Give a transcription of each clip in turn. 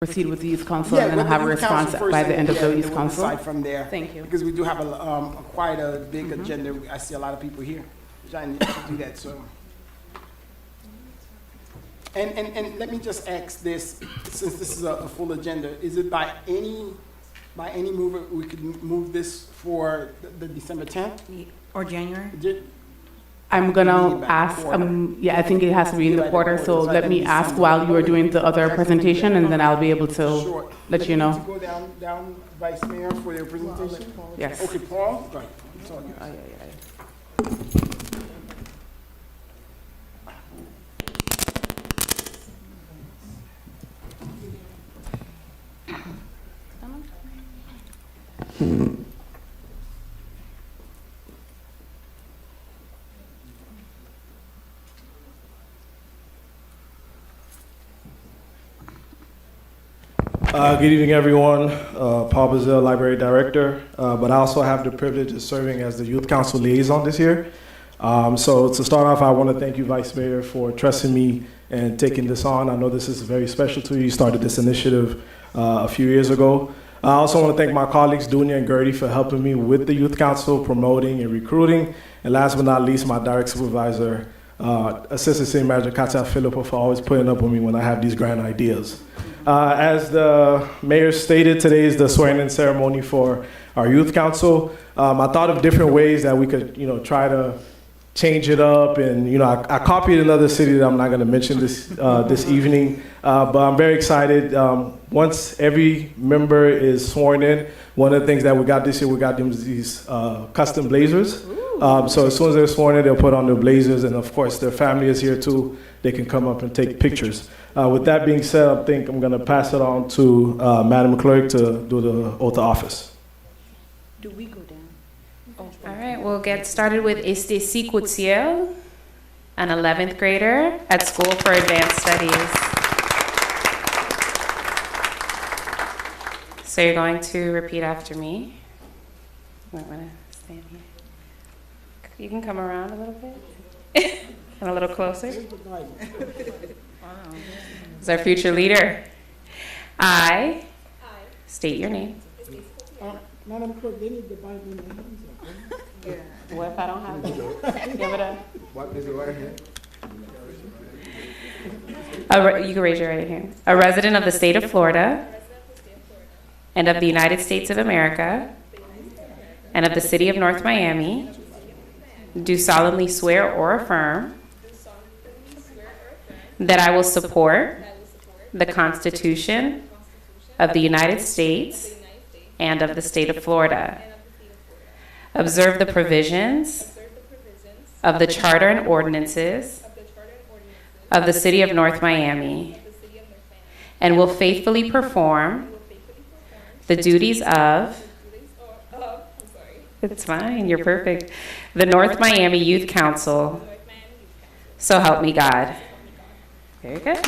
proceed with the youth council and then have a response by the end of the youth council. Decide from there. Thank you. Because we do have quite a big agenda. I see a lot of people here trying to do that, so. And let me just ask this, since this is a full agenda, is it by any mover, we could move this for the December 10th? Or January? I'm gonna ask, yeah, I think it has to be in the quarter, so let me ask while you are doing the other presentation, and then I'll be able to Sure. let you know. To go down, Vice Mayor, for your presentation? Yes. Okay, Paul, go ahead. It's all yours. Good evening, everyone. Paul Bazille, Library Director, but I also have the privilege of serving as the Youth Council Liaison this year. So to start off, I want to thank you, Vice Mayor, for trusting me and taking this on. I know this is very special to you. You started this initiative a few years ago. I also want to thank my colleagues, Dunya and Gertie, for helping me with the Youth Council, promoting and recruiting. And last but not least, my direct supervisor, Assistant City Manager Katia Filippo, for always putting up with me when I have these grand ideas. As the mayor stated, today is the swearing-in ceremony for our youth council. I thought of different ways that we could, try to change it up, and I copied another city that I'm not going to mention this evening, but I'm very excited. Once every member is sworn in, one of the things that we got this year, we got them these custom blazers. So as soon as they're sworn in, they'll put on their blazers, and of course their family is here too. They can come up and take pictures. With that being said, I think I'm going to pass it on to Madam Clerk to do the oath of office. Do we go down? All right, we'll get started with Estesi Coutiel, an 11th grader at School for Advanced Studies. So you're going to repeat after me. You might want to stand here. You can come around a little bit. And a little closer. Is our future leader. I state your name. Madam Clerk, they need to bind me in the hands. What if I don't have it? Give it up. What is it right here? You can raise your right hand. A resident of the state of Florida and of the United States of America and of the city of North Miami, do solemnly swear or affirm that I will support the Constitution of the United States and of the state of Florida, observe the provisions of the charter and ordinances of the city of North Miami, and will faithfully perform the duties of, it's fine, you're perfect, the North Miami Youth Council. So help me God. Very good.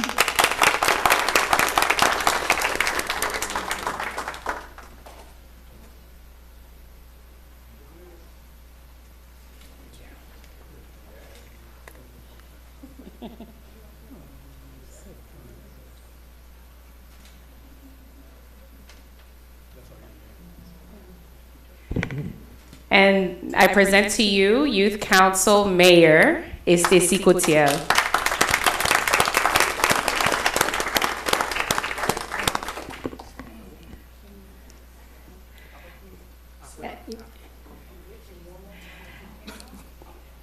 And I present to you Youth Council Mayor Estesi Coutiel.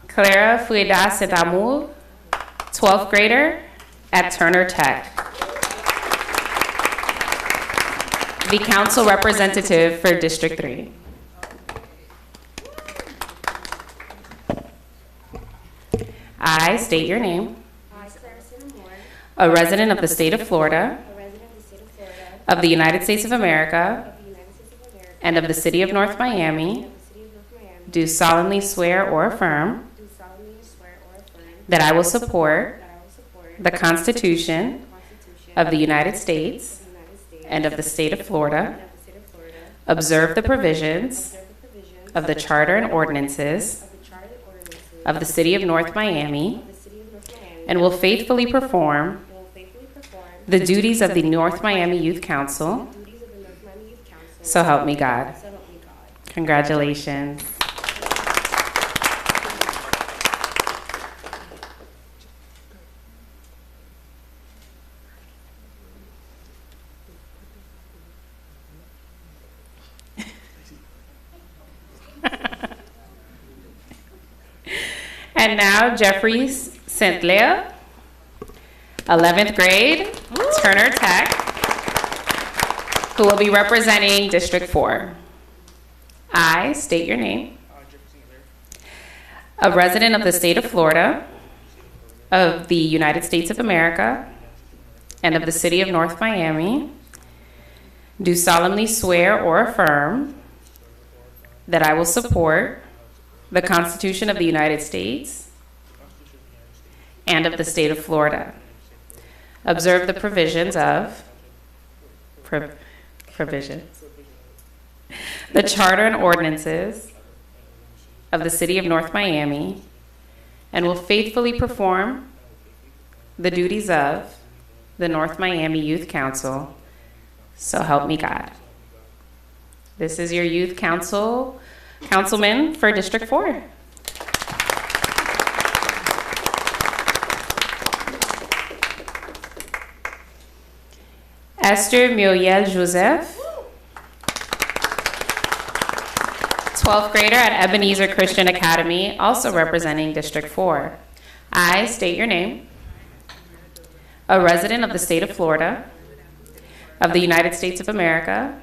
Clara Fueda Sedamul, 12th grader at Turner Tech. The council representative for District 3. I state your name. I, Clara Sedamul, A resident of the state of Florida, a resident of the state of Florida, of the United States of America, of the United States of America, and of the city of North Miami, and of the city of North Miami, do solemnly swear or affirm do solemnly swear or affirm that I will support that I will support the Constitution Constitution of the United States of the United States and of the state of and Florida, of the state of Florida, observe the provisions observe the provisions of the charter and ordinances of the charter and ordinances of the city of North Miami, of the city of North Miami, and will faithfully perform and will faithfully perform the duties of the North Miami Youth Council, the duties of the North Miami Youth Council. so help me God. So help me God. Congratulations. And now Jeffrey St. Leah, 11th grade, Turner Tech, who will be representing District 4. I state your name. A resident of the state of Florida, of the United States of America, and of the city of North Miami, do solemnly swear or affirm that I will support the Constitution of the United States and of the state of Florida, observe the provisions of the charter and ordinances of the city of North Miami, and will faithfully perform the duties of the North Miami Youth Council, so help me God. This is your youth councilman for District 4. Esther Muriel Joseph, 12th grader at Ebenezer Christian Academy, also representing District 4. I state your name. A resident of the state of Florida, of the United States of America,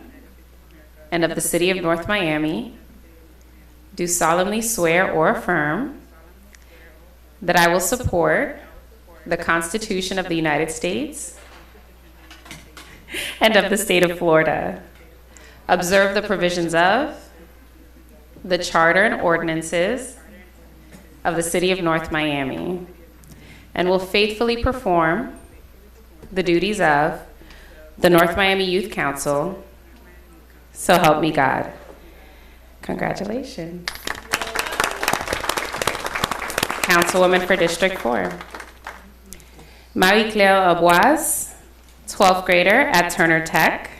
and of the city of North Miami, do solemnly swear or affirm that I will support the Constitution of the United States and of the state of Florida, observe the provisions of the charter and ordinances of the city of North Miami, and will faithfully perform the duties of the North Miami Youth Council, so help me God. Congratulations. Councilwoman for District 4. Marie-Claire Aboise, 12th grader at Turner Tech,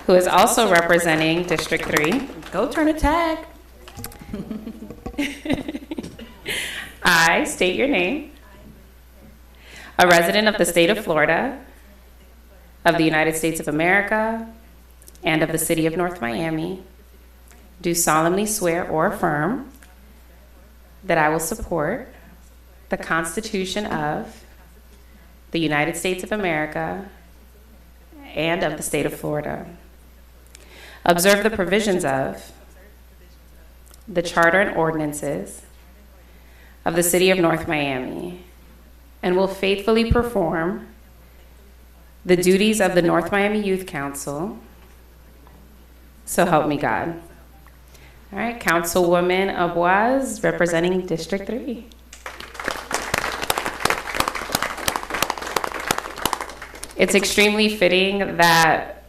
who is also representing District 3. Go Turner Tech. I state your name. A resident of the state of Florida, of the United States of America, and of the city of North Miami, do solemnly swear or affirm that I will support the Constitution of the United States of America and of the state of Florida, observe the provisions of the charter and ordinances of the city of North Miami, and will faithfully perform the duties of the North Miami Youth Council, so help me God. All right, Councilwoman Aboise, representing District 3. It's extremely fitting that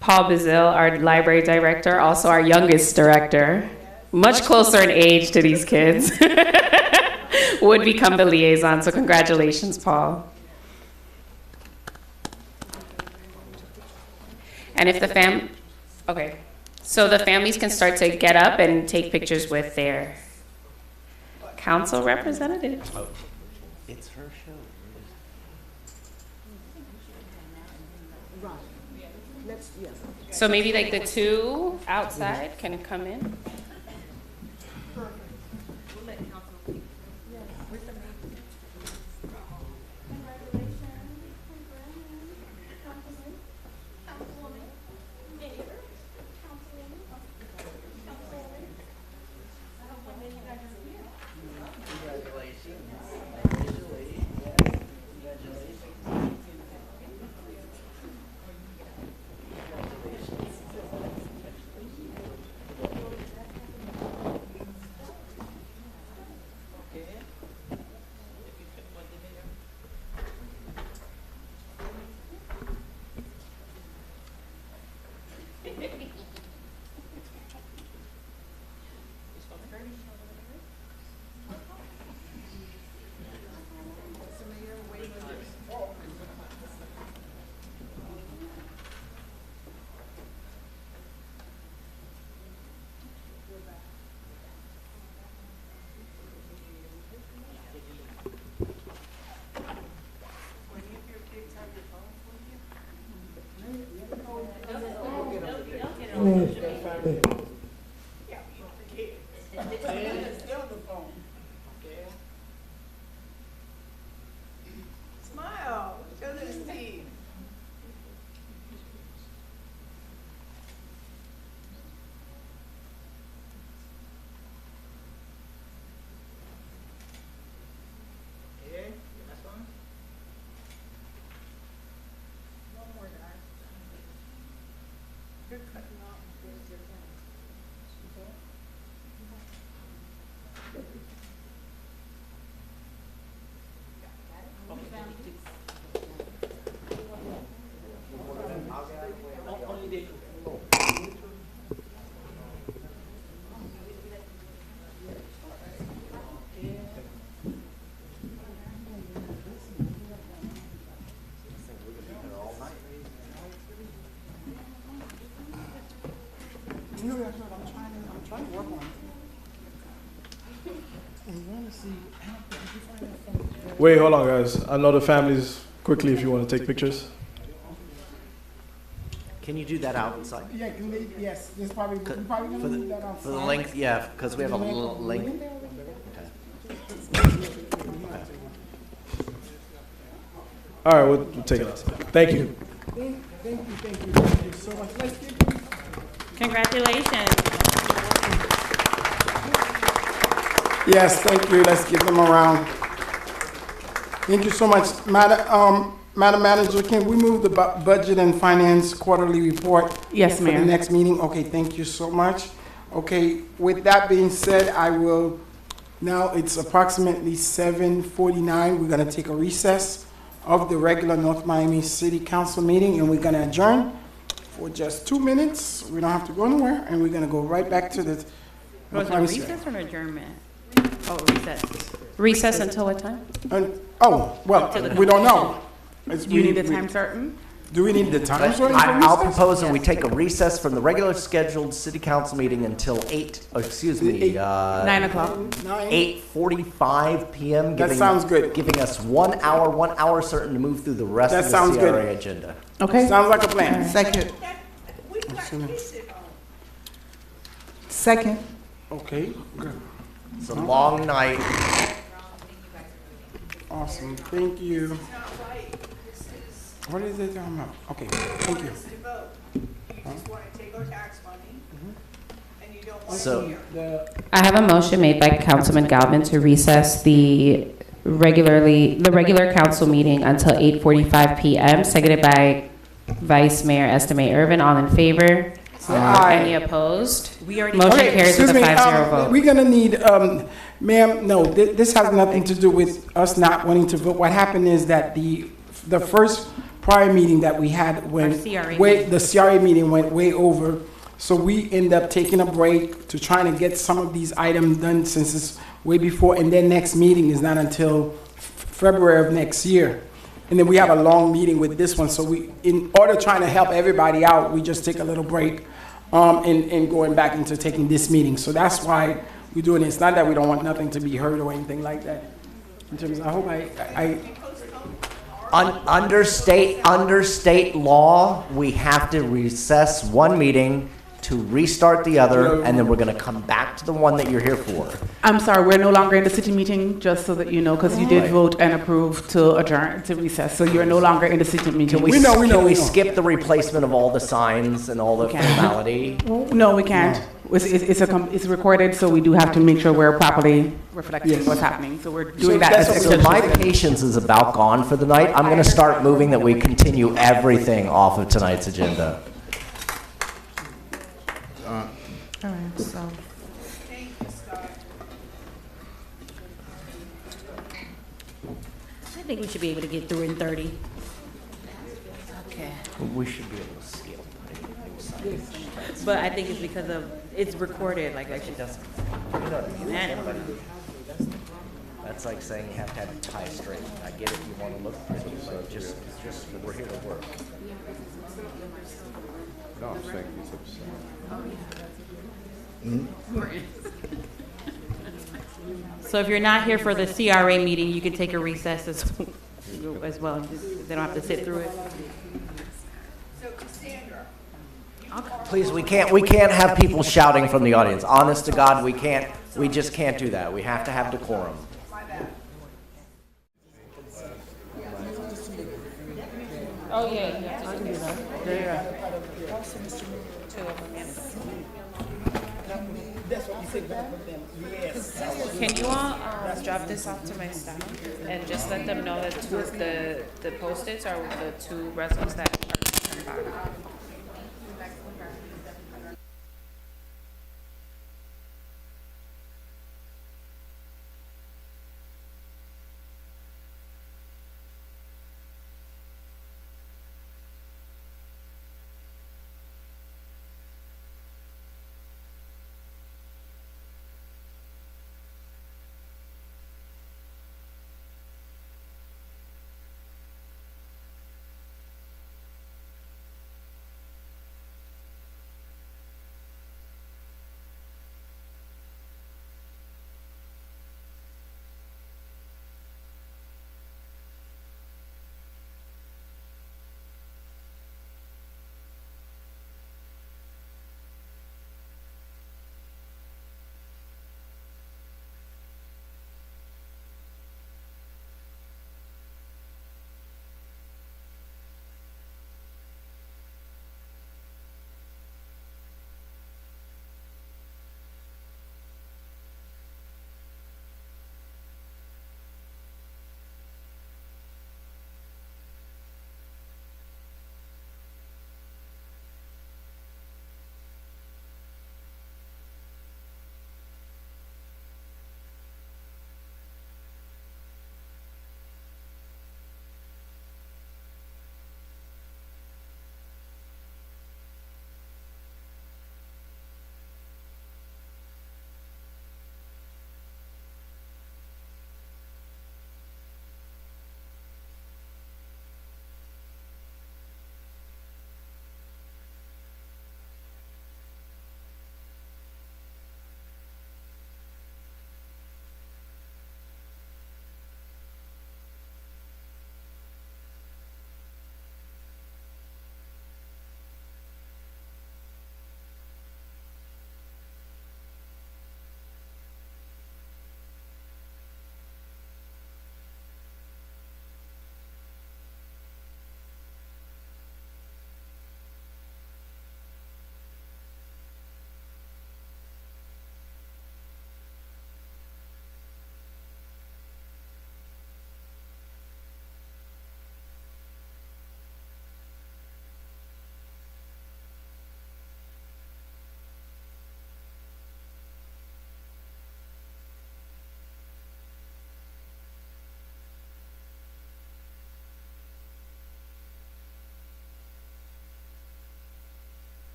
Paul Bazil, our library director, also our youngest director, much closer in age to these kids, would become the liaison. So congratulations, Paul. And if the okay. So the families can start to get up and take pictures with their council representative. It's her show. So maybe like the two outside can come in. Smile, show them his teeth. Okay, last one. One more, guys. You're cutting off. There's your pen. Okay? No, that's what I'm trying to work on. I want to see, did you find that from? Wait, hold on, guys. I know the families, quickly, if you want to take pictures. Can you do that outside? Yeah, can they, yes, there's probably, we're probably For gonna move that the, outside. for the length, yeah, because we have a little length. All right, we'll take it outside. Thank you. Thank you so much. Let's give them. Congratulations. Yes, thank you. Let's give them a round. Thank you so much. Madam Manager, can we move the Budget and Finance Quarterly Report? Yes, For the Mayor. next meeting? Okay, thank you so much. Okay, with that being said, I will, now it's approximately 7:49. We're gonna take a recess of the regular North Miami City Council meeting, and we're gonna adjourn for just 2 minutes. We don't have to go anywhere, and we're gonna go right back to the. Was North it Miami City. recess or an adjournment? Oh, recess. Recess until what time? Oh, well, we don't know. It's- Do you need the we- time certain? Do we need the time certain for I'll recess? propose that we take a recess from the regular scheduled city council meeting until 9 o'clock. 8:45 p.m. That sounds good. Giving us 1 hour certain to move through the rest That of the sounds good. CRA agenda. Okay. Sounds like a plan. Second. Second. Okay, good. It's a long night. Awesome, thank you. What is it talking about? Okay, thank you. So, I have a motion made by Councilman Galvin to recess the regular council meeting until 8:45 p.m., seconded by Vice Mayor Estimate Irvin. All in favor? Aye. Any opposed? We already. Motion Okay, carries with excuse a me, 5-0 vote. we're gonna need, ma'am, no, this has nothing to do with us not wanting to vote. What happened is that the first prior meeting that we had Our CRA the CRA meeting went way over. So we end up taking a break to try to get some of these items done since it's way before, and then next meeting is not until February of next year. And then we have a long meeting with this one, so we, in order trying to help everybody out, we just take a little break, and going back into taking this meeting. So that's why we're doing it. It's not that we don't want nothing to be heard or anything like that. In terms of, I hope under state law, we have to recess one meeting to restart the other, and then we're going to come back to the one that you're here for. I'm sorry, we're no longer in the city meeting, just so that you know, because you did Right. vote and approve to adjourn, to recess. So you're no longer in the city meeting. We know. Can we skip the replacement of all the signs and all the We can. formality? No, we can't. It's recorded, so we do have to make sure we're properly reflecting Yes. what's happening. So we're So doing that. that's as what So my exception. patience is about gone for the night. I'm going to start moving that we continue everything off of tonight's agenda. All right, so. I think we should be able to get through in 30. Okay. We should be able to scale. But I think it's because of, it's recorded, like she does. Man, That's like saying you have to have your tie straight. I get it, you want to look pretty, but just we're here to work. so if you're not here for the CRA meeting, you can take a recess as well. They don't have to sit through it. Please, we can't have people shouting from the audience. Honest to God, we just can't do that. We have to have decorum. Oh, yeah, you have to do that. Can you all drop this off to my staff and just let them know that two of the Post-its are the two resolutions that are turned back?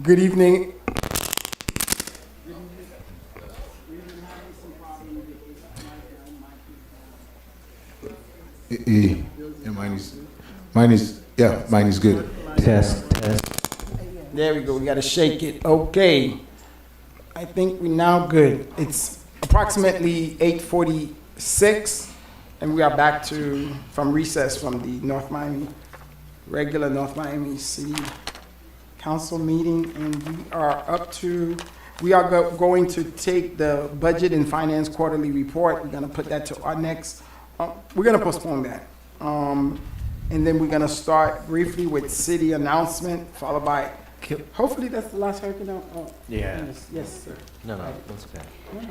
Good evening. Yeah, mine is good. Test. There we go. We got to shake it. Okay. I think we're now good. It's approximately 8:46, and we are back from recess from the regular North Miami City Council meeting, and we are going to take the Budget and Finance Quarterly Report. We're going to put that to our next, we're going to postpone that. And then we're going to start briefly with city announcement, followed by, hopefully that's the last I can. Yeah. Yes, sir. No, that's okay.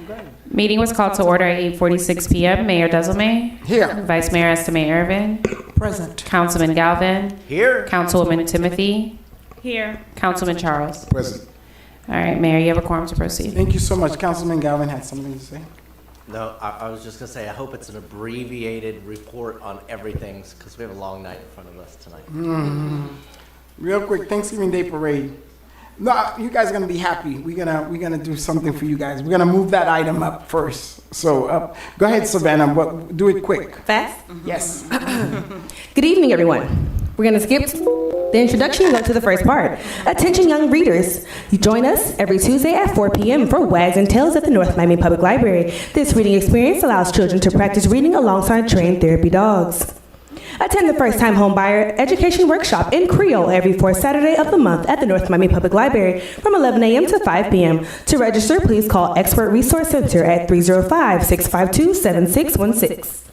Go ahead. Meeting was called to order at 8:46 p.m. Mayor Deselme, Here. Vice Mayor Estime Irvin, Present. Councilman Galvin, Here. Councilwoman Timothy. Here. Councilman Charles. Present. All right, Mayor, you have a quorum to proceed. Thank you so much. Councilman Galvin had something to say. No, I was just gonna say, I hope it's an abbreviated report on everything, because we have a long night in front of us tonight. Real quick, Thanksgiving Day Parade. No, you guys are gonna be happy. We're gonna do something for you guys. We're gonna move that item up first. So go ahead, Savannah, but do it quick. Fast? Yes. Good evening, everyone. We're going to skip the introduction and go to the first part. Attention, young readers. You join us every Tuesday at 4 p.m. for Wags and Tales at the North Miami Public Library. This reading experience allows children to practice reading alongside trained therapy dogs. Attend the First-Time Home Buyer Education Workshop in Creole every fourth Saturday of the month at the North Miami Public Library from 11 a.m. to 5 p.m. To register, please call Expert Resource Center at 305-652-7616.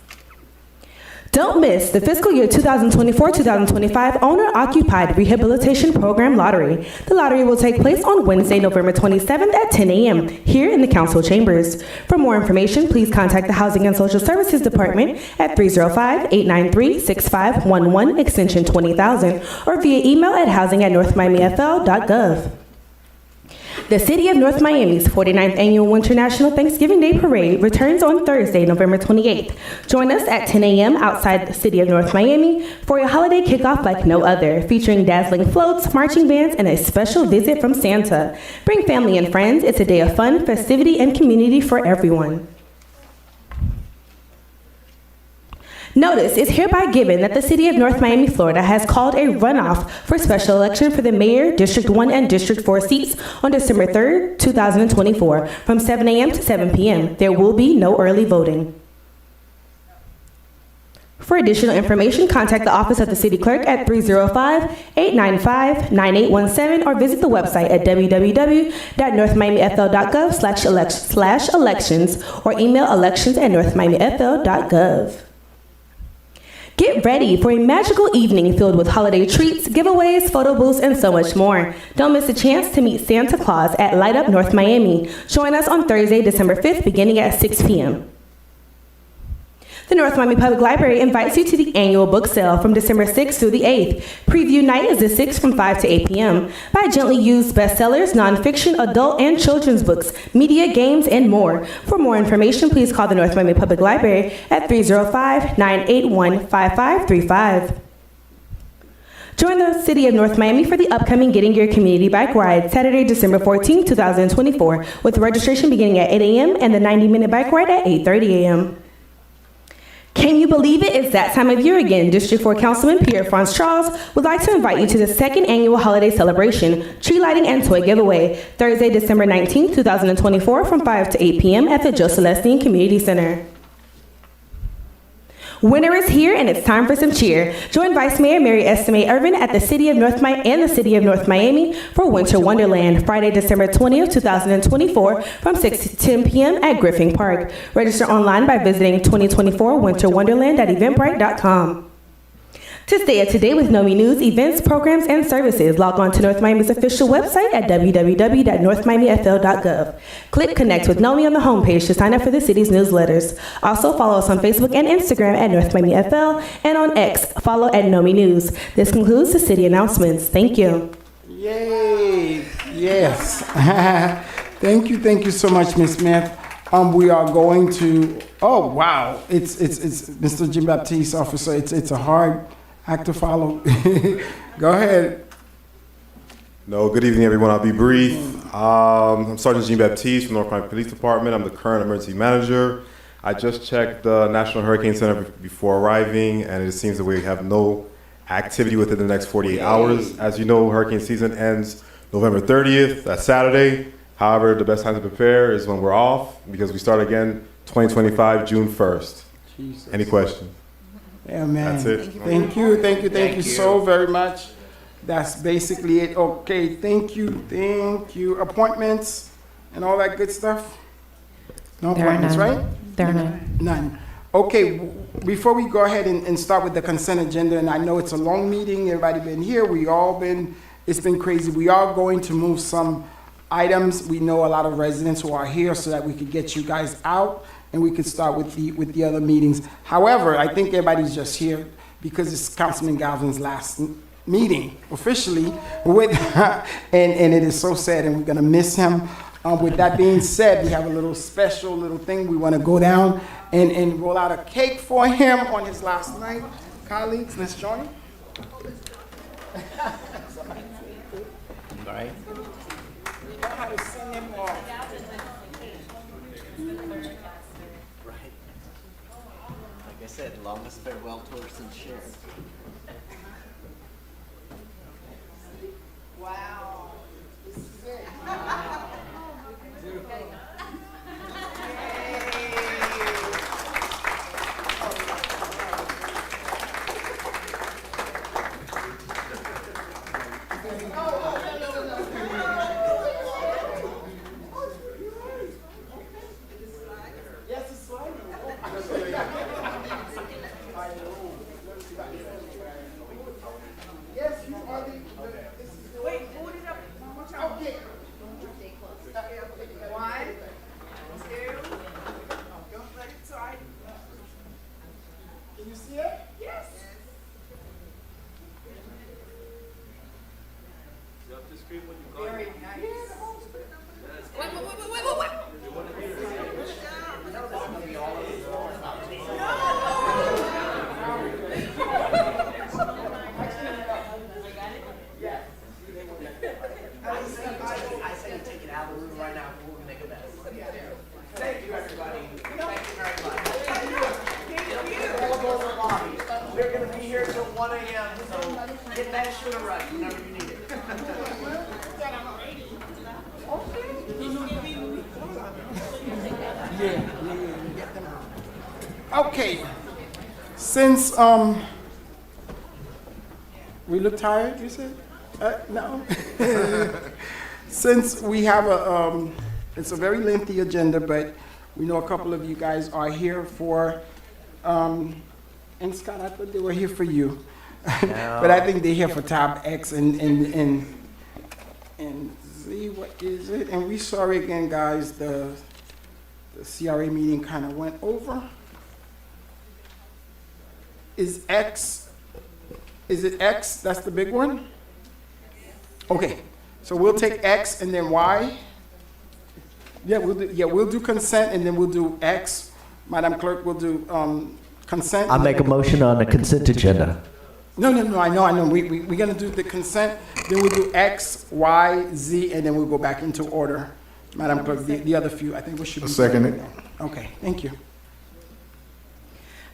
Don't miss the fiscal year 2024-2025 Owner-Occupied Rehabilitation Program Lottery. The lottery will take place on Wednesday, November 27th at 10 a.m. here in the council chambers. For more information, please contact the Housing and Social Services Department at 305-893-6511 extension 20,000 or via email at housing@northmiamifl.gov. The City of North Miami's 49th Annual International Thanksgiving Day Parade returns on Thursday, November 28th. Join us at 10 a.m. outside the City of North Miami for a holiday kickoff like no other, featuring dazzling floats, marching bands, and a special visit from Santa. Bring family and friends. It's a day of fun, festivity, and community for everyone. Notice is hereby given that the City of North Miami, Florida has called a runoff for special election for the Mayor, District 1 and District 4 seats on December 3rd, 2024 from 7 a.m. to 7 p.m. There will be no early voting. For additional information, contact the Office of the City Clerk at 305-895-9817 or visit the website at www.northmiamifl.gov/elections or email elections@northmiamifl.gov. Get ready for a magical evening filled with holiday treats, giveaways, photo booths, and so much more. Don't miss a chance to meet Santa Claus at Light Up North Miami. Join us on Thursday, December 5th, beginning at 6 p.m. The North Miami Public Library invites you to the annual book sale from December 6th through the 8th. Preview night is the 6th from 5 to 8 p.m. Buy gently used bestsellers, nonfiction, adult, and children's books, media, games, and more. For more information, please call the North Miami Public Library at 305-981-5535. Join the City of North Miami for the upcoming Getting Your Community Bike Ride, Saturday, December 14, 2024, with registration beginning at 8 a.m. and the 90-minute bike ride at 8:30 a.m. Can you believe it? It's that time of year again. District 4 Councilman Pierre-Francois Charles would like to invite you to the second annual holiday celebration, tree lighting and toy giveaway, Thursday, December 19, 2024 from 5 to 8 p.m. at the Joe Celestine Community Center. Winter is here and it's time for some cheer. Join Vice Mayor Mary Estime Irvin at the City of North Miami and the City of North Miami for Winter Wonderland, Friday, December 20th, 2024 from 6 to 10 p.m. at Griffin Park. Register online by visiting 2024winterwonderland.eventbrite.com. To stay up to date with NOMI news, events, programs, and services, log on to North Miami's official website at www.northmiamifl.gov. Click Connect with NOMI on the homepage to sign up for the city's newsletters. Also, follow us on Facebook and Instagram at North Miami FL, and on X, follow at NOMI News. This concludes the city announcements. Thank you. Yay! Yes. Thank you so much, Ms. Smith. We are going to. Oh wow! It's Mr. Jim Baptiste, officer. It's a hard act to follow. Go ahead. No, good evening, everyone. I'll be brief. I'm Sergeant Jean Baptiste from North Carolina Police Department. I'm the current emergency manager. I just checked the National Hurricane Center before arriving, and it seems that we have no activity within the next 48 hours. As you know, hurricane season ends November 30th, that's Saturday. However, the best time to prepare is when we're off, because we start again 2025, June 1st. Jesus. Any questions? Yeah, man. That's it. Thank you so very much. That's basically it. Okay, thank you. Appointments and all that good stuff? No There are appointments, none. right? There are none. None. Okay, before we go ahead and start with the consent agenda, and I know it's a long meeting, everybody been here, it's been crazy. We are going to move some items. We know a lot of residents who are here so that we could get you guys out and we could start with the other meetings. However, I think everybody's just here because it's Councilman Galvin's last meeting officially with, and it is so sad and we're gonna miss him. With that being said, we have a little special little thing. We wanna go down and roll out a cake for him on his last night. Colleagues, let's join. Right. We know how to send him off. Like I said, longest farewell tour since shared. Wow. This is it. Yes, it's sliding. Yes, you are the. Wait, hold it up. One more time. Okay. One, two. Don't let it slide. Can you see it? Yes. Very nice. I say you take it out of the room right now before we make a mess. Thank you, everybody. Thank you very much. All doors are lobby. We're going to be here till 1 a.m., so get that sugar rush whenever you need it. Okay. Since we look tired, you said? No. Since we have it's a very lengthy agenda, but we know a couple of you guys are here for, and Scott, I thought they were here for you. But I think they're here for tab X and Z, what is it? And we sorry again, guys, the CRA meeting kind of went over. Is it X? That's the big one? Okay, so we'll take X and then Y. Yeah, we'll do consent and then we'll do X. Madam Clerk will do consent. I make a motion on the consent agenda. No, I know. We're gonna do the consent, then we'll do X, Y, Z, and then we'll go back into order. Madam Clerk, the other few, I think we should be. Second it. Okay, thank you.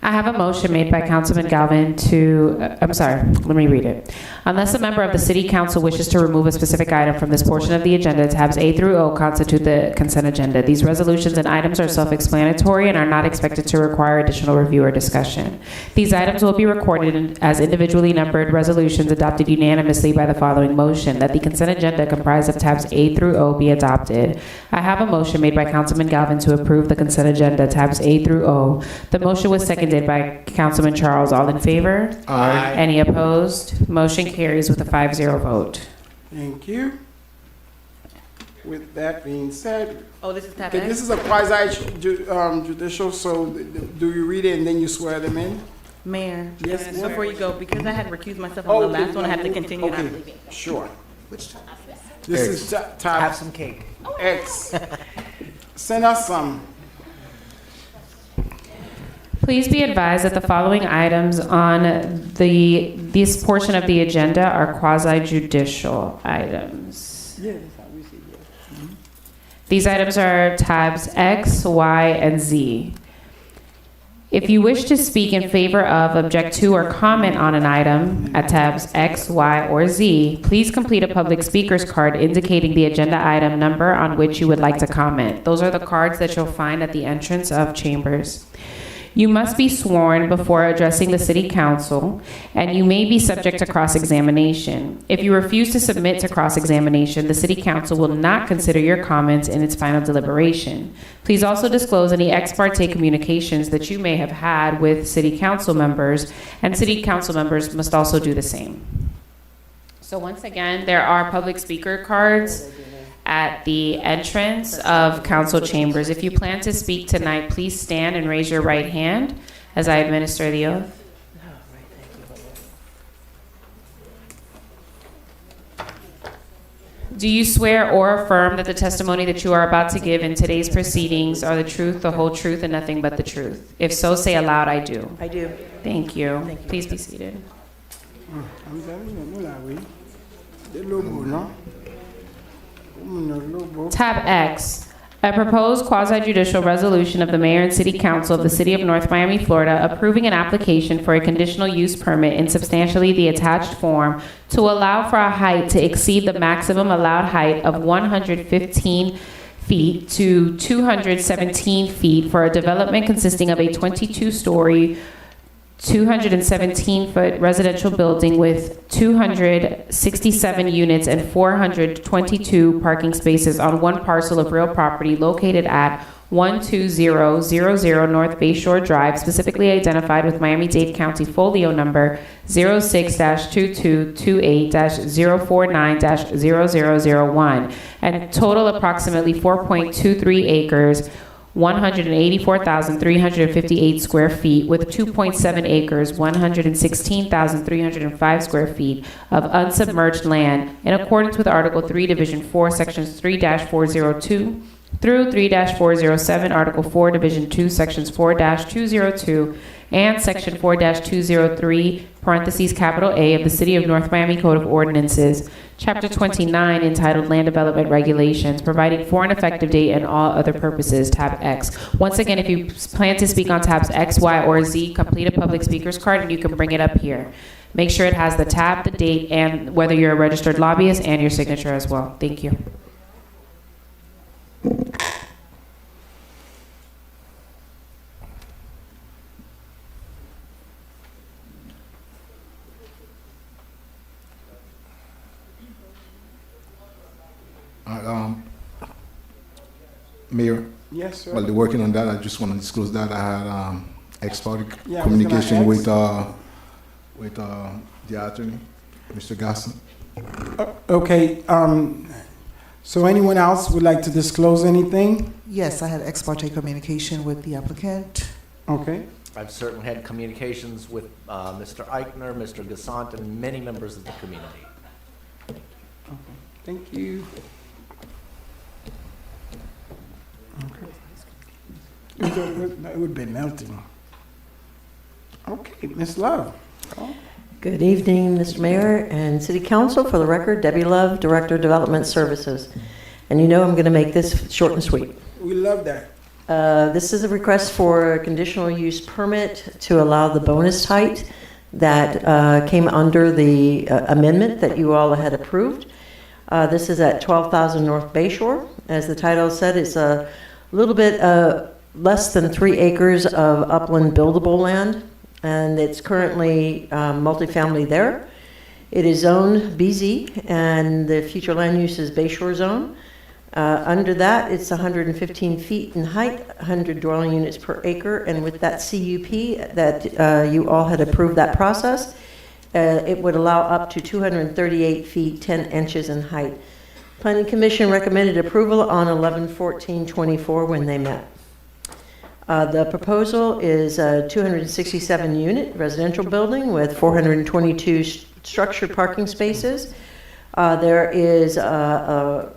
I have a motion made by Councilman Galvin to, I'm sorry, let me read it. Unless a member of the City Council wishes to remove a specific item from this portion of the agenda, tabs A through O constitute the consent agenda. These resolutions and items are self-explanatory and are not expected to require additional review or discussion. These items will be recorded as individually numbered resolutions adopted unanimously by the following motion, that the consent agenda comprised of tabs A through O be adopted. I have a motion made by Councilman Galvin to approve the consent agenda, tabs A through O. The motion was seconded by Councilman Charles. All in favor? Aye. Any opposed? Motion carries with a 5-0 vote. Thank you. With that being said, Oh, this is tab okay, X? this is a quasi-judicial, so do you read it and then you swear them in? Mayor, Yes, ma'am. before you go, because I had recused myself on the Okay, last one, I have to continue and I'm okay, leaving. sure. Which time? This X. is Have tab some cake. X. Send us some. Please be advised that the following items on this portion of the agenda are quasi-judicial items. These items are tabs X, Y, and Z. If you wish to speak in favor of, object to, or comment on an item at tabs X, Y, or Z, please complete a public speaker's card indicating the agenda item number on which you would like to comment. Those are the cards that you'll find at the entrance of chambers. You must be sworn before addressing the City Council, and you may be subject to cross-examination. If you refuse to submit to cross-examination, the City Council will not consider your comments in its final deliberation. Please also disclose any ex parte communications that you may have had with City Council members, and City Council members must also do the same. So once again, there are public speaker cards at the entrance of council chambers. If you plan to speak tonight, please stand and raise your right hand as I administer the oath. Do you swear or affirm that the testimony that you are about to give in today's proceedings are the truth, the whole truth, and nothing but the truth? If so, say aloud, I do. I do. Thank you. Thank you. Please be seated. Tab X, a proposed quasi-judicial resolution of the Mayor and City Council of the City of North Miami, Florida, approving an application for a conditional use permit in substantially the attached form to allow for a height to exceed the maximum allowed height of 115 feet to 217 feet for a development consisting of a 22-story 217-foot residential building with 267 units and 422 parking spaces on one parcel of real property located at 12000 North Bayshore Drive, specifically identified with Miami-Dade County Folio number 06-2228-049-0001, and total approximately 4.23 acres, 184,358 square feet, with 2.7 acres, 116,305 square feet of unsubmerged land in accordance with Article 3, Division 4, Sections 3-402 through 3-407, Article 4, Division 2, Sections 4-202 and Section 4-203, parentheses, capital A of the City of North Miami Code of Ordinances, Chapter 29, entitled Land Development Regulations, providing for an effective date and all other purposes, tab X. Once again, if you plan to speak on tabs X, Y, or Z, complete a public speaker's card and you can bring it up here. Make sure it has the tab, the date, and whether you're a registered lobbyist, and your signature as well. Thank you. Mayor, Yes, sir. while they're working on that, I just want to disclose that I had ex-parte Yeah, I was communication gonna with the attorney, Mr. Gasson. Okay, so anyone else would like to disclose anything? Yes, I had ex parte communication with the applicant. Okay, I've certainly had communications with Mr. Eichner, Mr. Gassant, and many members of the community. thank you. It would be melting. Okay, Ms. Love. Good evening, Mr. Mayor and City Council. For the record, Debbie Love, Director of Development Services. And you know I'm going to make this short and sweet. We love that. This is a request for a conditional use permit to allow the bonus height that came under the amendment that you all had approved. This is at 12,000 North Bayshore. As the title said, it's a little bit less than 3 acres of upland buildable land, and it's currently multifamily there. It is zoned BZ, and the future land use is Bayshore Zone. Under that, it's 115 feet in height, 100 dwelling units per acre, and with that CUP that you all had approved that process, it would allow up to 238 feet, 10 inches in height. Planning Commission recommended approval on 11/14/24 when they met. The proposal is a 267-unit residential building with 422 structured parking spaces. There is an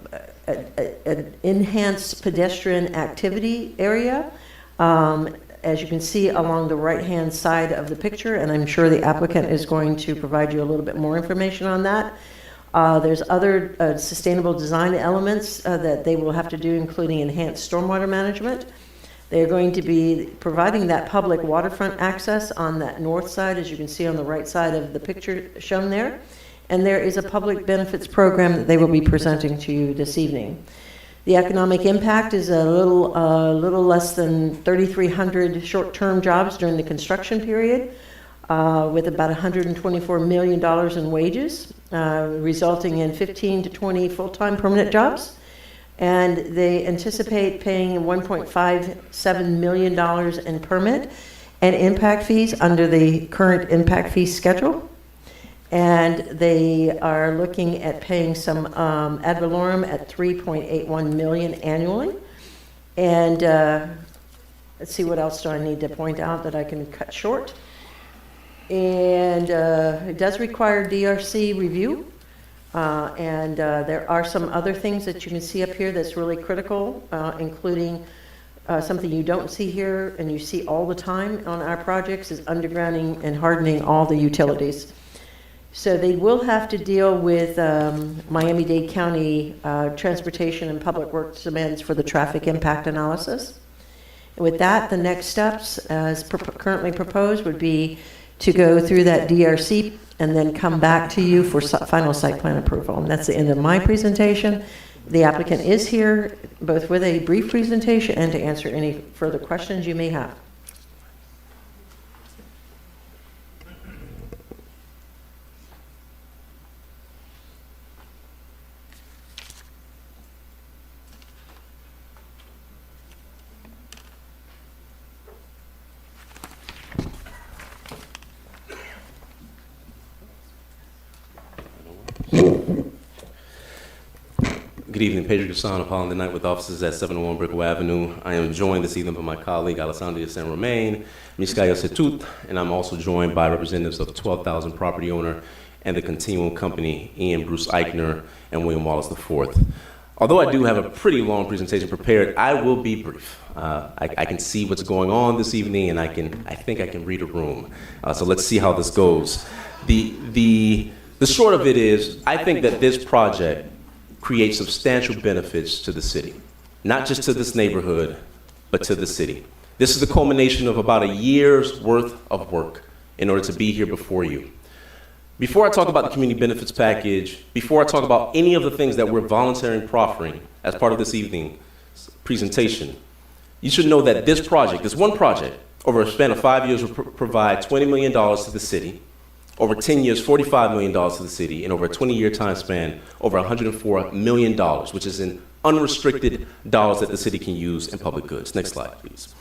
enhanced pedestrian activity area, as you can see along the right-hand side of the picture, and I'm sure the applicant is going to provide you a little bit more information on that. There's other sustainable design elements that they will have to do, including enhanced stormwater management. They're going to be providing that public waterfront access on that north side, as you can see on the right side of the picture shown there. And there is a public benefits program that they will be presenting to you this evening. The economic impact is a little less than 3,300 short-term jobs during the construction period, with about $124 million in wages, resulting in 15 to 20 full-time permanent jobs. And they anticipate paying $1.57 million in permit and impact fees under the current impact fee schedule. And they are looking at paying some ad valorem at $3.81 million annually. And let's see, what else do I need to point out that I can cut short? And it does require DRC review. And there are some other things that you can see up here that's really critical, including something you don't see here and you see all the time on our projects is undergrounding and hardening all the utilities. So they will have to deal with Miami-Dade County Transportation and Public Works demands for the traffic impact analysis. And with that, the next steps, as currently proposed, would be to go through that DRC and then come back to you for final site plan approval. And that's the end of my presentation. The applicant is here both with a brief presentation and to answer any further questions you may have. Good evening, Pedro Gasson, Holland the Night with offices at 701 Brickell Avenue. I am joined this evening by my colleague Alessandria San Romain, Miskayo Setut, and I'm also joined by representatives of 12,000 property owner and the Continuum Company, Ian Bruce Eichner and William Wallace IV. Although I do have a pretty long presentation prepared, I will be brief. I can see what's going on this evening, and I think I can read a room. So let's see how this goes. The short of it is, I think that this project creates substantial benefits to the city, not just to this neighborhood, but to the city. This is the culmination of about a year's worth of work in order to be here before you. Before I talk about the community benefits package, before I talk about any of the things that we're volunteering proffering as part of this evening's presentation, you should know that this project, this one project, over a span of 5 years will provide $20 million to the city, over 10 years, $45 million to the city, and over a 20-year time span, over $104 million, which is in unrestricted dollars that the city can use in public goods. Next slide, please.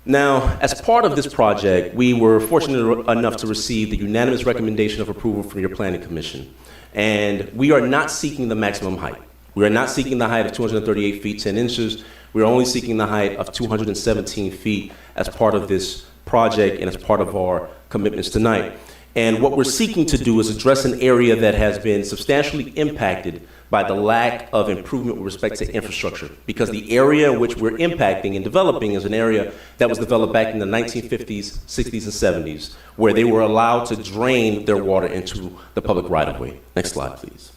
Now, as part of this project, we were fortunate enough to receive the unanimous recommendation of approval from your Planning Commission. And we are not seeking the maximum height. We are not seeking the height of 238 feet, 10 inches. We are only seeking the height of 217 feet as part of this project and as part of our commitments tonight. And what we're seeking to do is address an area that has been substantially impacted by the lack of improvement with respect to infrastructure, because the area in which we're impacting and developing is an area that was developed back in the 1950s, 60s, and 70s, where they were allowed to drain their water into the public right-of-way. Next slide, please.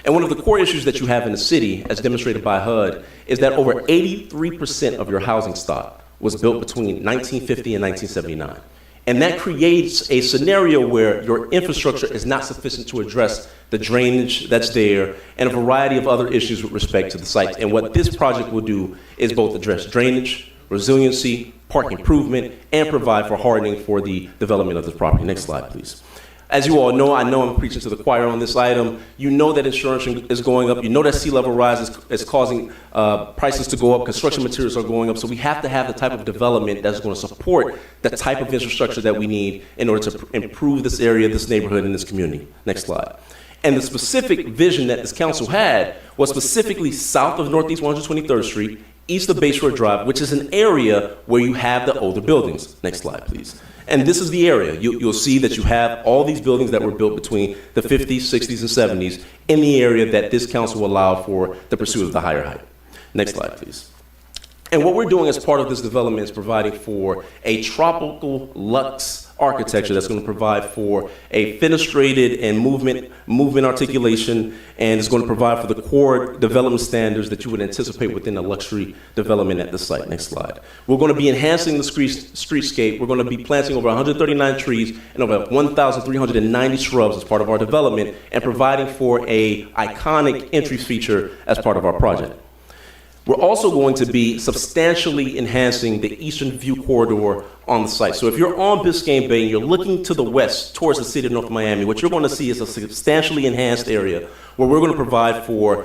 And one of the core issues that you have in the city, as demonstrated by HUD, is that over 83% of your housing stock was built between 1950 and 1979. And that creates a scenario where your infrastructure is not sufficient to address the drainage that's there and a variety of other issues with respect to the site. And what this project will do is both address drainage, resiliency, park improvement, and provide for hardening for the development of this property. Next slide, please. As you all know, I know I'm preaching to the choir on this item. You know that insurance is going up. You know that sea level rise is causing prices to go up. Construction materials are going up. So we have to have the type of development that's going to support the type of infrastructure that we need in order to improve this area, this neighborhood, and this community. Next slide. And the specific vision that this council had was specifically south of Northeast 123rd Street, east of Bayshore Drive, which is an area where you have the older buildings. Next slide, please. And this is the area. You'll see that you have all these buildings that were built between the 50s, 60s, and 70s in the area that this council allowed for the pursuit of the higher height. Next slide, please. And what we're doing as part of this development is providing for a tropical luxe architecture that's going to provide for a fenestrated and movement articulation, and is going to provide for the core development standards that you would anticipate within a luxury development at the site. Next slide. We're going to be enhancing the streetscape. We're going to be planting over 139 trees and over 1,390 shrubs as part of our development, and providing for a iconic entry feature as part of our project. We're also going to be substantially enhancing the Eastern View Corridor on the site. So if you're on Biscayne Bay and you're looking to the west towards the city of North Miami, what you're going to see is a substantially enhanced area where we're going to provide for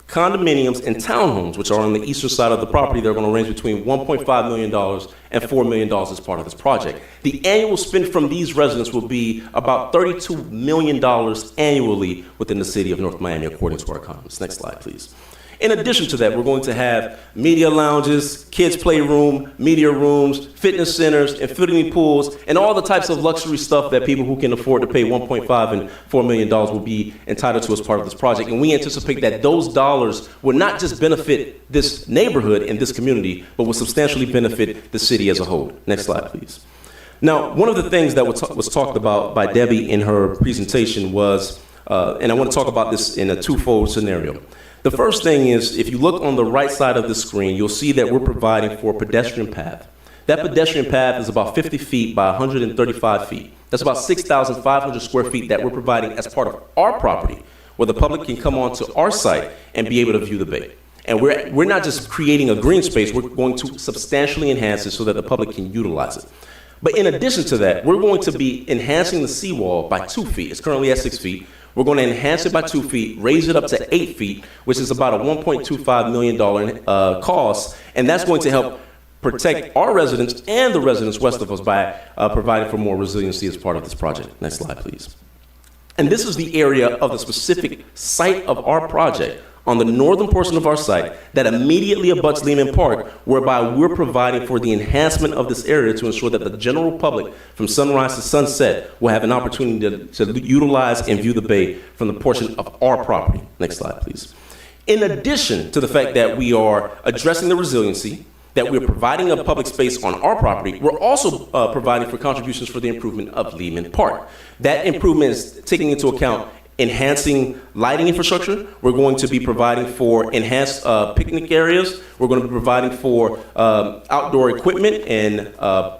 condominiums and townhomes, which are on the eastern side of the property. They're going to range between $1.5 million and $4 million as part of this project. The annual spend from these residents will be about $32 million annually within the city of North Miami, according to our economists. Next slide, please. In addition to that, we're going to have media lounges, kids' playroom, media rooms, fitness centers, infinity pools, and all the types of luxury stuff that people who can afford to pay $1.5 and $4 million will be entitled to as part of this project. And we anticipate that those dollars will not just benefit this neighborhood and this community, but will substantially benefit the city as a whole. Next slide, please. Now, one of the things that was talked about by Debbie in her presentation was, and I want to talk about this in a twofold scenario. The first thing is, if you look on the right side of the screen, you'll see that we're providing for a pedestrian path. That pedestrian path is about 50 feet by 135 feet. That's about 6,500 square feet that we're providing as part of our property, where the public can come onto our site and be able to view the bay. And we're not just creating a green space, we're going to substantially enhance it so that the public can utilize it. But in addition to that, we're going to be enhancing the seawall by 2 feet. It's currently at 6 feet. We're going to enhance it by 2 feet, raise it up to 8 feet, which is about a $1.25 million cost, and that's going to help protect our residents and the residents west of us by providing for more resiliency as part of this project. Next slide, please. And this is the area of the specific site of our project on the northern portion of our site that immediately abuts Lehman Park, whereby we're providing for the enhancement of this area to ensure that the general public from sunrise to sunset will have an opportunity to utilize and view the bay from the portion of our property. Next slide, please. In addition to the fact that we are addressing the resiliency, that we're providing a public space on our property, we're also providing for contributions for the improvement of Lehman Park. That improvement is taking into account enhancing lighting infrastructure. We're going to be providing for enhanced picnic areas. We're going to be providing for outdoor equipment and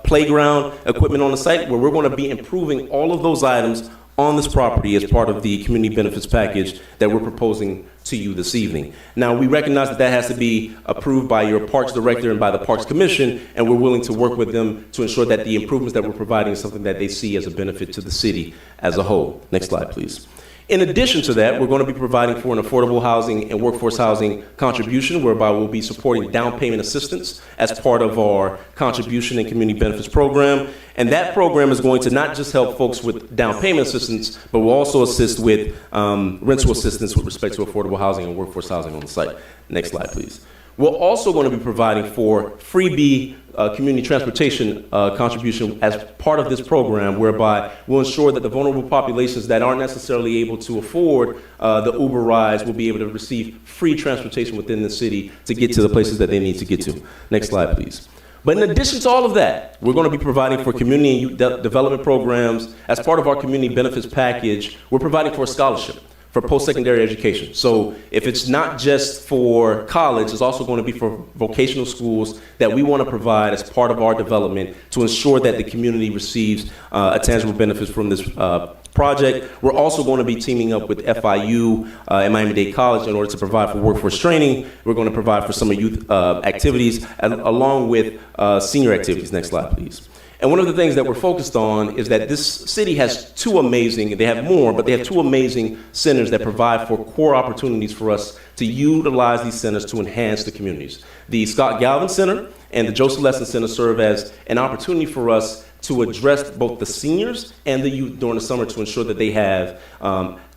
playground equipment on the site, where we're going to be improving all of those items on this property as part of the community benefits package that we're proposing to you this evening. Now, we recognize that that has to be approved by your Parks Director and by the Parks Commission, and we're willing to work with them to ensure that the improvements that we're providing is something that they see as a benefit to the city as a whole. Next slide, please. In addition to that, we're going to be providing for an affordable housing and workforce housing contribution, whereby we'll be supporting down payment assistance as part of our contribution and community benefits program. And that program is going to not just help folks with down payment assistance, but will also assist with rental assistance with respect to affordable housing and workforce housing on the site. Next slide, please. We're also going to be providing for freebie community transportation contribution as part of this program, whereby we'll ensure that the vulnerable populations that aren't necessarily able to afford the Uber rides will be able to receive free transportation within the city to get to the places that they need to get to. Next slide, please. But in addition to all of that, we're going to be providing for community and youth development programs. As part of our community benefits package, we're providing for a scholarship for post-secondary education. So if it's not just for college, it's also going to be for vocational schools that we want to provide as part of our development to ensure that the community receives a tangible benefits from this project. We're also going to be teaming up with FIU and Miami-Dade College in order to provide for workforce training. We're going to provide for some youth activities along with senior activities. Next slide, please. And one of the things that we're focused on is that this city has two amazing, they have more, but they have two amazing centers that provide for core opportunities for us to utilize these centers to enhance the communities. The Scott Galvin Center and the Joseph Lesson Center serve as an opportunity for us to address both the seniors and the youth during the summer to ensure that they have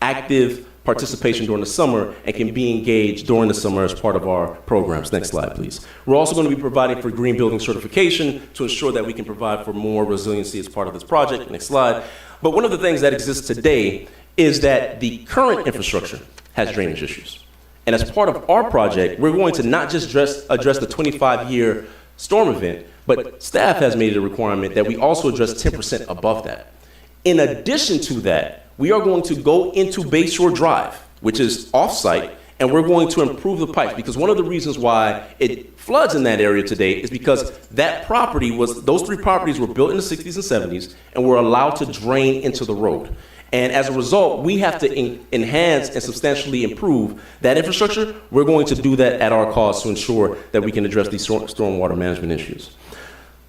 active participation during the summer and can be engaged during the summer as part of our programs. Next slide, please. We're also going to be providing for green building certification to ensure that we can provide for more resiliency as part of this project. Next slide. But one of the things that exists today is that the current infrastructure has drainage issues. And as part of our project, we're going to not just address the 25-year storm event, but staff has made it a requirement that we also address 10% above that. In addition to that, we are going to go into Bayshore Drive, which is off-site, and we're going to improve the pipes, because one of the reasons why it floods in that area today is because that property those 3 properties were built in the 60s and 70s and were allowed to drain into the road. And as a result, we have to enhance and substantially improve that infrastructure. We're going to do that at our cost to ensure that we can address these stormwater management issues.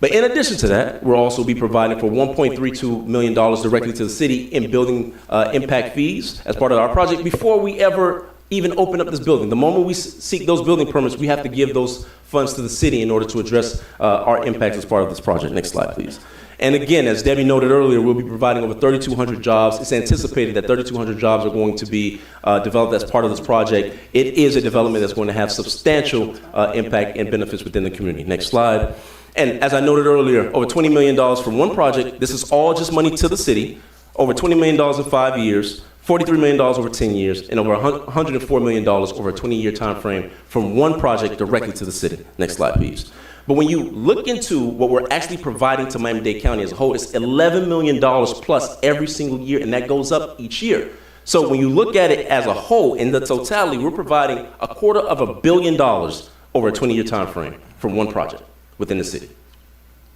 But in addition to that, we'll also be providing for $1.32 million directly to the city in building impact fees as part of our project before we ever even open up this building. The moment we seek those building permits, we have to give those funds to the city in order to address our impact as part of this project. Next slide, please. And again, as Debbie noted earlier, we'll be providing over 3,200 jobs. It's anticipated that 3,200 jobs are going to be developed as part of this project. It is a development that's going to have substantial impact and benefits within the community. Next slide. And as I noted earlier, over $20 million from one project. This is all just money to the city. Over $20 million in 5 years, $43 million over 10 years, and over $104 million over a 20-year time frame from one project directly to the city. Next slide, please. But when you look into what we're actually providing to Miami-Dade County as a whole, it's $11 million plus every single year, and that goes up each year. So when you look at it as a whole, in the totality, we're providing $250 million over a 20-year time frame from one project within the city.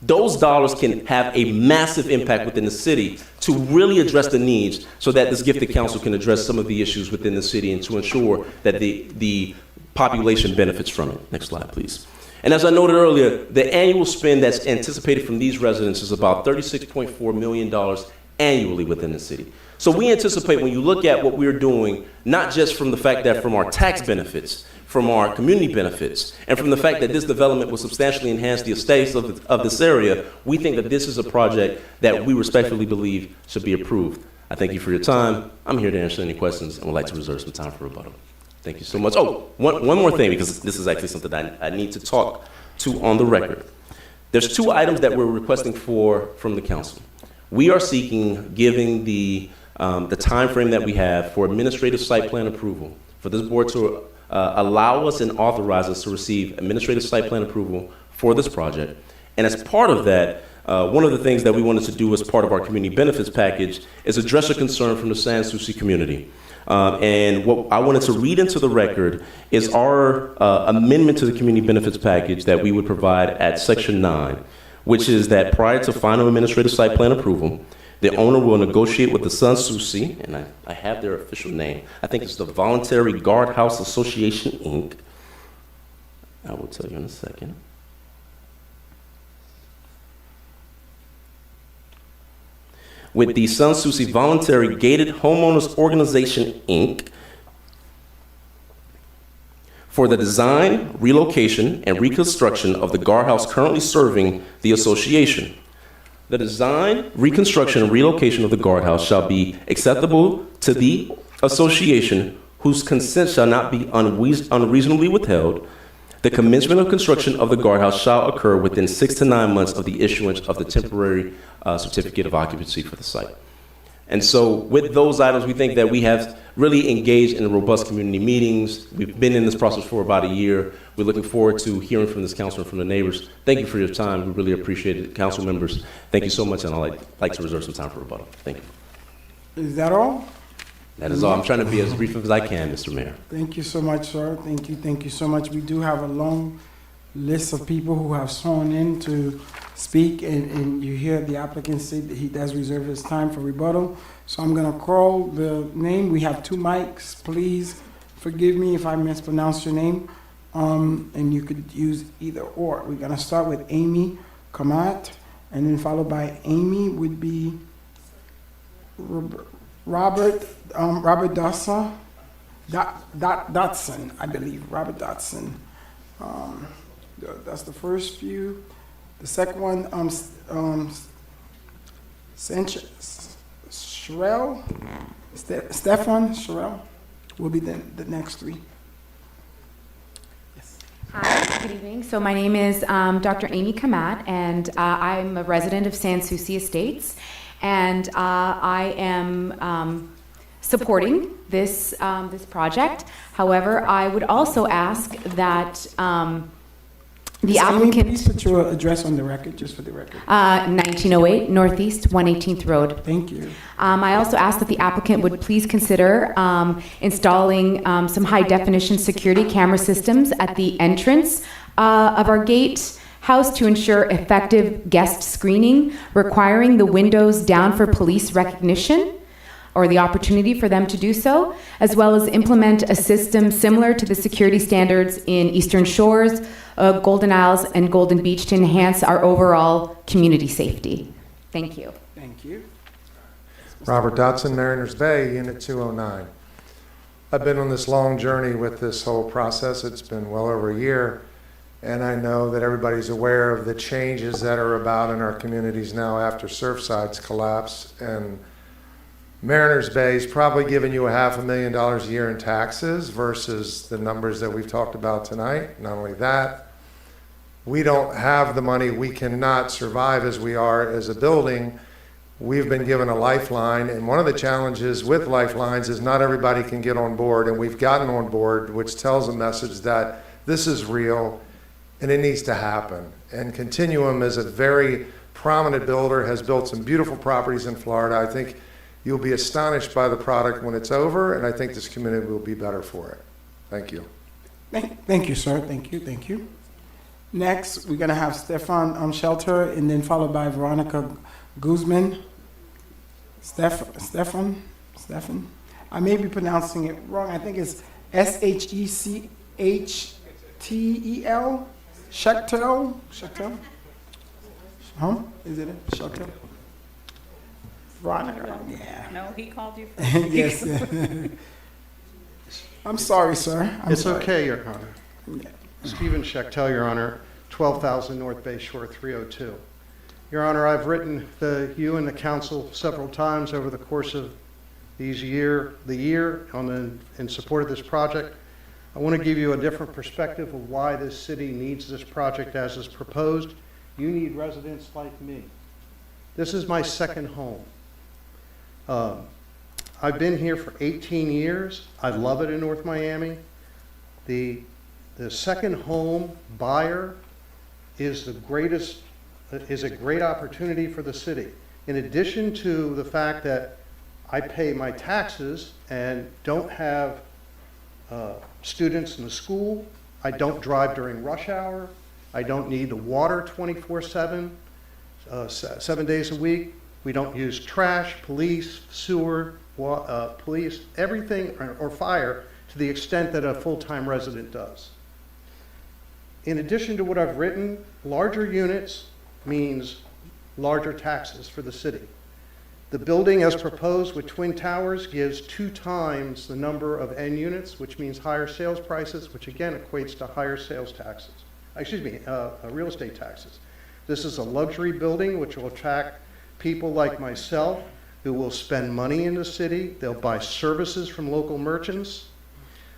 Those dollars can have a massive impact within the city to really address the needs so that this gifted council can address some of the issues within the city and to ensure that the population benefits from it. Next slide, please. And as I noted earlier, the annual spend that's anticipated from these residents is about $36.4 million annually within the city. So we anticipate, when you look at what we're doing, not just from the fact that from our tax benefits, from our community benefits, and from the fact that this development will substantially enhance the estates of this area, we think that this is a project that we respectfully believe should be approved. I thank you for your time. I'm here to answer any questions and would like to reserve some time for rebuttal. Thank you so much. Oh, one more thing, because this is actually something that I need to talk to on the record. There's 2 items that we're requesting from the council. We are seeking, given the time frame that we have for administrative site plan approval, for this board to allow us and authorize us to receive administrative site plan approval for this project. And as part of that, one of the things that we wanted to do as part of our community benefits package is address a concern from the Sans Souci community. And what I wanted to read into the record is our amendment to the community benefits package that we would provide at Section 9, which is that prior to final administrative site plan approval, the owner will negotiate with the Sans Souci, and I have their official name. I think it's the Voluntary Guardhouse Association, Inc. I will tell you in a second. With the Sans Souci Voluntary Gated Homeowners Organization, Inc. for the design, relocation, and reconstruction of the guardhouse currently serving the association. The design, reconstruction, and relocation of the guardhouse shall be acceptable to the association, whose consent shall not be unreasonably withheld. The commencement of construction of the guardhouse shall occur within 6 to 9 months of the issuance of the temporary certificate of occupancy for the site. And so with those items, we think that we have really engaged in robust community meetings. We've been in this process for about a year. We're looking forward to hearing from this council and from the neighbors. Thank you for your time. We really appreciate it. Council members, thank you so much, and I'd like to reserve some time for rebuttal. Thank you. Is that all? That is all. I'm trying to be as brief as I can, Mr. Mayor. Thank you so much, sir. Thank you so much. We do have a long list of people who have sworn in to speak, and you hear the applicant say that he does reserve his time for rebuttal. So I'm going to call the name. We have 2 mics. Please forgive me if I mispronounce your name, and you could use either or. We're going to start with Amy Kamat, and then followed by Amy would be Robert Dotson, I believe, Robert Dotson. That's the first few. The second one, Sanchez Sherrill, Stefan Sherrill will be the next 3. Yes. Hi, good evening. So my name is Dr. Amy Kamat, and I'm a resident of Sans Souci Estates. And I am supporting this, this project. However, I would also ask that the Ms. Amy, applicant... please put your address on the record, just for the record. 1908 Northeast 118th Road. Thank you. I also asked that the applicant would please consider installing some high-definition security camera systems at the entrance of our gatehouse to ensure effective guest screening, requiring the windows down for police recognition, or the opportunity for them to do so, as well as implement a system similar to the security standards in Eastern Shores, Golden Isles, and Golden Beach to enhance our overall community safety. Thank you. Thank you. Robert Dotson, Mariners Bay, Unit 209. I've been on this long journey with this whole process. It's been well over a year, and I know that everybody's aware of the changes that are about in our communities now after Surfside's collapse. And Mariners Bay is probably giving you $500,000 a year in taxes versus the numbers that we've talked about tonight. Not only that, we don't have the money. We cannot survive as we are as a building. We've been given a lifeline, and one of the challenges with lifelines is not everybody can get on board, and we've gotten on board, which tells a message that this is real and it needs to happen. And Continuum is a very prominent builder, has built some beautiful properties in Florida. I think you'll be astonished by the product when it's over, and I think this community will be better for it. Thank you. Thank you, sir. Thank you. Thank you. Next, we're going to have Stefan Shelter, and then followed by Veronica Guzman. Stefan? I may be pronouncing it wrong. I think it's Shechtel? Shechtel? Huh? Is it it? Shechtel? Veronica, yeah. No, he called you Yes. I'm sorry, sir. It's okay, Your Honor. Stephen Schechtel, Your Honor, 12,000 North Bay Shore 302. Your Honor, I've written you and the council several times over the course of the year in support of this project. I want to give you a different perspective of why this city needs this project as is proposed. You need residents like me. This is my second home. I've been here for 18 years. I love it in North Miami. The second home buyer is a great opportunity for the city. In addition to the fact that I pay my taxes and don't have students in the school, I don't drive during rush hour, I don't need the water 24/7, 7 days a week. We don't use trash, police, sewer, police, everything, or fire to the extent that a full-time resident does. In addition to what I've written, larger units means larger taxes for the city. The building as proposed with twin towers gives 2 times the number of N units, which means higher sales prices, which again equates to higher sales taxes. Real estate taxes. This is a luxury building which will attract people like myself who will spend money in the city. They'll buy services from local merchants.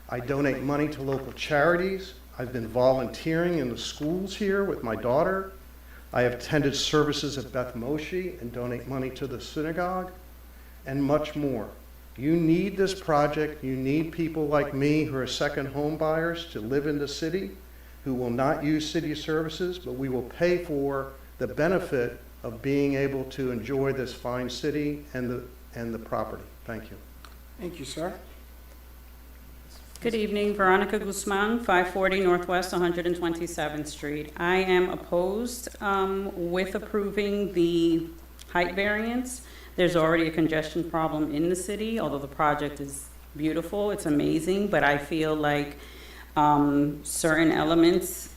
I donate money to local charities. I've been volunteering in the schools here with my daughter. I have attended services at Beth Moshe and donate money to the synagogue, and much more. You need this project. You need people like me who are second home buyers to live in the city, who will not use city services, but we will pay for the benefit of being able to enjoy this fine city and the property. Thank you. Thank you, sir. Good evening, Veronica Guzman, 540 Northwest 127th Street. I am opposed with approving the height variance. There's already a congestion problem in the city, although the project is beautiful, it's amazing, but I feel like certain elements,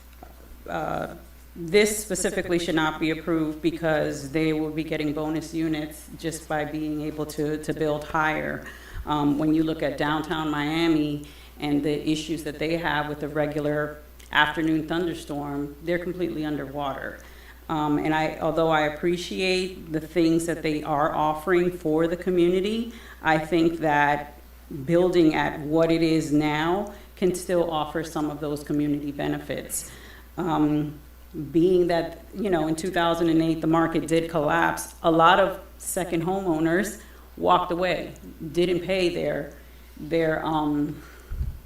this specifically should not be approved because they will be getting bonus units just by being able to build higher. When you look at downtown Miami and the issues that they have with the regular afternoon thunderstorm, they're completely underwater. And although I appreciate the things that they are offering for the community, I think that building at what it is now can still offer some of those community benefits. Being that, in 2008, the market did collapse, a lot of second homeowners walked away, didn't pay their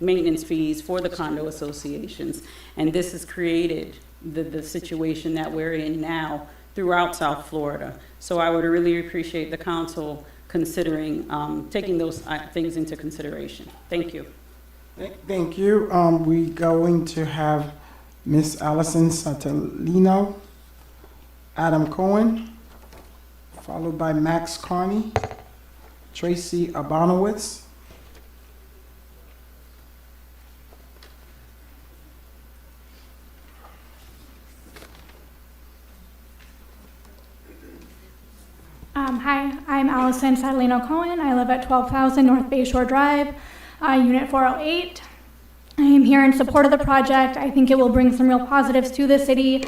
maintenance fees for the condo associations. And this has created the situation that we're in now throughout South Florida. So I would really appreciate the council considering, taking those things into consideration. Thank you. Thank you. We're going to have Miss Allison Satellino, Adam Cohen, followed by Max Carney, Tracy Abanowitz. Hi, I'm Allison Satellino Cohen. I live at 12,000 North Bayshore Drive, Unit 408. I am here in support of the project. I think it will bring some real positives to the city.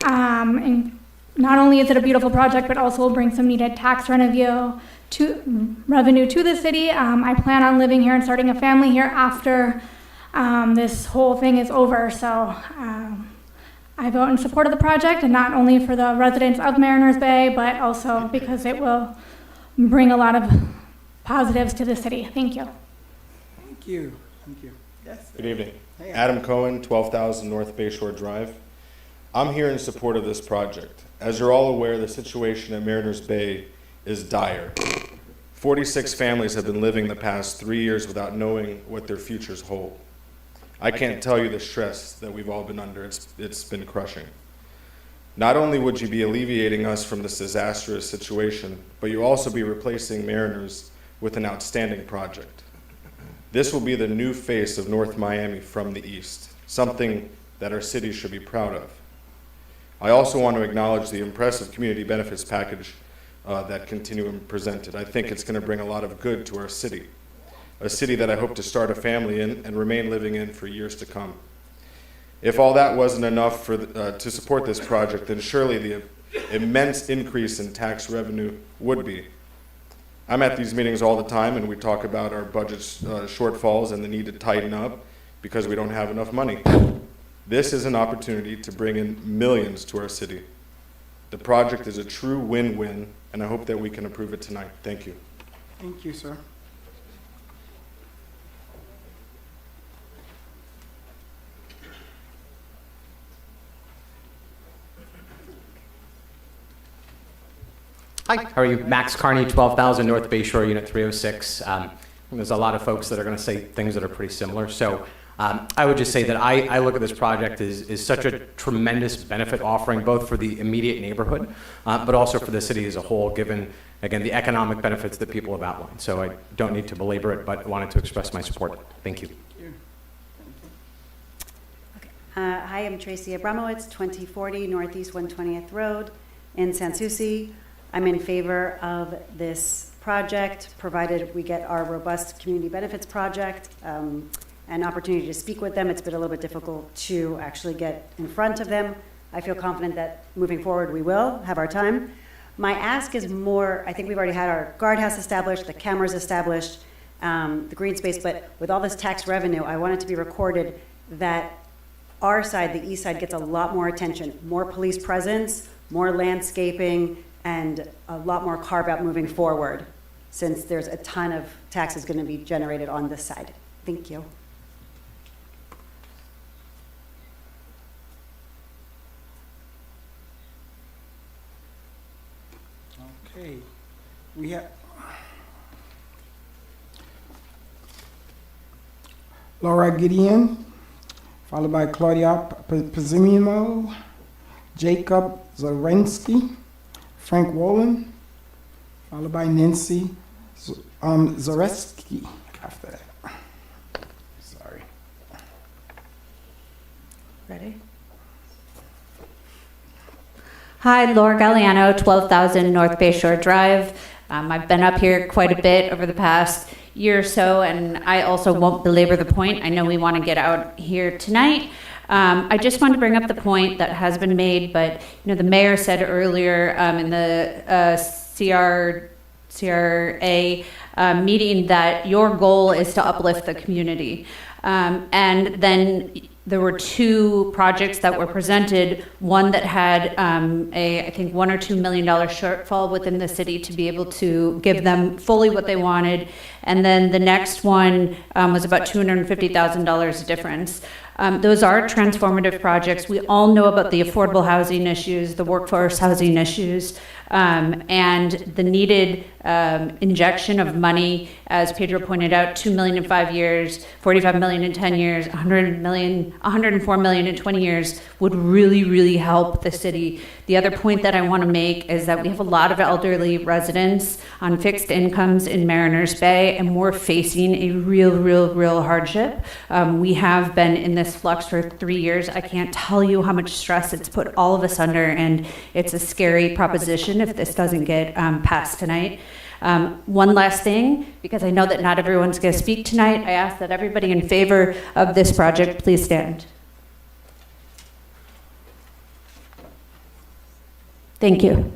And not only is it a beautiful project, but also will bring some needed tax revenue to the city. I plan on living here and starting a family here after this whole thing is over. So I vote in support of the project, and not only for the residents of Mariners Bay, but also because it will bring a lot of positives to the city. Thank you. Thank you. Thank you. Yes. Good evening. Hey. Adam Cohen, 12,000 North Bayshore Drive. I'm here in support of this project. As you're all aware, the situation at Mariners Bay is dire. 46 families have been living the past 3 years without knowing what their futures hold. I can't tell you the stress that we've all been under. It's been crushing. Not only would you be alleviating us from this disastrous situation, but you also be replacing Mariners with an outstanding project. This will be the new face of North Miami from the east, something that our city should be proud of. I also want to acknowledge the impressive community benefits package that Continuum presented. I think it's going to bring a lot of good to our city, a city that I hope to start a family in and remain living in for years to come. If all that wasn't enough to support this project, then surely the immense increase in tax revenue would be. I'm at these meetings all the time, and we talk about our budget shortfalls and the need to tighten up because we don't have enough money. This is an opportunity to bring in millions to our city. The project is a true win-win, and I hope that we can approve it tonight. Thank you. Thank you, sir. Hi, how are you? Max Carney, 12,000 North Bayshore, Unit 306. There's a lot of folks that are going to say things that are pretty similar. So I would just say that I look at this project as such a tremendous benefit offering, both for the immediate neighborhood, but also for the city as a whole, given, again, the economic benefits that people have outlined. So I don't need to belabor it, but wanted to express my support. Thank you. Hi, I'm Tracy Abramowitz, 2040 Northeast 120th Road in Sans Souci. I'm in favor of this project, provided we get our robust community benefits project, an opportunity to speak with them. It's been a little bit difficult to actually get in front of them. I feel confident that moving forward we will have our time. My ask is more, I think we've already had our guardhouse established, the cameras established, the green space, but with all this tax revenue, I want it to be recorded that our side, the east side, gets a lot more attention, more police presence, more landscaping, and a lot more carve out moving forward, since there's a ton of taxes going to be generated on this side. Thank you. Okay, we have Laura Gideon, followed by Claudia Pazimino, Jacob Zarensky, Frank Wolin, followed by Nancy Zareski after that. Sorry. Ready? Hi, Laura Galliano, 12,000 North Bayshore Drive. I've been up here quite a bit over the past year or so, and I also won't belabor the point. I know we want to get out here tonight. I just want to bring up the point that has been made, but the mayor said earlier in the CRA meeting that your goal is to uplift the community. And then there were two projects that were presented, one that had I think $1 or $2 million shortfall within the city to be able to give them fully what they wanted. And then the next one was about $250,000 difference. Those are transformative projects. We all know about the affordable housing issues, the workforce housing issues, and the needed injection of money, as Pedro pointed out, $2 million in 5 years, $45 million in 10 years, $104 million in 20 years would really, really help the city. The other point that I want to make is that we have a lot of elderly residents on fixed incomes in Mariners Bay, and we're facing a real hardship. We have been in this flux for 3 years. I can't tell you how much stress it's put all of us under, and it's a scary proposition if this doesn't get passed tonight. One last thing, because I know that not everyone's going to speak tonight, I ask that everybody in favor of this project please stand. Thank you.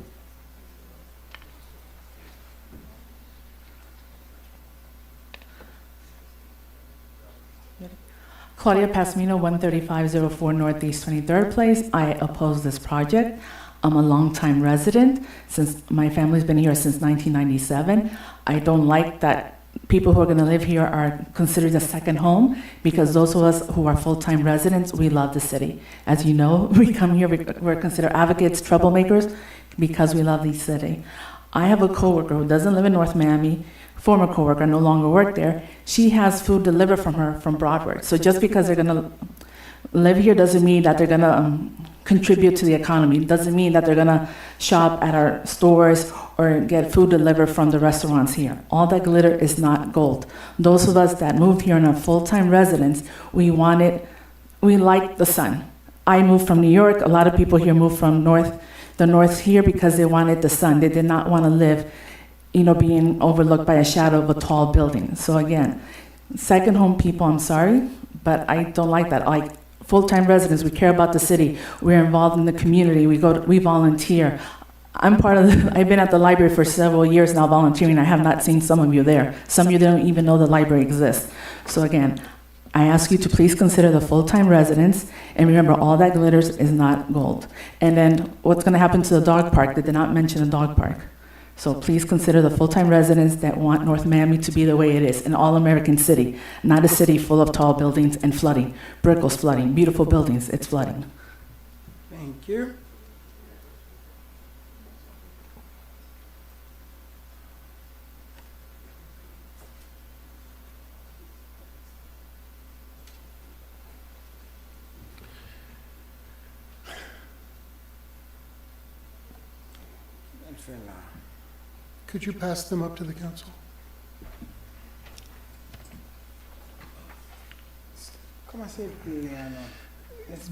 Claudia Pasmino, 13504 Northeast 23rd Place. I oppose this project. I'm a longtime resident since my family's been here since 1997. I don't like that people who are going to live here are considered a second home, because those of us who are full-time residents, we love the city. As you know, we come here, we're considered advocates, troublemakers, because we love the city. I have a coworker who doesn't live in North Miami, former coworker, no longer work there. She has food delivered from her from Broadway. So just because they're going to live here doesn't mean that they're going to contribute to the economy. It doesn't mean that they're going to shop at our stores or get food delivered from the restaurants here. All that glitter is not gold. Those of us that moved here and are full-time residents, we like the sun. I moved from New York. A lot of people here moved from the north here because they wanted the sun. They did not want to live, being overlooked by a shadow of a tall building. So again, second home people, I'm sorry, but I don't like that. Like full-time residents, we care about the city. We're involved in the community. We volunteer. I've been at the library for several years now volunteering. I have not seen some of you there. Some of you don't even know the library exists. So again, I ask you to please consider the full-time residents, and remember, all that glitters is not gold. And then what's going to happen to the dog park? They did not mention a dog park. So please consider the full-time residents that want North Miami to be the way it is, an all-American city, not a city full of tall buildings and flooding. Brickell's flooding, beautiful buildings, it's flooding. Thank you. Could you pass them up to the council?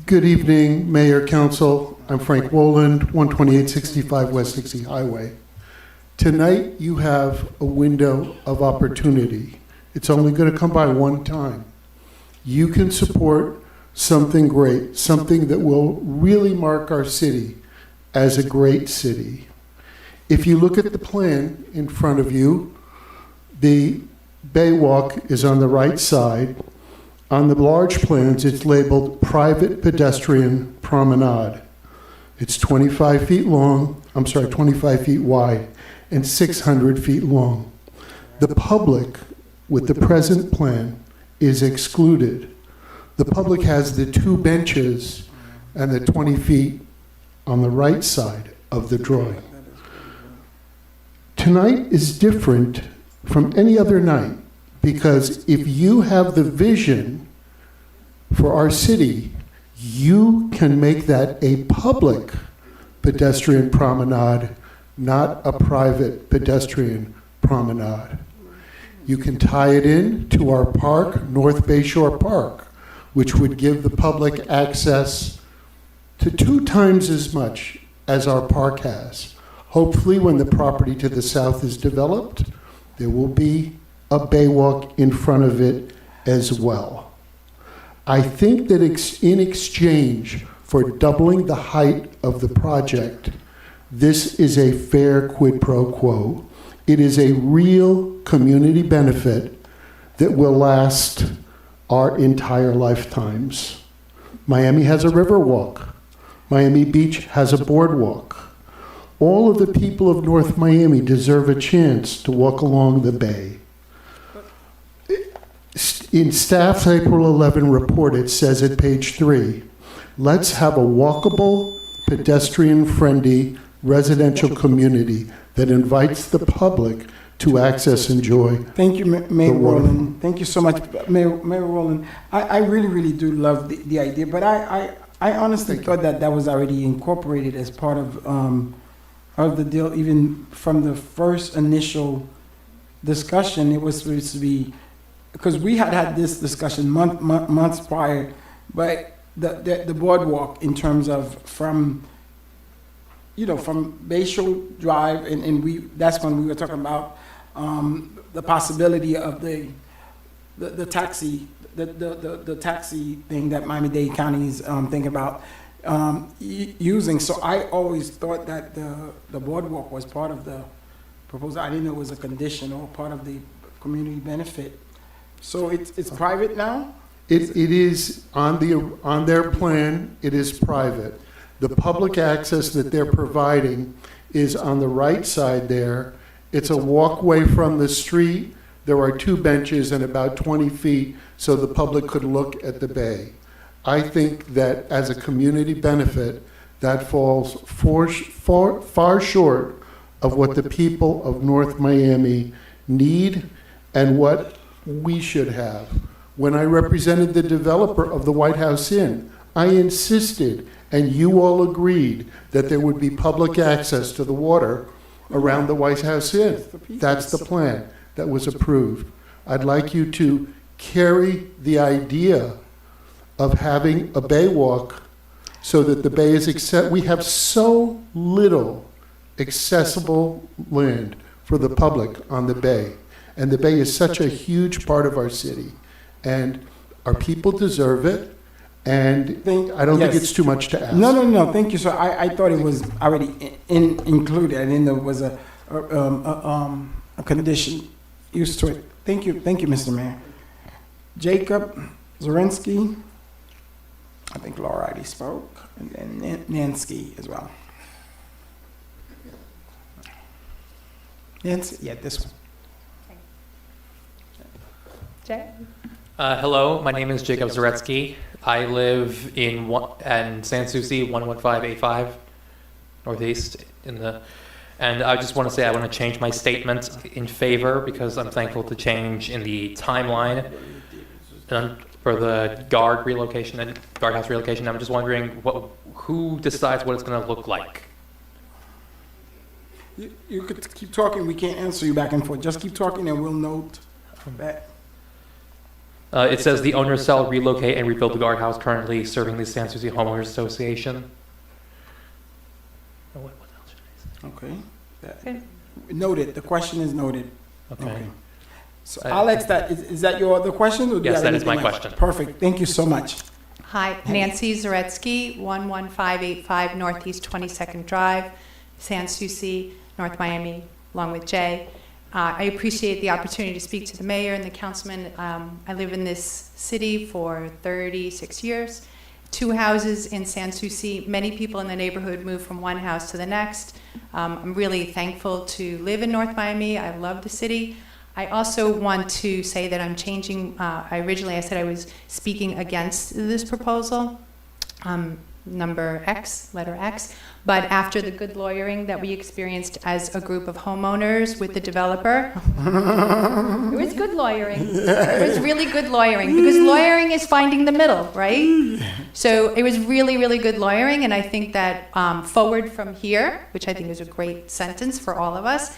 Good evening, Mayor, Council. I'm Frank Woland, 12865 West 60 Highway. Tonight, you have a window of opportunity. It's only going to come by one time. You can support something great, something that will really mark our city as a great city. If you look at the plan in front of you, the Baywalk is on the right side. On the large plans, it's labeled Private Pedestrian Promenade. It's 25 feet wide and 600 feet long. The public, with the present plan, is excluded. The public has the 2 benches and the 20 feet on the right side of the drawing. Tonight is different from any other night, because if you have the vision for our city, you can make that a public pedestrian promenade, not a private pedestrian promenade. You can tie it in to our park, North Bayshore Park, which would give the public access to 2 times as much as our park has. Hopefully, when the property to the south is developed, there will be a Baywalk in front of it as well. I think that in exchange for doubling the height of the project, this is a fair quid pro quo. It is a real community benefit that will last our entire lifetimes. Miami has a river walk. Miami Beach has a boardwalk. All of the people of North Miami deserve a chance to walk along the bay. In staff's April 11 report, it says at page 3, let's have a walkable, pedestrian-friendly residential community that invites the public to access and enjoy. Thank you, Mayor Rowland. Thank you so much, Mayor Rowland. I really, really do love the idea, but I honestly thought that was already incorporated as part of the deal, even from the first initial discussion. It was supposed to be, because we had this discussion months prior, but the boardwalk in terms of from Bayshore Drive, and that's when we were talking about the possibility of the taxi, the taxi thing that Miami-Dade County is thinking about using. So I always thought that the boardwalk was part of the proposal. I didn't know it was a condition or part of the community benefit. So it's private now? It is on their plan, it is private. The public access that they're providing is on the right side there. It's a walkway from the street. There are 2 benches and about 20 feet so the public could look at the bay. I think that as a community benefit, that falls far short of what the people of North Miami need and what we should have. When I represented the developer of the White House Inn, I insisted, and you all agreed, that there would be public access to the water around the White House Inn. That's the plan that was approved. I'd like you to carry the idea of having a bay walk so that the bay is we have so little accessible land for the public on the bay. And the bay is such a huge part of our city. And our people deserve it. And I don't think it's too much to ask. No. Thank you, sir. I thought it was already included. I didn't know it was a condition used to it. Thank you, Mr. Mayor. Jacob Zorensky. I think Laura already spoke, and then Nancy as well. Nancy, yeah, this one. Jay? Hello, my name is Jacob Zaretsky. I live in Sans Souci, 11585 Northeast and I just want to say I want to change my statement in favor because I'm thankful to change in the timeline for the guardhouse relocation. I'm just wondering who decides what it's going to look like. You could keep talking. We can't answer you back and forth. Just keep talking and we'll note that. It says the owner shall relocate and rebuild the guardhouse currently serving the Sans Souci Homeowners Association. What else should I say? Okay. Noted. The question is noted. Okay. So Alex, is that your other question? Or yes, that is my question. Perfect. Thank you so much. Hi, Nancy Zaretsky, 11585 Northeast 22nd Drive, Sans Souci, North Miami, along with Jay. I appreciate the opportunity to speak to the mayor and the councilman. I live in this city for 36 years, 2 houses in Sans Souci. Many people in the neighborhood move from one house to the next. I'm really thankful to live in North Miami. I love the city. I also want to say that I'm changing, originally I said I was speaking against this proposal, number X, letter X, but after the good lawyering that we experienced as a group of homeowners with the developer, it was good lawyering. It was really good lawyering, because lawyering is finding the middle, right? So it was really, really good lawyering, and I think that forward from here, which I think is a great sentence for all of us,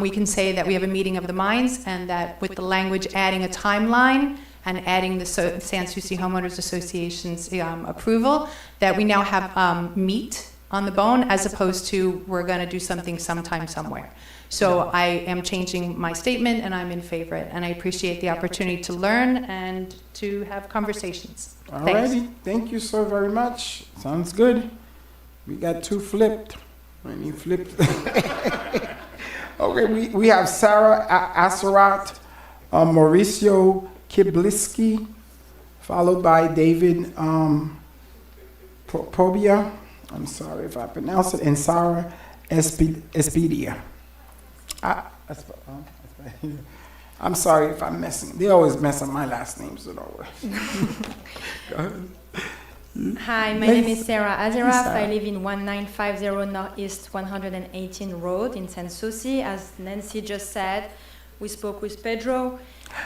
we can say that we have a meeting of the minds, and that with the language adding a timeline and adding the Sans Souci Homeowners Association's approval, that we now have meat on the bone, as opposed to we're going to do something sometime somewhere. So I am changing my statement, and I'm in favor of it, and I appreciate the opportunity to learn and to have conversations. Alrighty, thank you so very much. Sounds good. We got 2 flipped. When you flip. Okay, we have Sarah Asarat, Mauricio Kibliski, followed by David Pobia, I'm sorry if I pronounce it, and Sarah Espedia. I'm sorry if I'm messing. They always mess up my last name, so don't worry. Go ahead. Hi, my name is Sarah Azaraf. Sarah. I live in 1950 Northeast 118 Road in Sanssouci. As Nancy just said, we spoke with Pedro.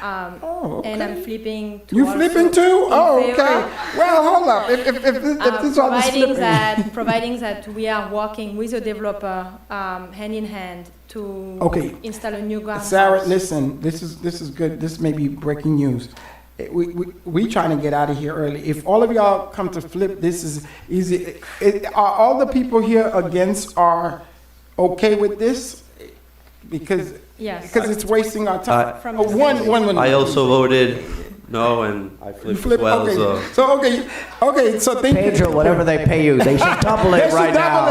Okay. And I'm flipping to You also flipping too? in Oh, favor, okay. Well, hold up. If this all is flipping. providing that we are working with a developer hand in hand to install a new guardhouse. Sarah, listen. This is good. This may be breaking news. We trying to get out of here early. If all of y'all come to flip, this is easy. Are all the people here against are okay with this? Because it's wasting our time. One. I also voted no, and I flipped as well. Okay. So thank you. Pedro, whatever they pay you, they should double it right now.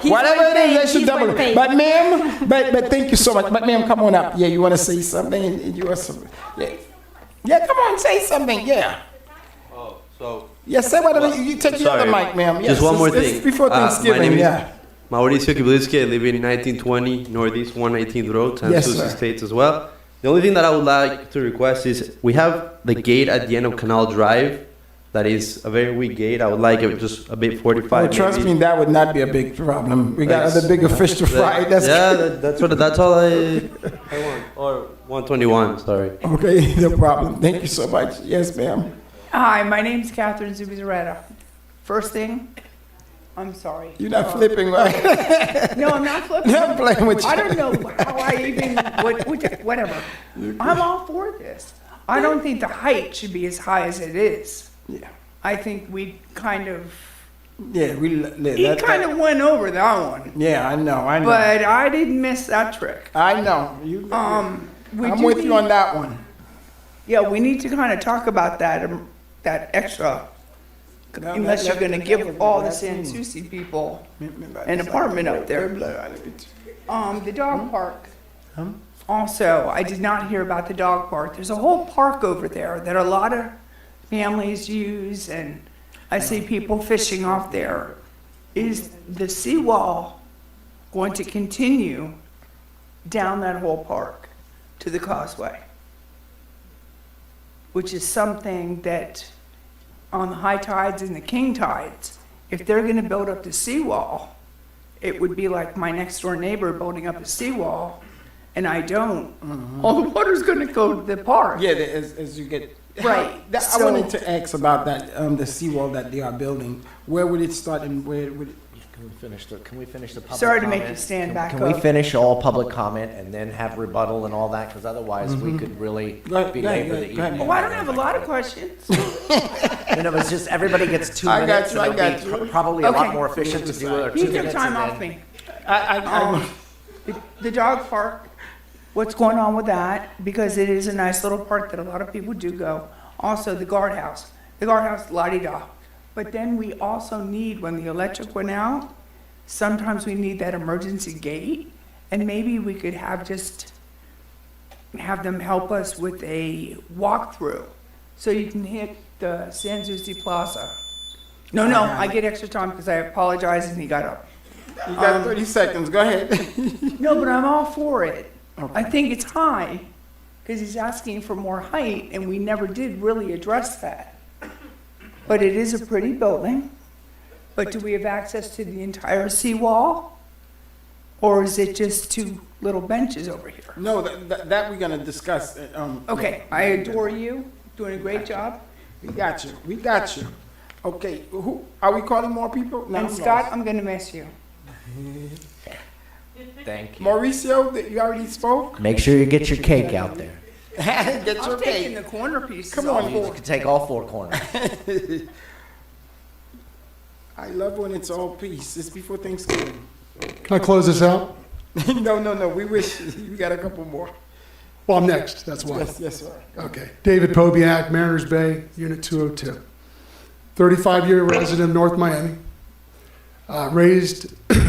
Whatever it is, they should double it. But ma'am, but thank you so much. But ma'am, come on up. Yeah, you want to say something? You want some? Yeah, come on, say something. Yeah. Oh, so. Yeah, say whatever. You take the other mic, ma'am. Just one more thing. It's before Thanksgiving. My name is Mauricio Kibliski. I live in 1920 Northeast 118th Road, Sanssouci States as well. The only thing that I would like to request is we have the gate at the end of Canal Drive. That is a very weak gate. I would like it just a bit 45. Oh, trust me, that would not be a big problem. We got other bigger fish to fry. That's all I want. Or 121, sorry. Okay, no problem. Thank you so much. Yes, ma'am. Hi, my name's Catherine Zubizarreta. First thing, I'm sorry. You're not flipping, right? No, I'm not flipping. I'm playing with you. I don't know how I even, whatever. I'm all for this. I don't think the height should be as high as it is. Yeah. I think we kind of, he kind of went over that one. Yeah, I know. But I didn't miss that trick. I know. I'm with you on that one. Yeah, we need to kind of talk about that extra. Unless you're going to give all the Sanssouci people an apartment up there. The dog park. Also, I did not hear about the dog park. There's a whole park over there that a lot of families use, and I see people fishing off there. Is the seawall going to continue down that whole park to the causeway? Which is something that on the high tides and the king tides, if they're going to build up the seawall, it would be like my next door neighbor building up a seawall, and I don't. All the water's going to go to the park. Yeah, as you get. Right. I wanted to ask about that, the seawall that they are building. Where would it start and where would it? Can we finish the public Sorry to comment? make you stand back Can up. we finish all public comment and then have rebuttal and all that? Because otherwise we could really belabor the evening. Oh, I don't have a lot of questions. No, it's just everybody gets 2 I got minutes. you, and I got it'll be you. probably a lot more efficient to do it. You took time off me. The dog park, what's going on with that? Because it is a nice little park that a lot of people do go. Also, the guardhouse. The guardhouse, la-di-da. But then we also need, when the electric went out, sometimes we need that emergency gate. And maybe we could have them help us with a walkthrough. So you can hit the Sanssouci Plaza. No, I get extra time because I apologized and he got up. You got 30 seconds. Go ahead. No, but I'm all for it. I think it's high because he's asking for more height, and we never did really address that. But it is a pretty building. But do we have access to the entire seawall? Or is it just 2 little benches over here? No, that we're going to discuss. Okay, I adore you. Doing a great job. We got you. Okay, who are we calling more people? No, And Scott, I'm going to miss you. Thank you. Mauricio, you already spoke? Make sure you get your cake out there. Get your I'm cake. taking the corner pieces. Come on, You can take all 4 corners. I love when it's all peace. It's before Thanksgiving. Can I close this out? No. We wish we got a couple more. Well, I'm next, that's why. Yes, sir. Okay. David Pobiak, Mariners Bay, Unit 202. 35-year resident of North Miami.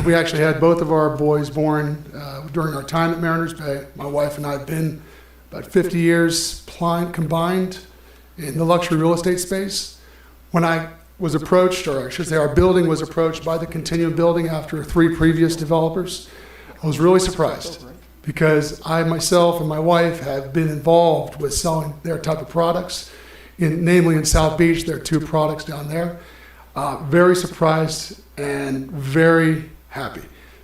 We actually had both of our boys born during our time at Mariners Bay. My wife and I have been about 50 years combined in the luxury real estate space. When I was approached, or I should say our building was approached by the Continuum Building after 3 previous developers, I was really surprised because I myself and my wife have been involved with selling their type of products, namely in South Beach. There are 2 products down there. Very surprised and very happy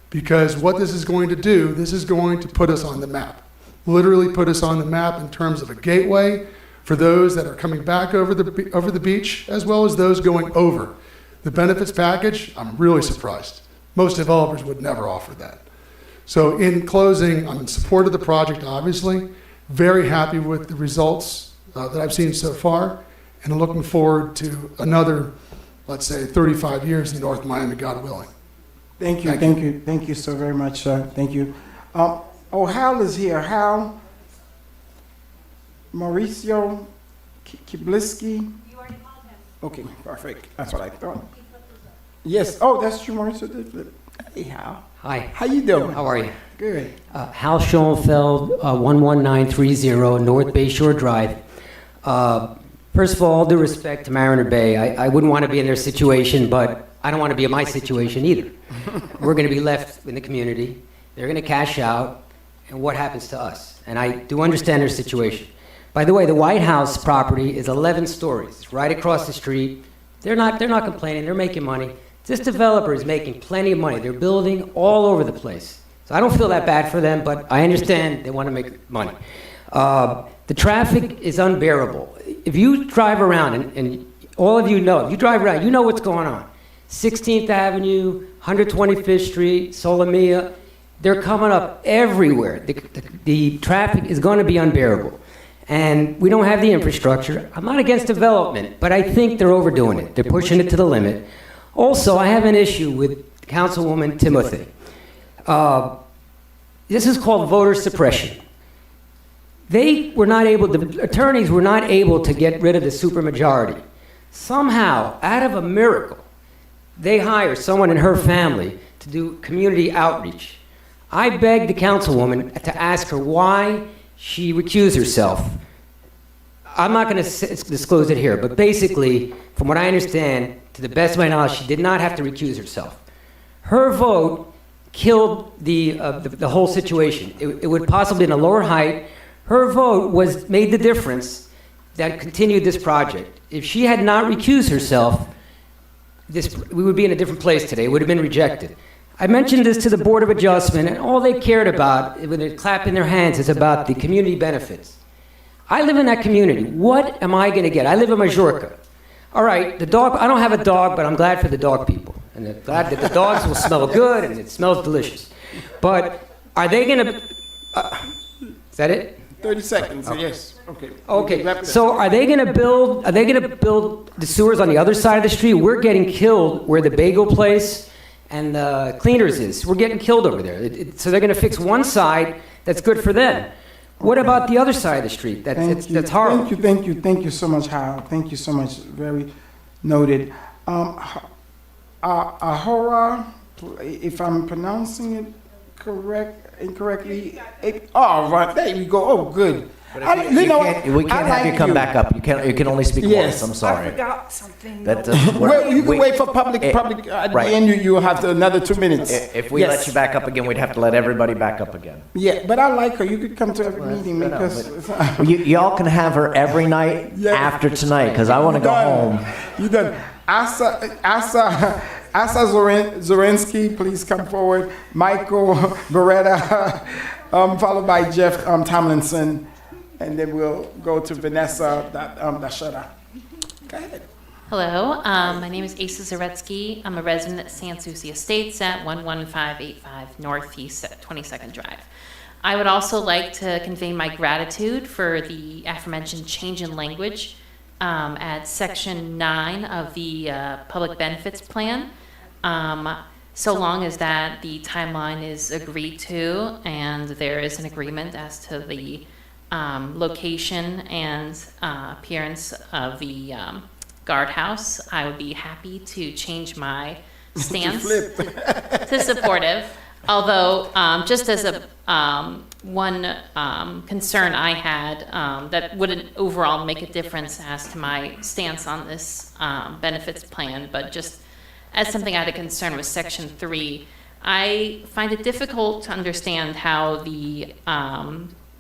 because what this is going to do, this is going to put us on the map. Literally put us on the map in terms of a gateway for those that are coming back over the beach, as well as those going over. The benefits package, I'm really surprised. Most developers would never offer that. So in closing, I'm in support of the project, obviously. Very happy with the results that I've seen so far, and I'm looking forward to another, let's say, 35 years in North Miami, God willing. Thank you so very much, sir. Thank you. Hal is here. Hal, Mauricio Kibliski. You already called him. Okay, perfect. That's what I thought. Yes. Oh, that's true, Mauricio. Hey, Hal. Hi. How you doing? How are you? Good. Hal Schoenfeld, 11930 North Bayshore Drive. First of all due respect to Mariner Bay, I wouldn't want to be in their situation, but I don't want to be in my situation either. We're going to be left in the community. They're going to cash out, and what happens to us? And I do understand their situation. By the way, the White House property is 11 stories, right across the street. They're not complaining. They're making money. This developer is making plenty of money. They're building all over the place. So I don't feel that bad for them, but I understand they want to make money. The traffic is unbearable. If you drive around, and all of you know, if you drive around, you know what's going on. 16th Avenue, 125th Street, Solomia, they're coming up everywhere. The traffic is going to be unbearable. And we don't have the infrastructure. I'm not against development, but I think they're overdoing it. They're pushing it to the limit. Also, I have an issue with Councilwoman Timothy. This is called voter suppression. The attorneys were not able to get rid of the supermajority. Somehow, out of a miracle, they hire someone in her family to do community outreach. I begged the councilwoman to ask her why she recused herself. I'm not going to disclose it here, but basically, from what I understand, to the best of my knowledge, she did not have to recuse herself. Her vote killed the whole situation. It would possibly in a lower height. Her vote made the difference that continued this project. If she had not recused herself, we would be in a different place today. It would have been rejected. I mentioned this to the Board of Adjustment, and all they cared about, when they clap in their hands, is about the community benefits. I live in that community. What am I going to get? I live in Majorca. All right, the dog, I don't have a dog, but I'm glad for the dog people. And I'm glad that the dogs will smell good and it smells delicious. But are they going to, is that it? 30 seconds, Okay. yes. Okay. Okay, so are they going to build the sewers on the other side of the street? We're getting killed where the bagel place and the cleaners is. We're getting killed over there. So they're going to fix one side that's good for them. What about the other side of the street? That's horrible. Thank you so much, Hal. Thank you so much. Very noted. Ahora, if I'm pronouncing it incorrectly. Oh, right, there you go. Oh, good. We can't have you come back up. You can only speak once. I'm sorry. I forgot something. Well, you can wait for public. At right. the end, you have another 2 minutes. If we let you back up again, we'd have to let everybody back up again. Yeah, but I like her. You could come to every meeting because Y'all can have her every night after tonight because I want to go home. You done. Asa Zorensky, please come forward. Michael Beretta, followed by Jeff Tomlinson. And then we'll go to Vanessa Dashara. Go ahead. Hello, my name is Asa Zaretsky. I'm a resident at San Souci Estates at 11585 Northeast at 22nd Drive. I would also like to convey my gratitude for the aforementioned change in language at Section 9 of the Public Benefits Plan. So long as that the timeline is agreed to and there is an agreement as to the location and appearance of the guardhouse, I would be happy to change my stance to supportive. Although, just as a one concern I had that wouldn't overall make a difference as to my stance on this benefits plan, but just as something I had a concern with Section 3, I find it difficult to understand how the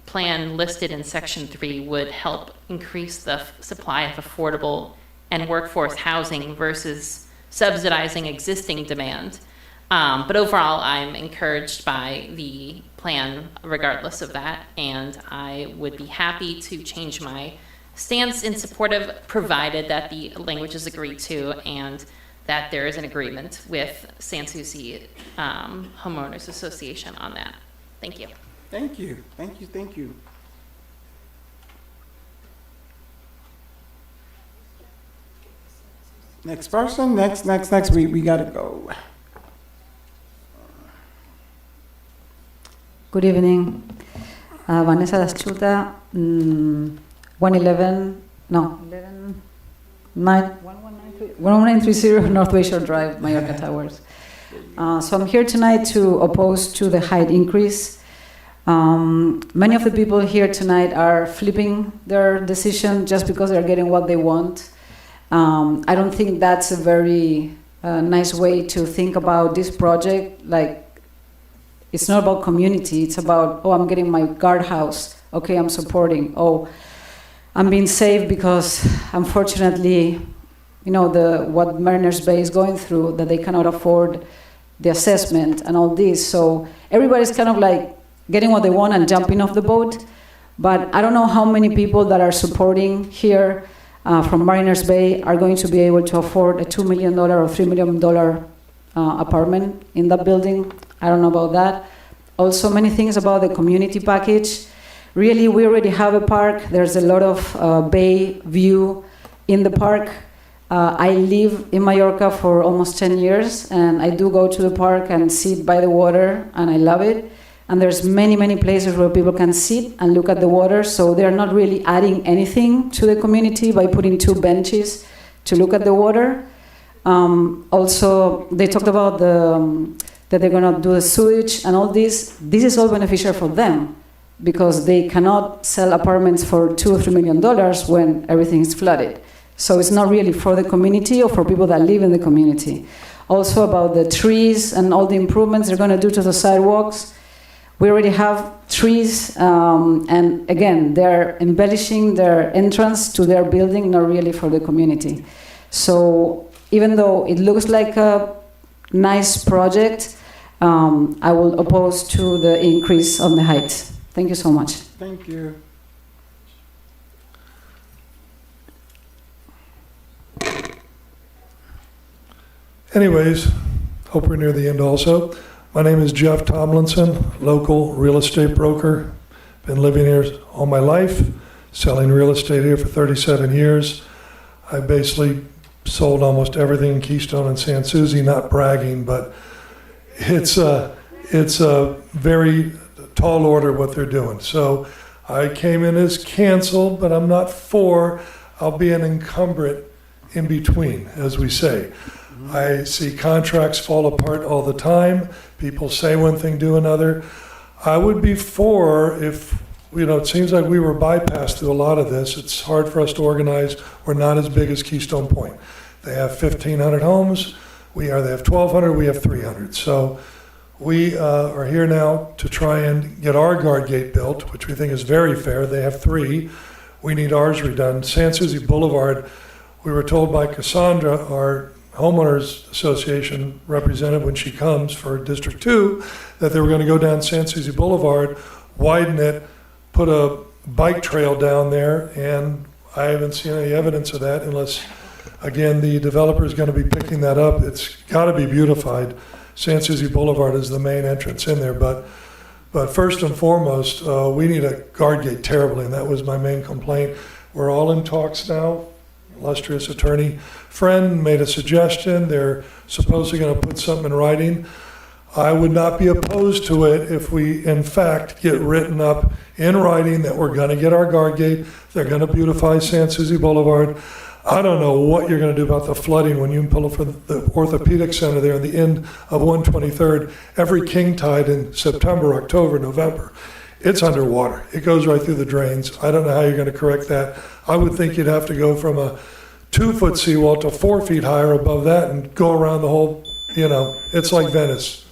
plan listed in Section 3 would help increase the supply of affordable and workforce housing versus subsidizing existing demand. But overall, I'm encouraged by the plan regardless of that, and I would be happy to change my stance in support of, provided that the language is agreed to and that there is an agreement with Sans Souci Homeowners Association on that. Thank you. Thank you, thank you, thank you. Next person, next, we gotta go. Good evening. Vanessa Daschuta, 1130 North Bayshore Drive, Mallorca Towers. So I'm here tonight to oppose to the height increase. Many of the people here tonight are flipping their decision just because they're getting what they want. I don't think that's a very nice way to think about this project. Like, it's not about community, it's about, oh, I'm getting my guardhouse, okay, I'm supporting. Oh, I'm being saved because, unfortunately, you know, what Mariners Bay is going through, that they cannot afford the assessment and all this. So everybody's kind of like getting what they want and jumping off the boat. But I don't know how many people that are supporting here from Mariners Bay are going to be able to afford a $2 million or $3 million apartment in that building. I don't know about that. Also, many things about the community package. Really, we already have a park. There's a lot of bay view in the park. I live in Mallorca for almost 10 years, and I do go to the park and sit by the water, and I love it. And there's many, many places where people can sit and look at the water, so they're not really adding anything to the community by putting 2 benches to look at the water. Also, they talked about that they're going to do the sewage and all this. This is all beneficial for them because they cannot sell apartments for $2 or $3 million when everything is flooded. So it's not really for the community or for people that live in the community. Also about the trees and all the improvements they're going to do to the sidewalks. We already have trees, and again, they're embellishing their entrance to their building, not really for the community. So even though it looks like a nice project, I will oppose to the increase on the height. Thank you so much. Thank you. Anyways, hope we're near the end also. My name is Jeff Tomlinson, local real estate broker. Been living here all my life, selling real estate here for 37 years. I basically sold almost everything in Keystone and Sans Souci, not bragging, but it's a very tall order what they're doing. So I came in as canceled, but I'm not for. I'll be an incumbent in between, as we say. I see contracts fall apart all the time. People say one thing, do another. I would be for if, it seems like we were bypassed through a lot of this. It's hard for us to organize. We're not as big as Keystone Point. They have 1,500 homes. They have 1,200. We have 300. So we are here now to try and get our guard gate built, which we think is very fair. They have 3. We need ours redone. Sans Souci Boulevard, we were told by Cassandra, our Homeowners Association representative, when she comes for District 2, that they were going to go down Sans Souci Boulevard, widen it, put a bike trail down there, and I haven't seen any evidence of that unless, again, the developer is going to be picking that up. It's got to be beautified. Sans Souci Boulevard is the main entrance in there, but first and foremost, we need a guard gate terribly, and that was my main complaint. We're all in talks now. Illustrious attorney friend made a suggestion. They're supposedly going to put something in writing. I would not be opposed to it if we, in fact, get written up in writing that we're going to get our guard gate. They're going to beautify Sans Souci Boulevard. I don't know what you're going to do about the flooding when you pull for the orthopedic center there in the end of 123rd. Every king tide in September, October, November, it's underwater. It goes right through the drains. I don't know how you're going to correct that. I would think you'd have to go from a 2-foot seawall to 4 feet higher above that and go around the whole, it's like Venice.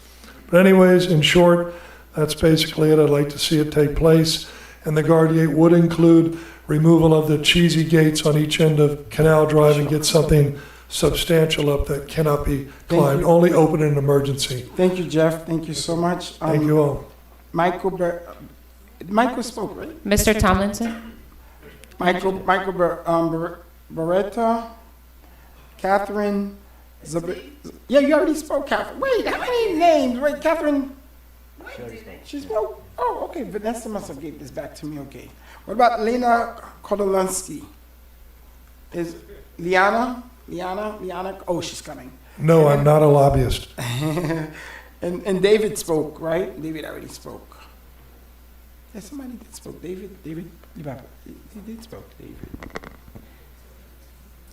But anyways, in short, that's basically it. I'd like to see it take place. And the Guardiate would include removal of the cheesy gates on each end of Canal Drive and get something substantial up that cannot be climbed, only open in an emergency. Thank you, Jeff. Thank you so much. Thank you all. Michael spoke, right? Mr. Tomlinson? Michael Beretta, Catherine, yeah, you already spoke, Catherine. Wait, how many names? Wait, Catherine, she spoke? Oh, okay, Vanessa must have gave this back to me, okay. What about Lena Kodolensky? Is Liana? Oh, she's coming. No, I'm not a lobbyist. and David spoke, right? David already spoke. There's somebody that spoke. David, he did spoke, David.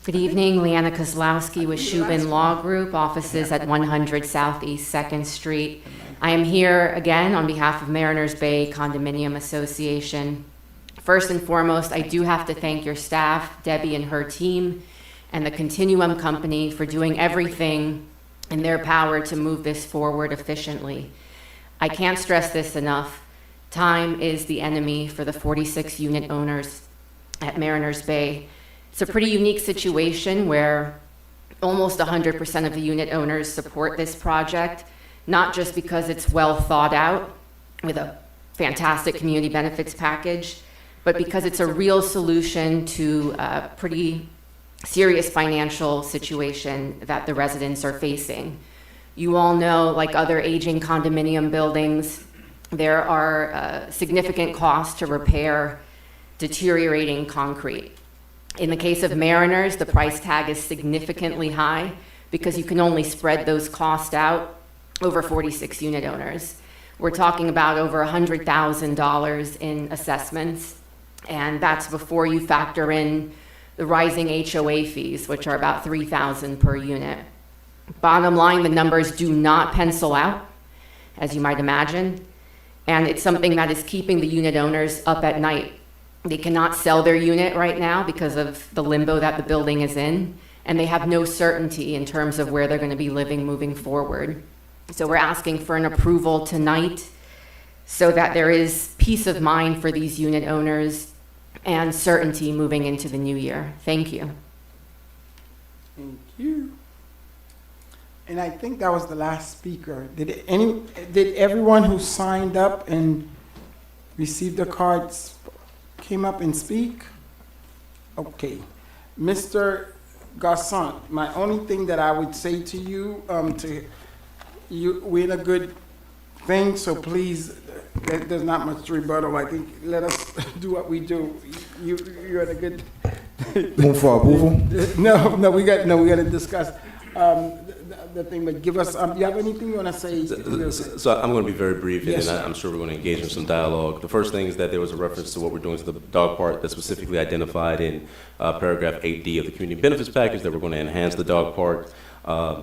Good evening, Leanna Kozlowski with Shubin Law Group, offices at 100 Southeast 2nd Street. I am here again on behalf of Mariners Bay Condominium Association. First and foremost, I do have to thank your staff, Debbie and her team, and the Continuum Company for doing everything in their power to move this forward efficiently. I can't stress this enough. Time is the enemy for the 46 unit owners at Mariners Bay. It's a pretty unique situation where almost 100% of the unit owners support this project, not just because it's well thought out with a fantastic community benefits package, but because it's a real solution to a pretty serious financial situation that the residents are facing. You all know, like other aging condominium buildings, there are significant costs to repair deteriorating concrete. In the case of Mariners, the price tag is significantly high because you can only spread those costs out over 46 unit owners. We're talking about over $100,000 in assessments, and that's before you factor in the rising HOA fees, which are about $3,000 per unit. Bottom line, the numbers do not pencil out, as you might imagine, and it's something that is keeping the unit owners up at night. They cannot sell their unit right now because of the limbo that the building is in, and they have no certainty in terms of where they're going to be living moving forward. So we're asking for an approval tonight so that there is peace of mind for these unit owners and certainty moving into the new year. Thank you. Thank you. And I think that was the last speaker. Did everyone who signed up and received the cards came up and speak? Okay. Mr. Garcon, my only thing that I would say to you, we're in a good thing, so please, there's not much to rebuttal. I think let us do what we do. You're in a good. Move for approval? No, we got to discuss the thing, but give us, you have anything you want to say? So I'm going to be very brief, Yes, and sir. I'm sure we're going to engage in some dialogue. The first thing is that there was a reference to what we're doing to the dog park that's specifically identified in paragraph 8D of the community benefits package, that we're going to enhance the dog park.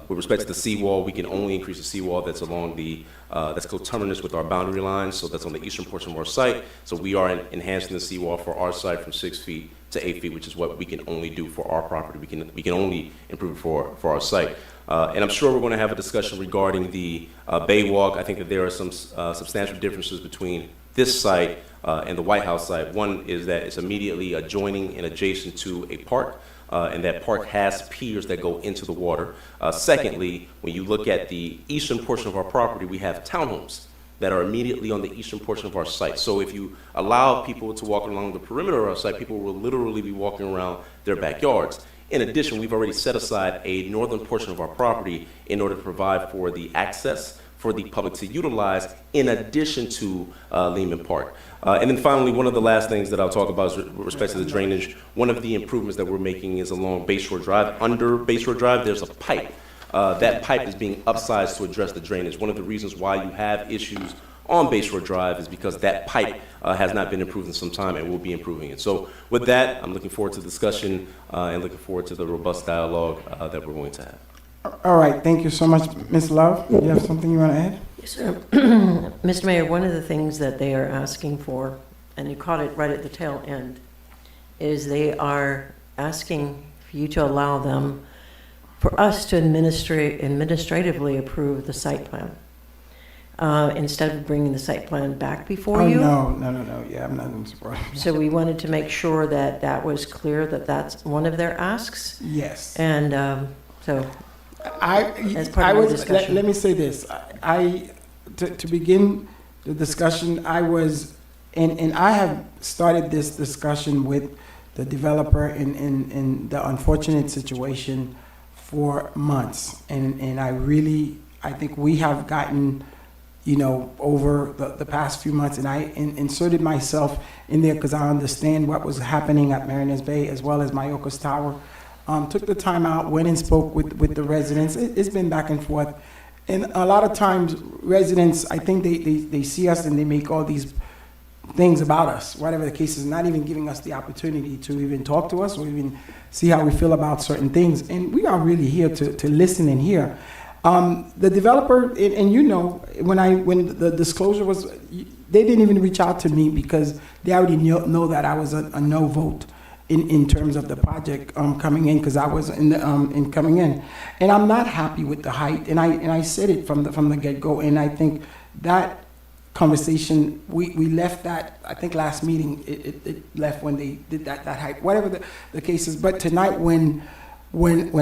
With respect to the seawall, we can only increase the seawall that's along the, that's coterminous with our boundary lines, so that's on the eastern portion of our site. So we are enhancing the seawall for our site from 6 feet to 8 feet, which is what we can only do for our property. We can only improve for our site. And I'm sure we're going to have a discussion regarding the Bay Walk. I think that there are some substantial differences between this site and the White House site. One is that it's immediately adjoining and adjacent to a park, and that park has piers that go into the water. Secondly, when you look at the eastern portion of our property, we have townhomes that are immediately on the eastern portion of our site. So if you allow people to walk along the perimeter of our site, people will literally be walking around their backyards. In addition, we've already set aside a northern portion of our property in order to provide for the access for the public to utilize in addition to Lehman Park. And then finally, one of the last things that I'll talk about is with respect to the drainage. One of the improvements that we're making is along Bayshore Drive. Under Bayshore Drive, there's a pipe. That pipe is being upsized to address the drainage. One of the reasons why you have issues on Bayshore Drive is because that pipe has not been improved in some time and we'll be improving it. So with that, I'm looking forward to the discussion and looking forward to the robust dialogue that we're going to have. All right, thank you so much, Ms. Love. Do you have something you want to add? Yes, sir. Mr. Mayor, one of the things that they are asking for, and you caught it right at the tail end, is they are asking for you to allow them, for us to administratively approve the site plan, instead of bringing the site plan back before you. No. Yeah, I'm not surprised. So we wanted to make sure that that was clear, that that's one of their asks. Yes. And so, as part I of the was, discussion. let me say this. To begin the discussion, I was, and I have started this discussion with the developer in the unfortunate situation for months. And I think we have gotten, over the past few months, and I inserted myself in there because I understand what was happening at Mariners Bay as well as Mayorkas Tower. Took the time out, went and spoke with the residents. It's been back and forth. And a lot of times residents, I think they see us and they make all these things about us, whatever the case is, not even giving us the opportunity to even talk to us or even see how we feel about certain things. And we are really here to listen and hear. The developer, and when the disclosure was, they didn't even reach out to me because they already know that I was a no vote in terms of the project coming in, because I was in coming in. And I'm not happy with the height, and I said it from the get-go, and I think that conversation, we left that, I think last meeting, it left when they did that height, whatever the case is. But tonight when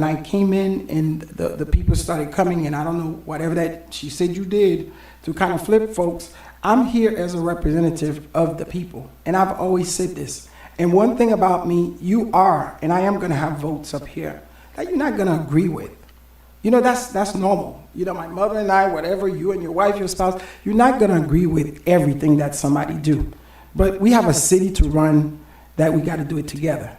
I came in and the people started coming, and I don't know, whatever that she said you did to kind of flip folks, I'm here as a representative of the people. And I've always said this. And one thing about me, you are, and I am going to have votes up here that you're not going to agree with. That's normal. My mother and I, whatever, you and your wife, your spouse, you're not going to agree with everything that somebody do. But we have a city to run that we got to do it together.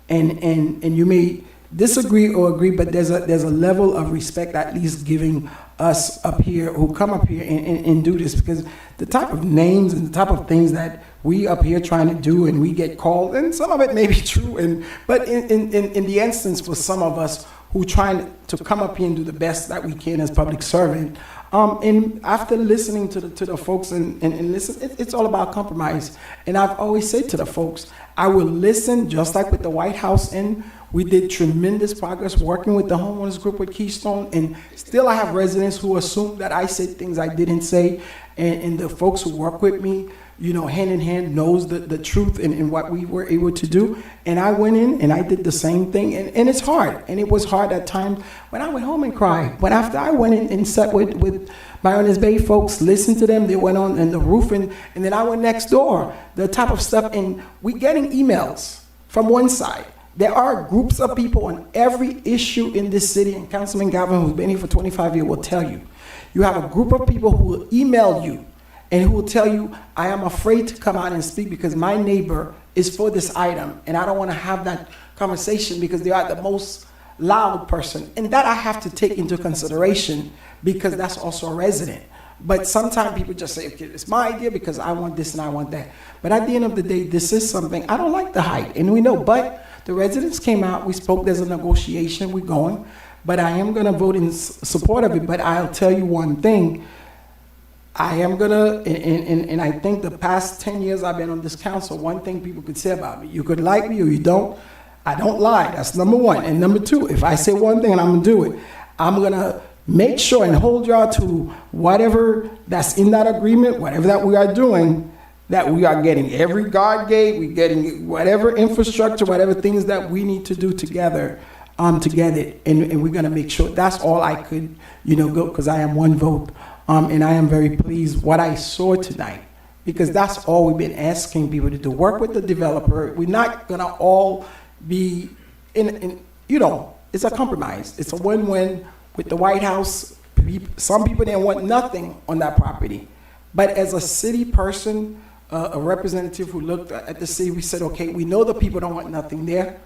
And you may disagree or agree, but there's a level of respect at least giving us up here who come up here and do this, because the type of names and the type of things that we up here trying to do and we get called, and some of it may be true, but in the instance for some of us who trying to come up here and do the best that we can as public servant, and after listening to the folks and listen, it's all about compromise. And I've always said to the folks, I will listen, just like with the White House, and we did tremendous progress working with the homeowners group with Keystone, and still I have residents who assume that I said things I didn't say, and the folks who work with me, hand in hand, knows the truth and what we were able to do. And I went in and I did the same thing, and it's hard, and it was hard at times when I went home and cried. But after I went in and sat with Mariners Bay folks, listened to them, they went on in the roof, and then I went next door, the type of stuff, and we getting emails from one side. There are groups of people on every issue in this city, and Councilman Galvin, who's been here for 25 years, will tell you. You have a group of people who will email you and who will tell you, I am afraid to come out and speak because my neighbor is for this item, and I don't want to have that conversation because they are the most loud person. And that I have to take into consideration because that's also a resident. But sometimes people just say, okay, it's my idea because I want this and I want that. But at the end of the day, this is something, I don't like the height, and we know, but the residents came out, we spoke, there's a negotiation, we're going, but I am going to vote in support of it. But I'll tell you one thing, I am going to, and I think the past 10 years I've been on this council, one thing people could say about me, you could like me or you don't, I don't lie, that's number one. And number two, if I say one thing and I'm going to do it, I'm going to make sure and hold y'all to whatever that's in that agreement, whatever that we are doing, that we are getting every guard gate, we're getting whatever infrastructure, whatever things that we need to do together to get it. And we're going to make sure that's all I could, go, because I am one vote. And I am very pleased what I saw tonight, because that's all we've been asking people to do, work with the developer. We're not going to all be it's a compromise. It's a win-win with the White House. Some people didn't want nothing on that property. But as a city person, a representative who looked at the city, we said, okay, we know the people don't want nothing there,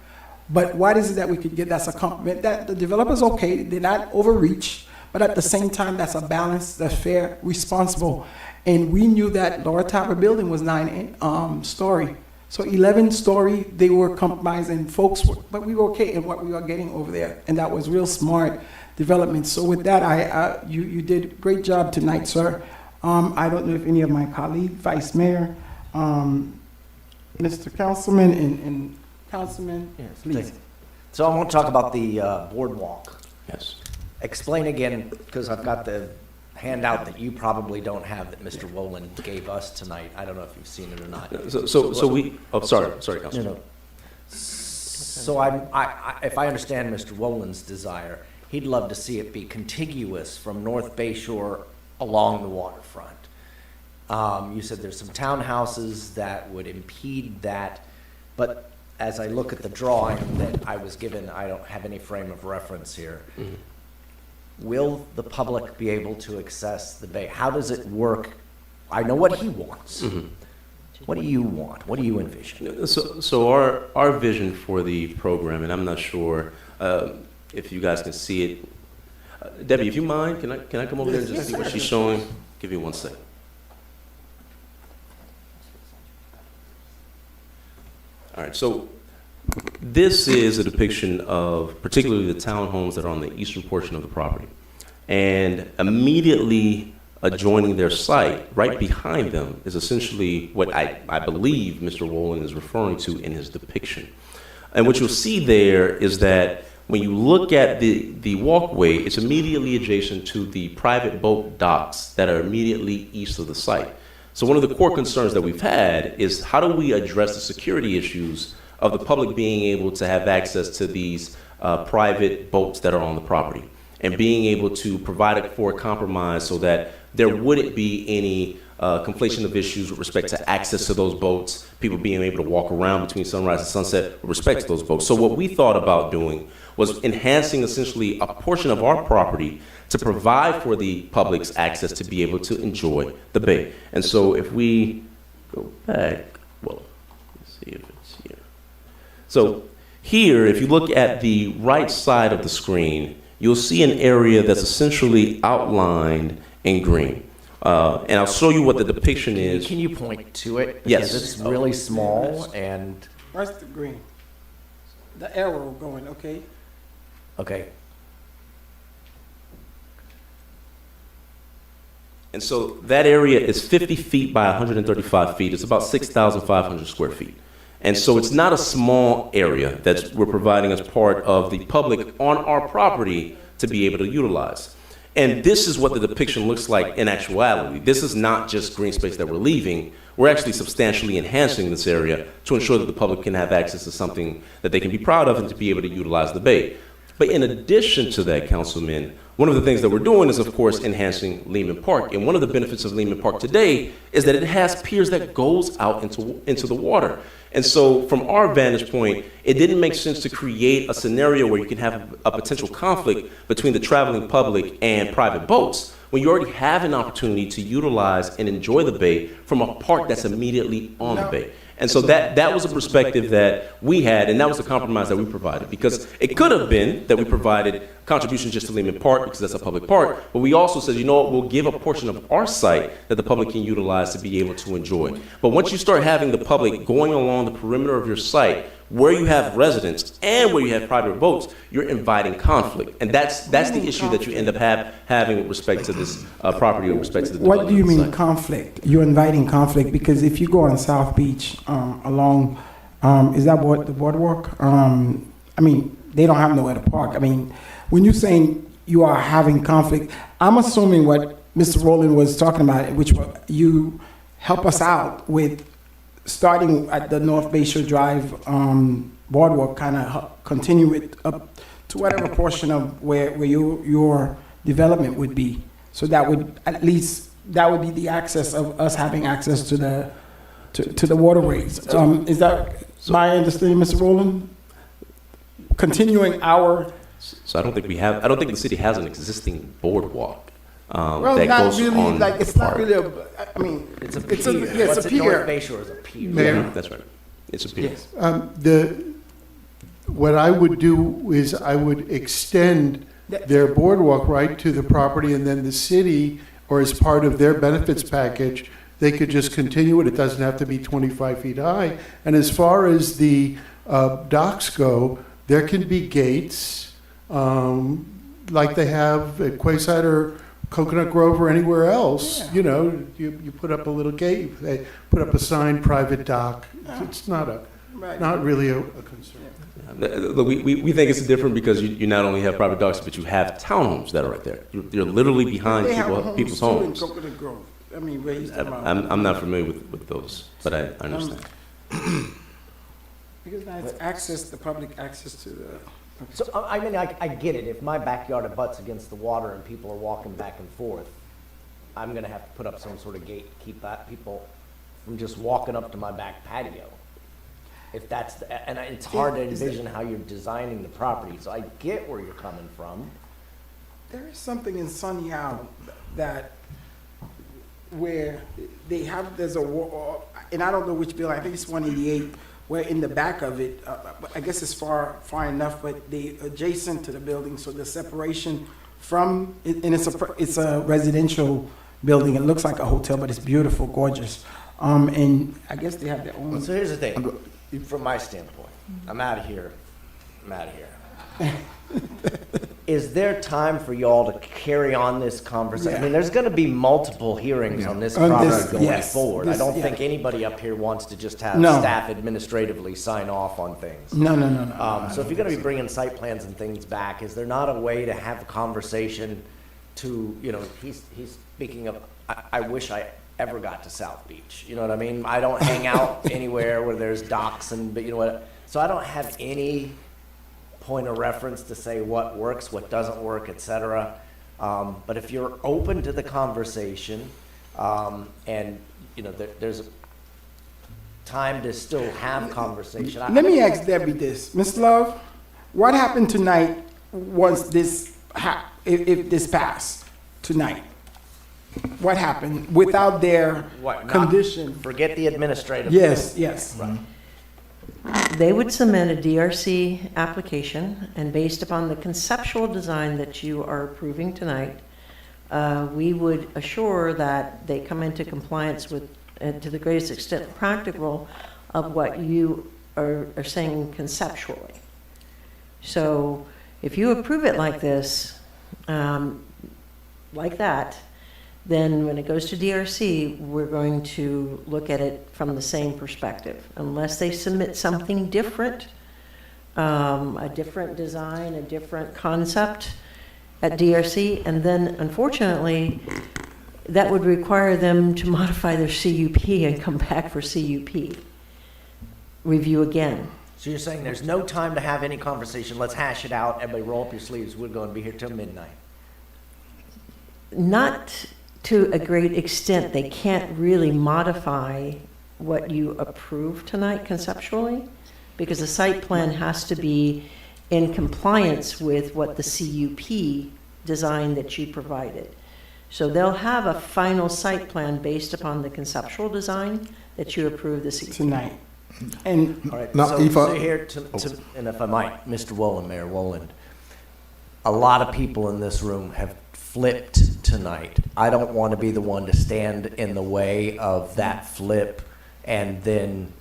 but what is it that we could get that's a compliment? That the developer's okay, they're not overreach, but at the same time, that's a balance, that's fair, responsible. And we knew that Lower Tower building was 9-story. So 11-story, they were compromising folks, but we were okay in what we were getting over there. And that was real smart development. So with that, you did a great job tonight, sir. I don't know if any of my colleagues, Vice Mayor, Mr. Councilman and Councilman, Yes, please. So I want to talk about the boardwalk. Yes. Explain again, because I've got the handout that you probably don't have that Mr. Wolin gave us tonight. I don't know if you've seen it or not. So we, oh, sorry, Councilman. No. So if I understand Mr. Wolin's desire, he'd love to see it be contiguous from North Bay Shore along the waterfront. You said there's some townhouses that would impede that, but as I look at the drawing that I was given, I don't have any frame of reference here. Mm-hmm. Will the public be able to access the bay? How does it work? I know what he wants. Mm-hmm. What do you want? What do you envision? So our vision for the program, and I'm not sure if you guys can see it. Debbie, if you mind, can I come over there and just see what she's showing? Give me 1 second. All right, so this is a depiction of particularly the townhomes that are on the eastern portion of the property. And immediately adjoining their site, right behind them, is essentially what I believe Mr. Wolin is referring to in his depiction. And what you'll see there is that when you look at the walkway, it's immediately adjacent to the private boat docks that are immediately east of the site. So one of the core concerns that we've had is how do we address the security issues of the public being able to have access to these private boats that are on the property, and being able to provide for a compromise so that there wouldn't be any conflation of issues with respect to access to those boats, people being able to walk around between sunrise and sunset with respect to those boats. So what we thought about doing was enhancing essentially a portion of our property to provide for the public's access to be able to enjoy the bay. And so if we go back, well, let's see if it's here. So here, if you look at the right side of the screen, you'll see an area that's essentially outlined in green. And I'll show you what the depiction is. Can you point to it? Yes. Because it's really small and... Where's the green? The arrow going, okay? Okay. And so that area is 50 feet by 135 feet. It's about 6,500 square feet. And so it's not a small area that we're providing as part of the public on our property to be able to utilize. And this is what the depiction looks like in actuality. This is not just green space that we're leaving. We're actually substantially enhancing this area to ensure that the public can have access to something that they can be proud of and to be able to utilize the bay. But in addition to that, Councilman, one of the things that we're doing is, of course, enhancing Lehman Park. And one of the benefits of Lehman Park today is that it has piers that goes out into the water. And so from our vantage point, it didn't make sense to create a scenario where you can have a potential conflict between the traveling public and private boats when you already have an opportunity to utilize and enjoy the bay from a park that's immediately on the bay. And so that was a perspective that we had, and that was the compromise that we provided. Because it could have been that we provided contributions just to Lehman Park because that's a public park, but we also said, you know what, we'll give a portion of our site that the public can utilize to be able to enjoy. But once you start having the public going along the perimeter of your site, where you have residents and where you have private boats, you're inviting conflict. And that's the issue that you end up having with respect to this property, with respect to the What do you mean site. conflict? You're inviting conflict because if you go on South Beach along, is that what the boardwalk? I mean, they don't have nowhere to park. I mean, when you're saying you are having conflict, I'm assuming what Mr. Rowland was talking about, which you help us out with starting at the North Bayshore Drive boardwalk, kind of continue it up to whatever portion of where your development would be. So that would at least that would be the access of us having access to the waterways. Is that my understanding, Mr. Rowland? Continuing our. So I don't think the city has an existing boardwalk. Well, that not goes really. on Like it's park. not really. I mean, It's a it's pier. it's What's a at North pier. Bayshore is a pier. Mayor? That's right. It's a pier. Yes. What I would do is I would extend their boardwalk right to the property, and then the city, or as part of their benefits package, they could just continue it. It doesn't have to be 25 feet high. And as far as the docks go, there can be gates, like they have at Quayside or Coconut Grove or anywhere else. Yeah. You know, you put up a little gate, they put up a sign, private dock. It's not really a concern. Look, we think it's different because you not only have private docks, but you have townhomes that are right there. You're literally behind They have people's too in homes. Coconut Grove. I mean, raised them up. I'm not familiar with those, but I understand. Because now it's access, the public access to the. So, I mean, I get it. If my backyard abuts against the water and people are walking back and forth, I'm gonna have to put up some sort of gate to keep that people from just walking up to my back patio. If that's, and it's hard to envision how you're designing the property, so I get where you're coming from. There is something in Sunny Isle that, where they have, there's a wall, and I don't know which building, I think it's 188, where in the back of it, I guess it's far enough, but they adjacent to the building, so the separation from, and it's a residential building. It looks like a hotel, but it's beautiful, gorgeous. And I guess they have their own. So here's the thing, from my standpoint, I'm out of here. Is there time for y'all to carry on this conversation? I mean, there's gonna be multiple hearings on this project going forward. I don't think anybody up here wants to just have staff administratively sign off on things. No. So if you're gonna be bringing site plans and things back, is there not a way to have a conversation to, you know, he's speaking of, I wish I ever got to South Beach, you know what I mean? I don't hang out anywhere where there's docks but you know what, so I don't have any point of reference to say what works, what doesn't work, etc. But if you're open to the conversation, and you know there's a time to still have conversation. Let me ask Debbie this, Ms. Love, what happened tonight once this if this passed tonight? What happened without their condition? Forget the administrative. Yes. Right. They would submit a DRC application, and based upon the conceptual design that you are approving tonight, we would assure that they come into compliance with, to the greatest extent practical, of what you are saying conceptually. So if you approve it like this, like that, then when it goes to DRC, we're going to look at it from the same perspective. Unless they submit something different, a different design, a different concept at DRC, and then unfortunately, that would require them to modify their CUP and come back for CUP review again. So you're saying there's no time to have any conversation, let's hash it out, everybody roll up your sleeves, we're going to be here till midnight. Not to a great extent. They can't really modify what you approve tonight conceptually, because the site plan has to be in compliance with what the CUP design that you provided. So they'll have a final site plan based upon the conceptual design that you approve this tonight. And all right, now, so here, and if I might, Mr. Wolin, Mayor Wolin, a lot of people in this room have flipped tonight. I don't want to be the one to stand in the way of that flip and then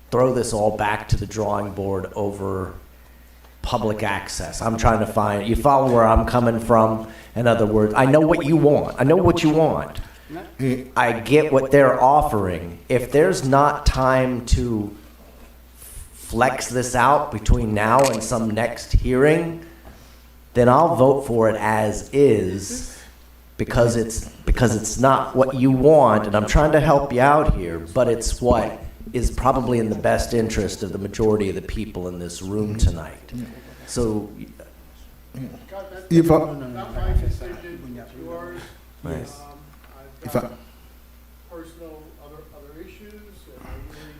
throw this all back to the drawing board over public access. I'm trying to find, you follow where I'm coming from? In other words, I know what you want. I know what you want. I get what they're offering. If there's not time to flex this out between now and some next hearing, then I'll vote for it as is, because it's not what you want, and I'm trying to help you out here, but it's what is probably in the best interest of the majority of the people in this room tonight. So, If I, right. if I, Personal other issues, and I really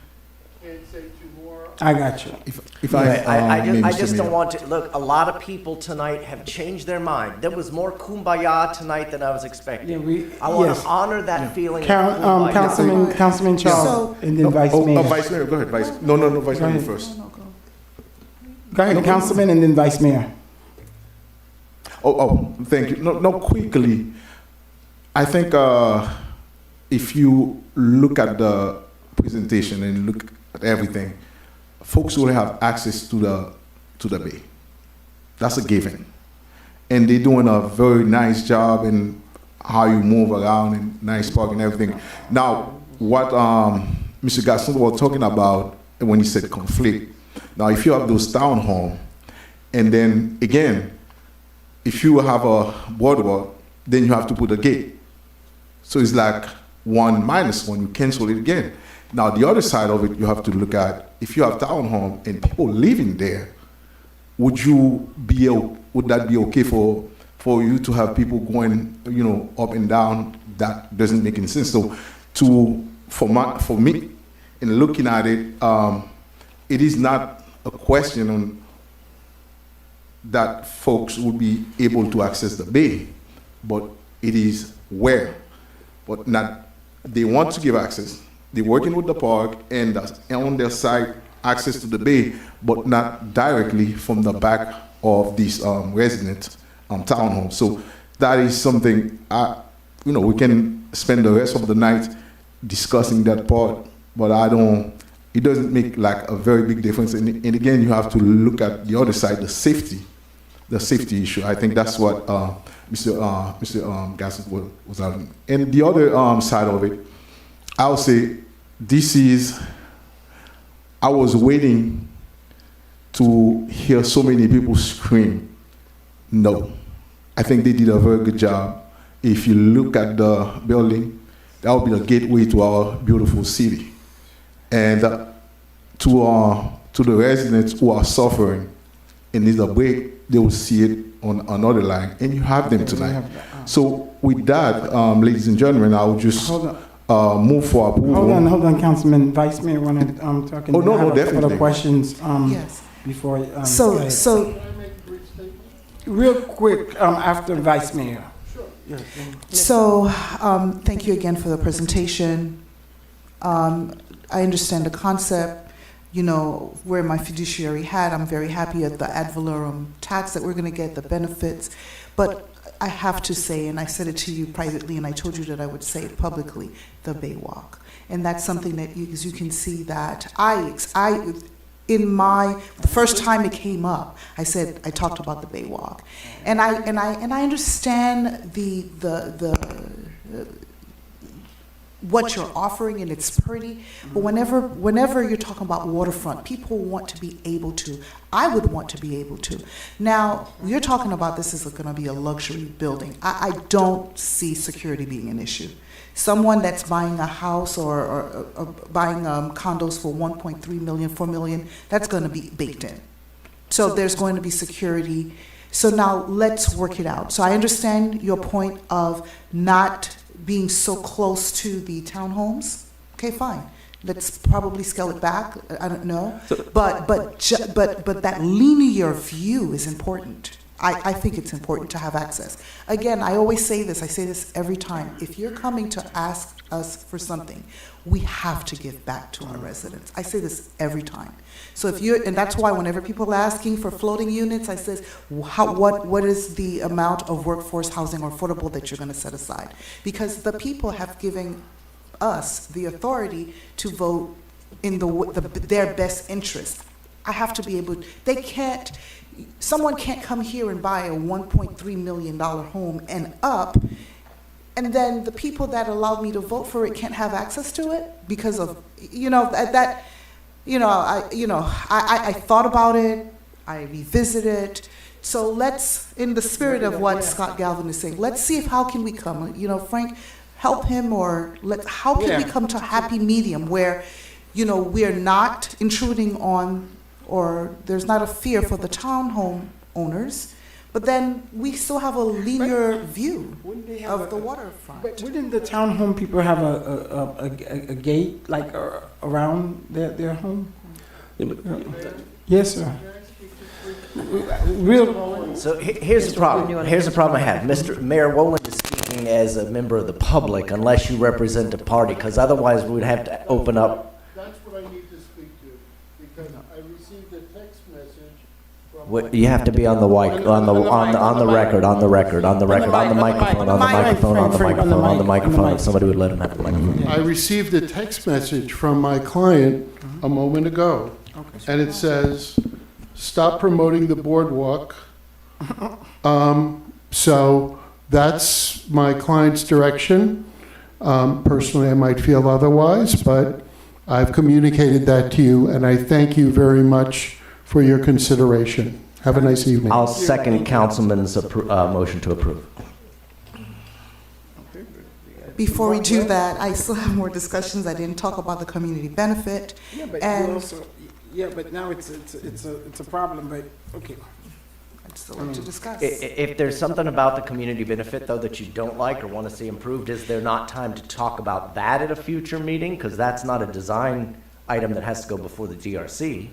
can't say too more. I got you. if I just don't want to, look, a lot of people tonight have changed their mind. There was more kumbaya tonight than I was expecting. I want to honor that feeling. Councilman Charles, and then Vice Mayor. Vice Mayor, go ahead, Vice. No, Vice Mayor first. Go ahead, Councilman, and then Vice Mayor. Thank you. No, quickly. I think if you look at the presentation and look at everything, folks will have access to the bay. That's a given. And they're doing a very nice job in how you move around and nice park and everything. Now, what Mr. Gaston was talking about when he said conflict. Now, if you have those townhomes, and then again, if you have a boardwalk, then you have to put a gate. So it's like 1 minus 1, you cancel it again. Now, the other side of it, you have to look at, if you have townhome and people living there, would that be okay for you to have people going, up and down? That doesn't make any sense. So, for me, in looking at it, it is not a question on that folks would be able to access the bay, but it is where. But not, they want to give access. They're working with the park and on their side access to the bay, but not directly from the back of these resident townhomes. So that is something we can spend the rest of the night discussing that part, but it doesn't make like a very big difference. And again, you have to look at the other side, the safety issue. I think that's what Mr. Gaston was having. And the other side of it, I would say I was waiting to hear so many people scream, no. I think they did a very good job. If you look at the building, that will be the gateway to our beautiful city. And to the residents who are suffering and need a break, they will see it on another line, and you have them tonight. So with that, ladies and gentlemen, I will just move for approval. Hold on, Councilman. Vice Mayor wanted talking. Oh, no, I have definitely. a couple of questions. Yes. Before. So real quick, after Vice Mayor. Sure. So, thank you again for the presentation. I understand the concept. Wear my fiduciary hat. I'm very happy at the ad valorem tax that we're going to get, the benefits. But I have to say, and I said it to you privately, and I told you that I would say it publicly, the Baywalk. And that's something that, as you can see, that the first time it came up, I talked about the Baywalk. And I understand the what you're offering, and it's pretty, but whenever you're talking about waterfront, people want to be able to. I would want to be able to. Now, you're talking about this is going to be a luxury building. I don't see security being an issue. Someone that's buying a house or buying condos for 1.3 million, 4 million, that's going to be baked in. So there's going to be security. So now let's work it out. So I understand your point of not being so close to the townhomes. Okay, fine. Let's probably scale it back. I don't know, but that linear view is important. I think it's important to have access. Again, I always say this. I say this every time. If you're coming to ask us for something, we have to give back to our residents. I say this every time. So and that's why whenever people are asking for floating units, I says, what is the amount of workforce housing or affordable that you're going to set aside? Because the people have given us the authority to vote in their best interest. I have to be able. Someone can't come here and buy a $1.3 million home and up, and then the people that allowed me to vote for it can't have access to it because of I thought about it, I revisited it. So let's, in the spirit of what Scott Galvin is saying, let's see how can we come, Frank, help him, or how can we come to a happy medium where, we're not intruding on, or there's not a fear for the townhome owners, but then we still have a linear view of the waterfront. But wouldn't the townhome people have a gate around their home? Yes, sir. So here's the problem. Here's the problem I have. Mr. Mayor Woland is speaking as a member of the public, unless you represent the party, because otherwise we would have to open up. That's what I need to speak to, because I received a text message from What, you have to be on the mic, on the record, on the microphone, on the microphone. If somebody would let him have the microphone. I received a text message from my client a moment ago, and it says, "Stop promoting the boardwalk." So that's my client's direction. Personally, I might feel otherwise, but I've communicated that to you, and I thank you very much for your consideration. Have a nice evening. I'll second Councilman's motion to approve. Before we do that, I still have more discussions. I didn't talk about the community benefit. Yeah, but And- you also, yeah, but now it's a problem, but, okay. I'd still like to discuss. If there's something about the community benefit, though, that you don't like or want to see improved, is there not time to talk about that at a future meeting? Because that's not a design item that has to go before the DRC.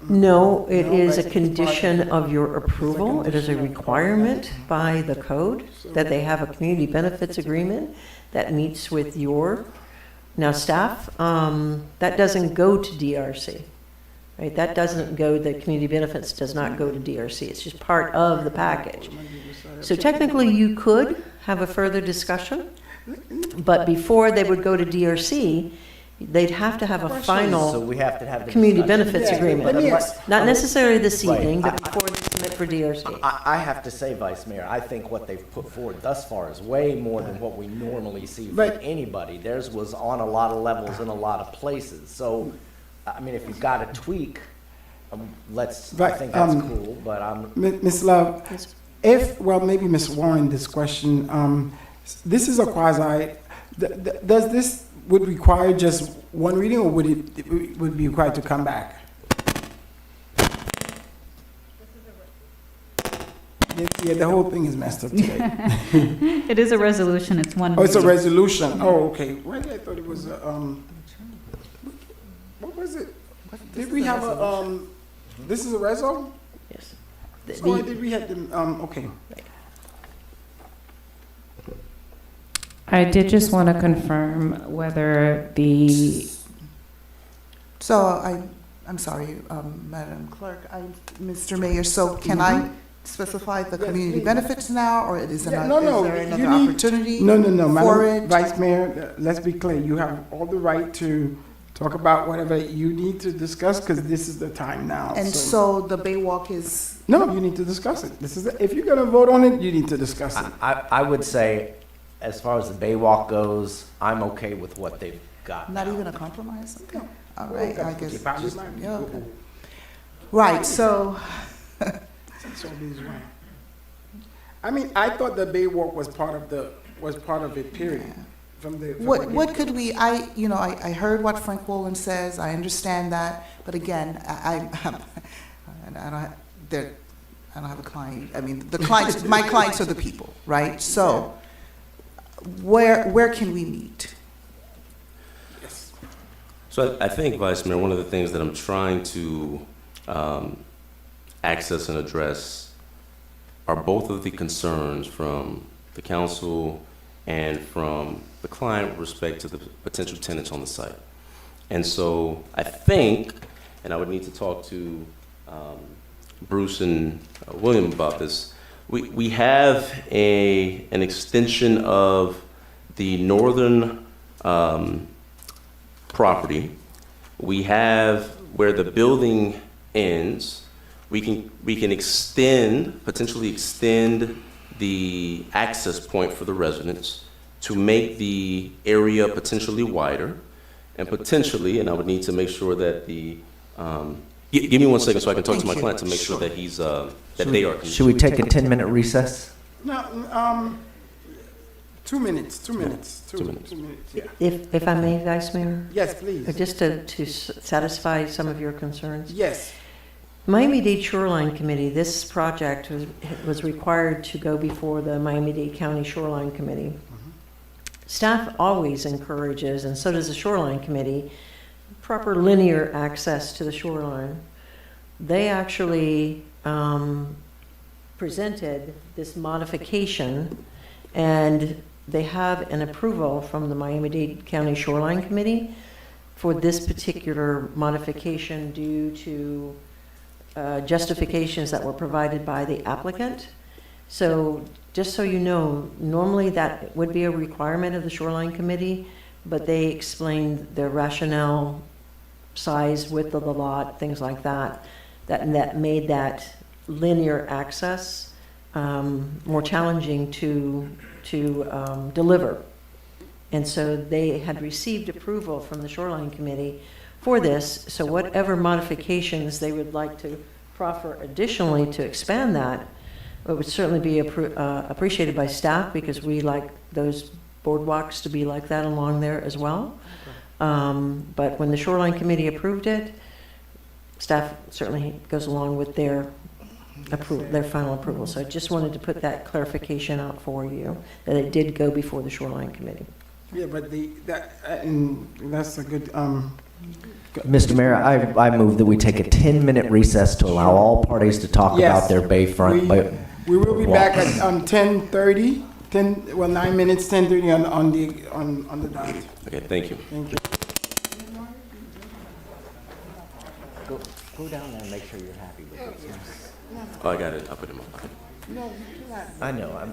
No, it is a condition of your approval. It is a requirement by the code that they have a community benefits agreement that meets with your, now staff, that doesn't go to DRC, right? That doesn't go, the community benefits does not go to DRC. It's just part of the package. So technically you could have a further discussion, but before they would go to DRC, they'd have to have a So final we have to have the community discussion. benefits agreement. Not necessarily this evening, but before they submit for DRC. I have to say, Vice Mayor, I think what they've put forward thus far is way more than what we normally see from anybody. Theirs was on a lot of levels in a lot of places. So, I mean, if you've got a tweak, I think that's cool, but I'm... Ms. Love, well, maybe Ms. Warren, this question, this is a quasi, does this would require just one reading, or would it would be required to come back? Yeah, the whole thing is messed up today. It is a resolution, it's one. Oh, it's a reading. resolution. Oh, okay. Why did I thought it was a, what was it? Did we have a, this is a reso? Yes. So why did we have the, okay. I did just want to confirm whether the, So I'm sorry, Madam Clerk, Mr. Mayor, so can I specify the community benefits now, or is there another opportunity No, for Madam it? Vice Mayor, let's be clear. You have all the right to talk about whatever you need to discuss, because this is the time now. And so the Baywalk is, No, you need to discuss it. This is, if you're gonna vote on it, you need to discuss it. I would say, as far as the Baywalk goes, I'm okay with what they've got. not even a compromise? Okay, all right, I guess. Keep out just- of mind. yeah, okay. Right, so, So these were- I mean, I thought the Baywalk was part of it, period. From the what could we, I heard what Frank Wolin says, I understand that, but again, I don't have a client, I mean, the clients, my clients are the people, right? So, where can we meet? So I think, Vice Mayor, one of the things that I'm trying to access and address are both of the concerns from the council and from the client with respect to the potential tenants on the site. And so I think, and I would need to talk to Bruce and William about this, we have an extension of the northern property. We have where the building ends. We can potentially extend the access point for the residents to make the area potentially wider, and potentially, and I would need to make sure that give me 1 second so I can talk to my client to make sure that he's that they are. Should we take a 10-minute recess? No, 2 minutes, 2 minutes. 2 minutes, yeah. If I may, Vice Mayor? Yes, please. Just to satisfy some of your concerns? Yes. Miami-Dade Shoreline Committee, this project was required to go before the Miami-Dade County Shoreline Committee. Staff always encourages, and so does the Shoreline Committee, proper linear access to the shoreline. They actually presented this modification, and they have an approval from the Miami-Dade County Shoreline Committee for this particular modification due to justifications that were provided by the applicant. So just so you know, normally that would be a requirement of the Shoreline Committee, but they explained their rationale, size, width of the lot, things like that, that made that linear access more challenging to deliver. And so they had received approval from the Shoreline Committee for this, so whatever modifications they would like to proffer additionally to expand that, it would certainly be appreciated by staff, because we like those boardwalks to be like that along there as well. But when the Shoreline Committee approved it, staff certainly goes along with their final approval. So I just wanted to put that clarification out for you, that it did go before the Shoreline Committee. Yeah, but that's a good, Mr. Mayor, I move that we take a 10-minute recess to allow all parties to talk Yes. about their bayfront. we will be back at 10:30, 9 minutes, 10:30 on the dot. Okay, thank you. Thank you. Go down there and make sure you're happy with it. Oh, I got it. I'll put him on. No, I know.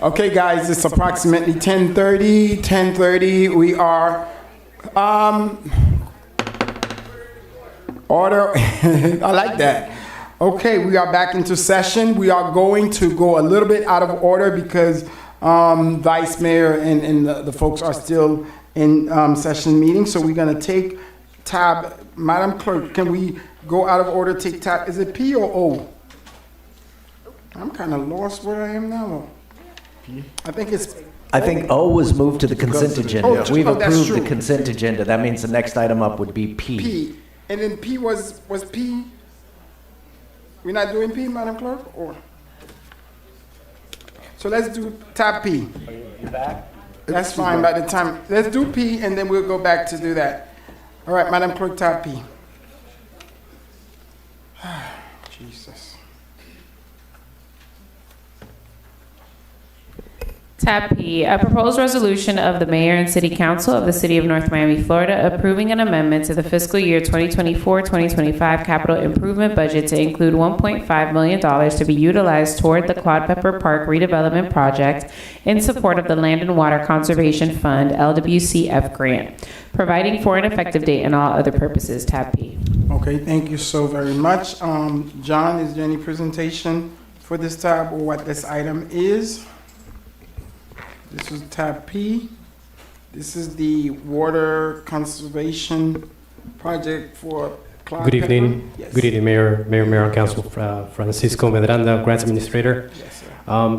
Okay, guys, it's approximately 10:30. 10:30. We are order. I like that. Okay, we are back into session. We are going to go a little bit out of order because Vice Mayor and the folks are still in session meeting. So we're gonna take tab. Madam Clerk, can we go out of order? Take tab. Is it P or O? I'm kind of lost where I am now. I think it's. I think O was moved to the consent agenda. We've that's approved true. the consent agenda. That means the next item up would be P. P. And then P was P. We're not doing P, Madam Clerk, or? So let's do tab P. You back? That's fine by the time. Let's do P and then we'll go back to do that. All right, Madam Clerk, tab P. Jesus. Tab P, a proposed resolution of the Mayor and City Council of the City of North Miami, Florida, approving an amendment to the fiscal year 2024-2025 capital improvement budget to include $1.5 million to be utilized toward the Quad Pepper Park redevelopment project in support of the Land and Water Conservation Fund LWCF grant, providing for an effective date and all other purposes. Tab P. Okay, thank you so very much. John, is there any presentation for this tab or what this item is? This is tab P. This is the water conservation project for Cloud Good evening. Pepper. Yes. Good evening, Mayor, and Council. Francisco Medranda, Grants Administrator. Yes, sir.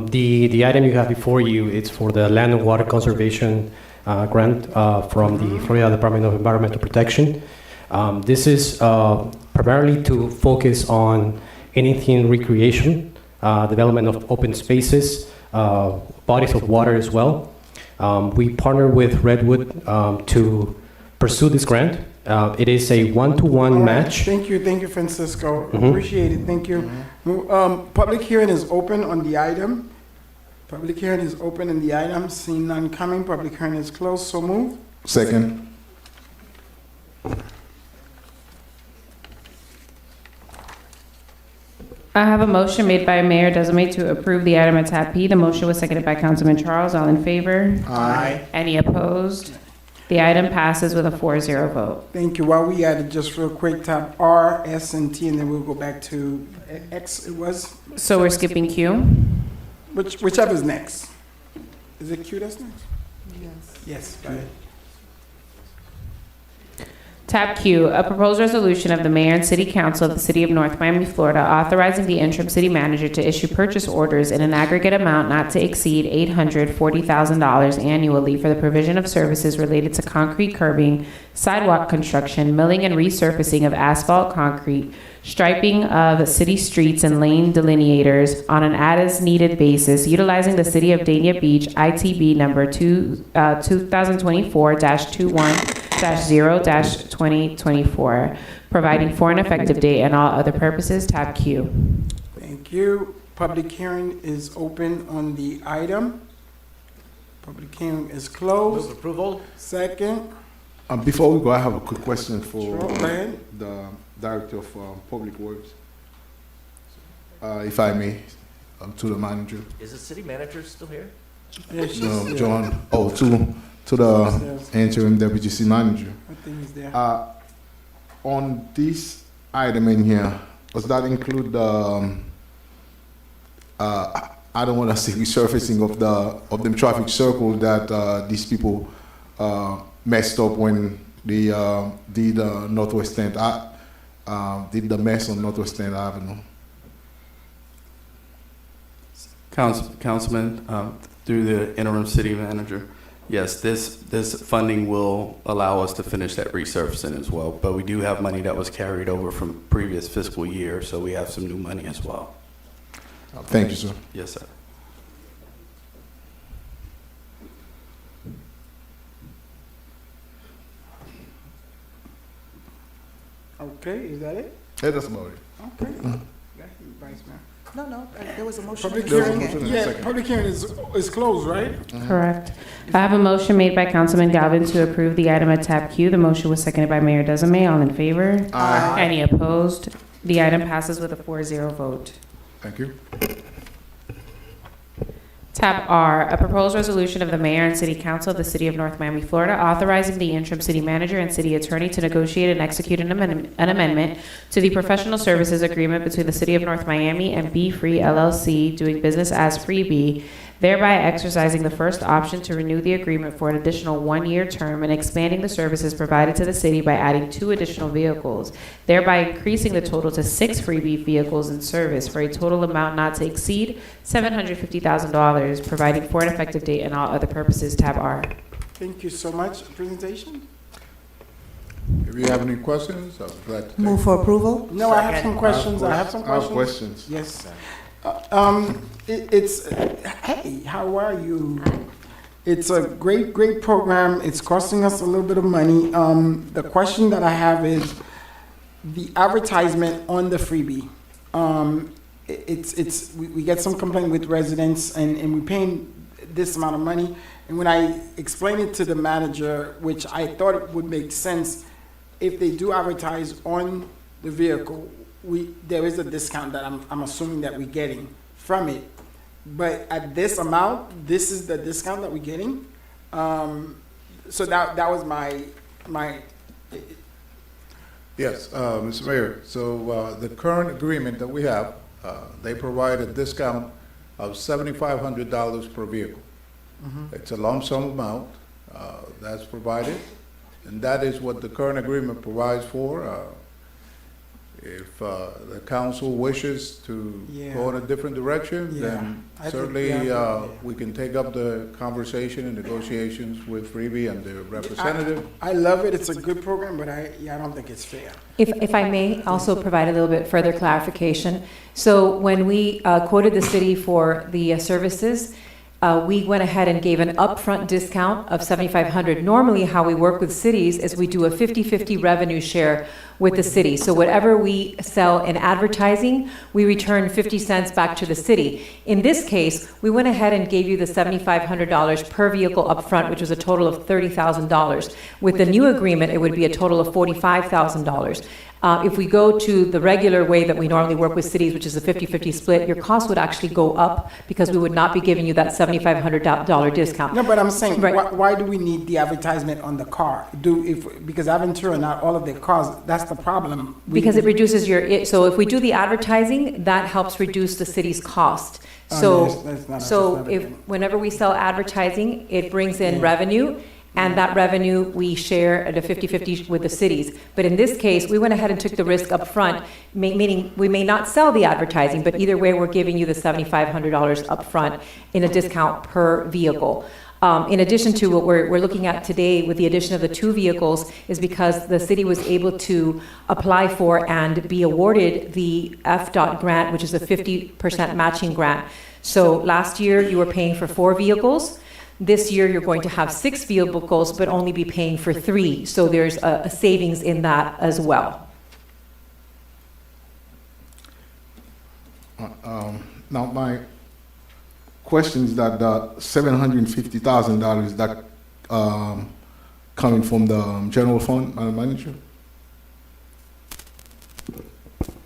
The item you have before you, it's for the Land and Water Conservation grant from the Florida Department of Environmental Protection. This is primarily to focus on anything recreation, development of open spaces, bodies of water as well. We partner with Redwood to pursue this grant. It is a one-to-one match. Thank you, Francisco. Mhm. Appreciate it. Thank you. Public hearing is open on the item. Public hearing is open on the item. Seeing none coming, public hearing is closed. So move. Second. I have a motion made by Mayor Desmay to approve the item at tab P. The motion was seconded by Councilman Charles. All in favor? Aye. Any opposed? The item passes with a 4-0 vote. Thank you. While we at it, just real quick, tab R, S, and T, and then we'll go back to X. It was. So we're skipping Q? Whichever's next. Is it Q that's next? Yes. Yes, go ahead. Tab Q, a proposed resolution of the Mayor and City Council of the City of North Miami, Florida, authorizing the interim city manager to issue purchase orders in an aggregate amount not to exceed $840,000 annually for the provision of services related to concrete curbing, sidewalk construction, milling and resurfacing of asphalt concrete, striping of city streets and lane delineators on an as-needed basis, utilizing the City of Dania Beach ITB number 2024-21-0-2024, providing for an effective date and all other purposes. Tab Q. Thank you. Public hearing is open on the item. Public hearing is closed. Move approval. Second. Before we go, I have a quick question for Sure, go ahead. the Director of Public Works, if I may, to the manager. Is the city manager still here? Yeah, she's No, here. John. Oh, to the interim deputy city manager. I think he's there. On this item in here, does that include the? I don't want to say resurfacing of the traffic circle that these people messed up when they did Northwest 10th. Did the mess on Northwest 10th Avenue. Councilman, through the interim city manager, yes, this funding will allow us to finish that resurfacing as well. But we do have money that was carried over from previous fiscal year, so we have some new money as well. Thank you, sir. Yes, sir. Okay, is that it? Yeah, that's about it. Okay. Vice Mayor. No, there was a motion. Public There was a hearing, motion. yeah, public hearing is closed, right? Correct. I have a motion made by Councilman Galvin to approve the item at tab Q. The motion was seconded by Mayor Desmay. All in favor? Aye. Any opposed? The item passes with a 4-0 vote. Thank you. Tab R, a proposed resolution of the Mayor and City Council of the City of North Miami, Florida, authorizing the interim city manager and city attorney to negotiate and execute an amendment to the professional services agreement between the City of North Miami and Be Free LLC, doing business as Freebie, thereby exercising the first option to renew the agreement for an additional 1-year term and expanding the services provided to the city by adding 2 additional vehicles, thereby increasing the total to 6 Freebie vehicles in service for a total amount not to exceed $750,000, providing for an effective date and all other purposes. Tab R. Thank you so much. Presentation? If you have any questions, I'll be glad to take Move for approval? No, I have some questions. I have some I have questions. questions. Yes. Hey, how are you? It's a great program. It's costing us a little bit of money. The question that I have is the advertisement on the Freebie. We get some complaint with residents and we're paying this amount of money. And when I explain it to the manager, which I thought it would make sense, if they do advertise on the vehicle, there is a discount that I'm assuming that we're getting from it. But at this amount, this is the discount that we're getting. So that was my. Yes, Mr. Mayor. So the current agreement that we have, they provide a discount of $7,500 per vehicle. It's a lump sum amount that's provided, and that is what the current agreement provides for. If the council wishes to go in a different direction, then certainly we can take up the conversation and negotiations with Freebie and their representative. I love it. It's a good program, but I don't think it's fair. If I may also provide a little bit further clarification. So when we quoted the city for the services, we went ahead and gave an upfront discount of $7,500. Normally, how we work with cities is we do a 50-50 revenue share with the city. So whatever we sell in advertising, we return 50 cents back to the city. In this case, we went ahead and gave you the $7,500 per vehicle upfront, which was a total of $30,000. With the new agreement, it would be a total of $45,000. If we go to the regular way that we normally work with cities, which is a 50-50 split, your cost would actually go up because we would not be giving you that $7,500 discount. No, but I'm saying, Right. why do we need the advertisement on the car? Because Aventura, not all of their cars, that's the problem. Because it reduces so if we do the advertising, that helps reduce the city's cost. Whenever we sell advertising, it brings in revenue, and that revenue we share at a 50-50 with the cities. But in this case, we went ahead and took the risk up front, meaning we may not sell the advertising, but either way, we're giving you the $7,500 up front in a discount per vehicle. In addition to what we're looking at today with the addition of the 2 vehicles is because the city was able to apply for and be awarded the FDOT grant, which is a 50% matching grant. So last year you were paying for 4 vehicles. This year you're going to have 6 vehicles, but only be paying for 3. So there's a savings in that as well. Now my question is that the $750,000 that coming from the general fund, Madam Manager?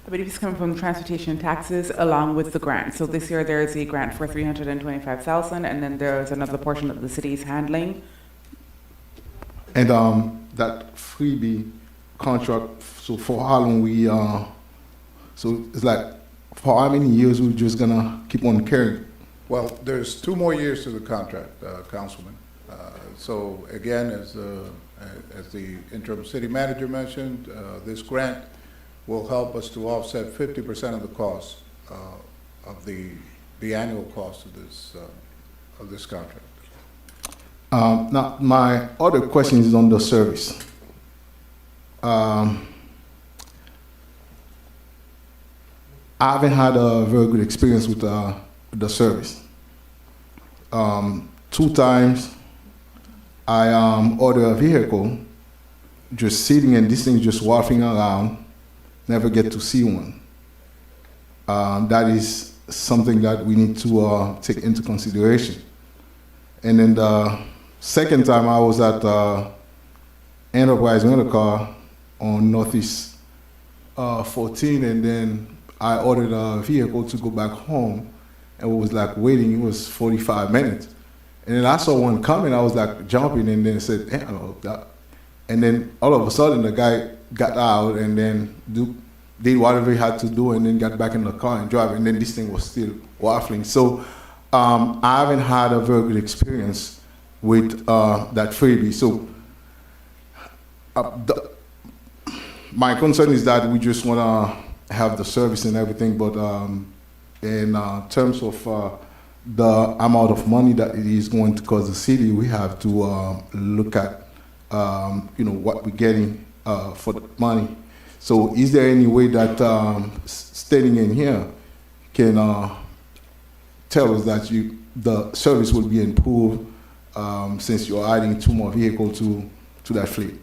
I believe it's coming from transportation taxes along with the grant. So this year there is a grant for $325,000, and then there is another portion that the city is handling. And that Freebie contract, so for how long so it's like, for how many years we're just gonna keep on carrying? Well, there's 2 more years to the contract, Councilman. So again, as the interim city manager mentioned, this grant will help us to offset 50% of the cost of the annual cost of this contract. Now, my other question is on the service. I haven't had a very good experience with the service. 2 times I ordered a vehicle, just sitting and this thing just walking around, never get to see one. That is something that we need to take into consideration. And then the second time I was at Enterprise Rental Car on Northeast 14, and then I ordered a vehicle to go back home, and we was like waiting. It was 45 minutes. And then I saw one coming. I was like jumping, and then said, and then all of a sudden the guy got out and then did whatever he had to do, and then got back in the car and drive. And then this thing was still waffling. So I haven't had a very good experience with that freebie. So my concern is that we just want to have the service and everything, but in terms of the amount of money that it is going to cost the city, we have to look at what we're getting for the money. So is there any way that standing in here can tell us that the service will be improved since you're adding 2 more vehicles to that fleet?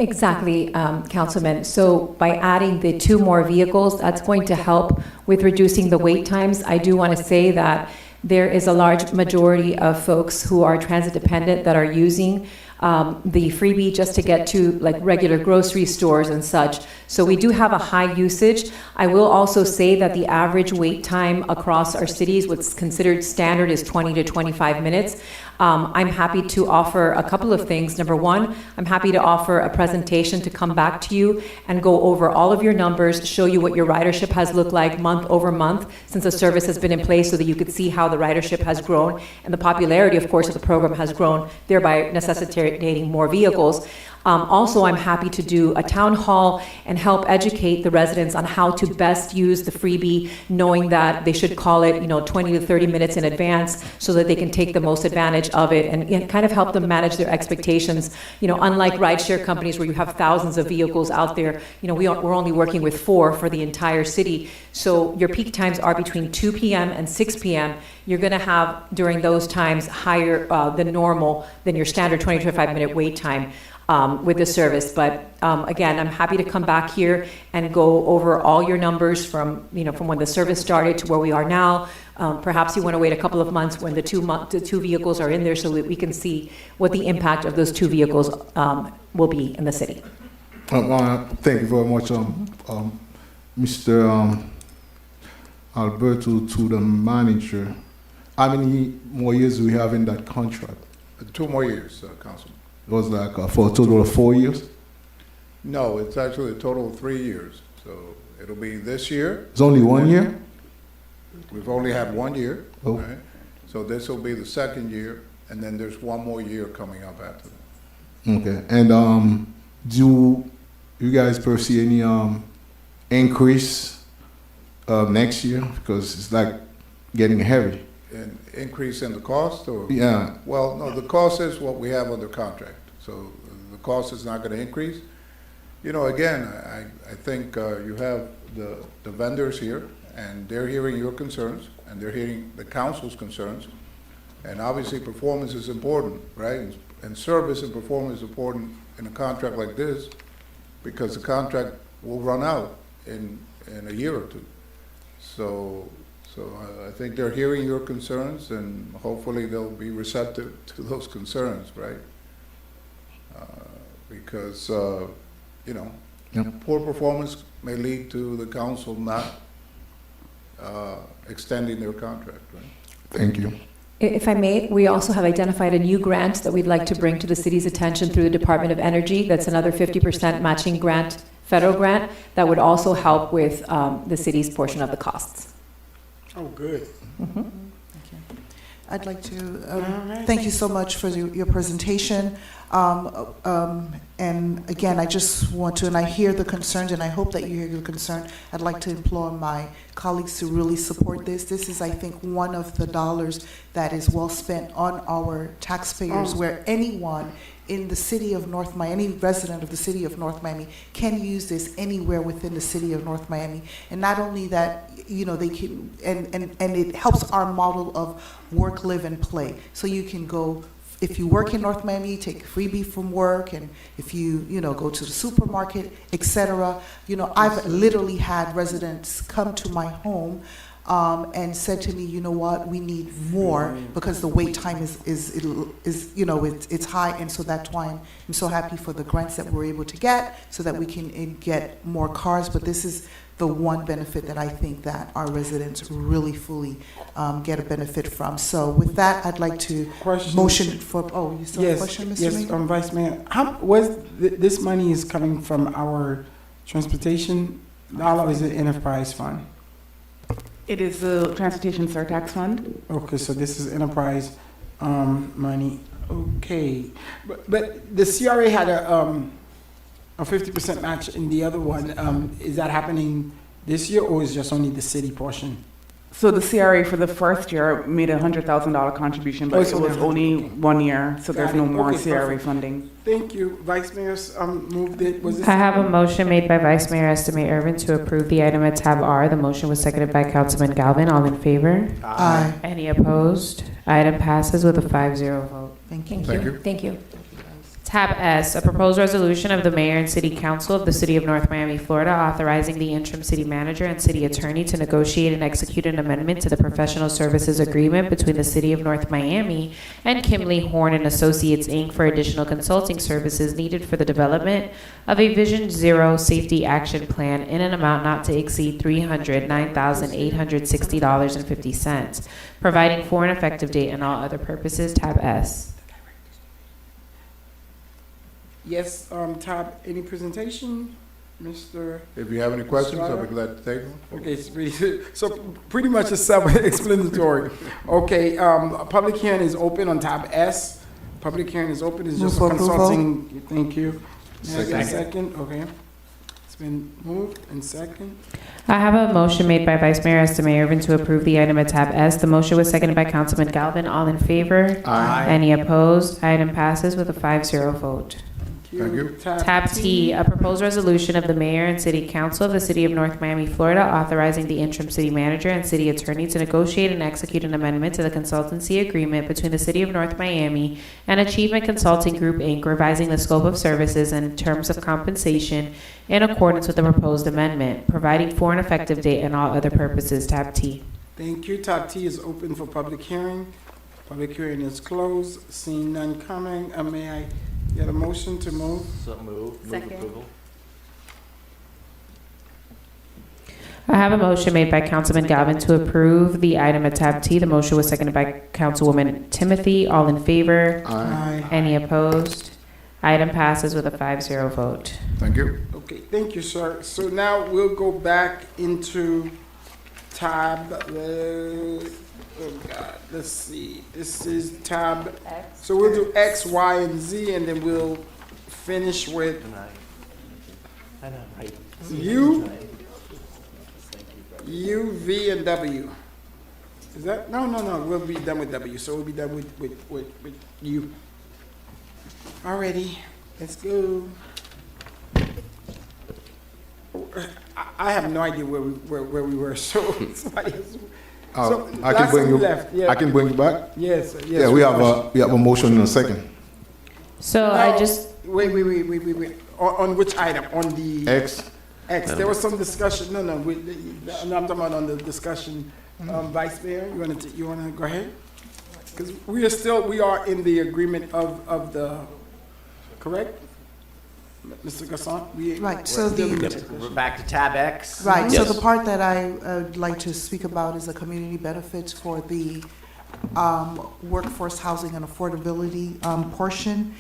Exactly, Councilman. So by adding the 2 more vehicles, that's going to help with reducing the wait times. I do want to say that there is a large majority of folks who are transit dependent that are using the freebie just to get to like regular grocery stores and such. So we do have a high usage. I will also say that the average wait time across our cities, what's considered standard, is 20 to 25 minutes. I'm happy to offer a couple of things. Number one, I'm happy to offer a presentation to come back to you and go over all of your numbers, show you what your ridership has looked like month over month since the service has been in place, so that you could see how the ridership has grown and the popularity, of course, of the program has grown, thereby necessitating more vehicles. Also, I'm happy to do a town hall and help educate the residents on how to best use the freebie, knowing that they should call it, 20 to 30 minutes in advance so that they can take the most advantage of it and kind of help them manage their expectations. Unlike rideshare companies where you have thousands of vehicles out there, we're only working with 4 for the entire city. So your peak times are between 2 p.m. and 6 p.m. You're going to have during those times higher than normal than your standard 20 to 25 minute wait time. With the service, but again, I'm happy to come back here and go over all your numbers from when the service started to where we are now. Perhaps you want to wait a couple of months when the two vehicles are in there, so that we can see what the impact of those 2 vehicles will be in the city. Thank you very much, Mr. Alberto, to the manager. How many more years do we have in that contract? 2 more years, Councilman. It was like for a total of 4 years? No, it's actually a total of 3 years. So it'll be this year. It's only 1 year? We've only had 1 year. Oh. Right? So this will be the 2nd year, and then there's 1 more year coming up after that. Okay. And do you guys foresee any increase next year? Because it's like getting heavy. An increase in the cost? Or? Yeah. Well, no, the cost is what we have under contract. So the cost is not going to increase. Again, I think you have the vendors here, and they're hearing your concerns, and they're hearing the council's concerns. And obviously performance is important, right? And service and performance is important in a contract like this, because the contract will run out in a year or 2. So I think they're hearing your concerns, and hopefully they'll be receptive to those concerns, right? Because, poor performance may lead to the council not extending their contract, right? Thank you. If I may, we also have identified a new grant that we'd like to bring to the city's attention through the Department of Energy. That's another 50% matching grant, federal grant, that would also help with the city's portion of the costs. Oh, good. Mm-hmm. I'd like to thank you so much for your presentation. And again, I just want to, and I hear the concerns, and I hope that you hear the concern. I'd like to implore my colleagues to really support this. This is, I think, one of the dollars that is well spent on our taxpayers, where anyone in the city of North Miami, any resident of the city of North Miami can use this anywhere within the city of North Miami. And not only that, they can, and it helps our model of work, live, and play. So you can go, if you work in North Miami, take a freebie from work, and if you, go to the supermarket, etc. I've literally had residents come to my home and said to me, you know what, we need more because the wait time is you know, it's high, and so that's why I'm so happy for the grants that we're able to get so that we can get more cars. But this is the one benefit that I think that our residents really fully get a benefit from. So with that, I'd like to motion for, oh, you still have a question, Mr. Mayor? Yes, Vice Mayor. How was this money is coming from our transportation dollar, or is it enterprise fund? It is the Transportation Surtax Fund. Okay, so this is enterprise money. Okay, but the CRA had a 50% match in the other one. Is that happening this year, or is just only the city portion? So the CRA for the first year made a $100,000 contribution, but it was only 1 year, so there's no more CRA funding. Thank you. Vice Mayor moved it. Was this? I have a motion made by Vice Mayor Estimate Irvin to approve the item at tab R. The motion was seconded by Councilman Galvin. All in favor? Aye. Any opposed? Item passes with a 5-0 vote. Thank you. Thank you. Thank you. Tab S, a proposed resolution of the Mayor and City Council of the City of North Miami, Florida, authorizing the interim city manager and city attorney to negotiate and execute an amendment to the professional services agreement between the City of North Miami and Kimley Horn and Associates, Inc. for additional consulting services needed for the development of a Vision Zero Safety Action Plan in an amount not to exceed $309,860.50, providing for an effective date and all other purposes. Tab S. Yes, Tab, any presentation, Mr.? If you have any questions, I'll be glad to take them. Okay, so pretty much it's self-explanatory. Okay, public hearing is open on tab S. Public hearing is open, it's just Move for consulting. Thank you. Second. Second, okay. It's been moved and second. I have a motion made by Vice Mayor Estimate Irvin to approve the item at tab S. The motion was seconded by Councilman Galvin. All in favor? Aye. Any opposed? Item passes with a 5-0 vote. Thank you. Tab T, a proposed resolution of the Mayor and City Council of the City of North Miami, Florida, authorizing the interim city manager and city attorney to negotiate and execute an amendment to the consultancy agreement between the City of North Miami and Achievement Consulting Group, Inc., revising the scope of services and terms of compensation in accordance with the proposed amendment, providing for an effective date and all other purposes. Tab T. Thank you. Tab T is open for public hearing. Public hearing is closed. Seeing none coming, may I get a motion to move? So move. Second. Move approval. I have a motion made by Councilman Galvin to approve the item at tab T. The motion was seconded by Councilwoman Timothy. All in favor? Aye. Any opposed? Item passes with a 5-0 vote. Thank you. Okay, thank you, sir. So now we'll go back into tab, oh God, let's see. This is tab, so we'll do X, Y, and Z, and then we'll finish with U, V, and W. Is that, no, we'll be done with W, so we'll be done with U. Alrighty, let's go. I have no idea where we were, so somebody else. So I last can bring time you. we left, yeah. I can bring you back. Yes, yes. Yeah, we have a motion in a second. So I just, Wait. On which item? On the X. X. There was some discussion. No, I'm talking about on the discussion. Vice Mayor, you wanna go ahead? Because we are in the agreement of the, correct? Mr. Gasson? Right, so We're back to tab X. Right, so Yes. the part that I would like to speak about is the community benefits for the workforce housing and affordability portion.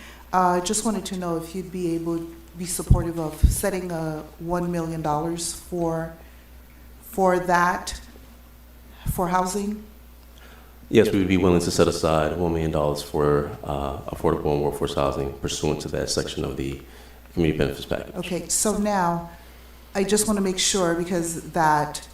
Just wanted to know if you'd be able to be supportive of setting $1 million for that, for housing? Yes, we would be willing to set aside $1 million for affordable and workforce housing pursuant to that section of the community benefits package. Okay, so now, I just want to make sure, because that,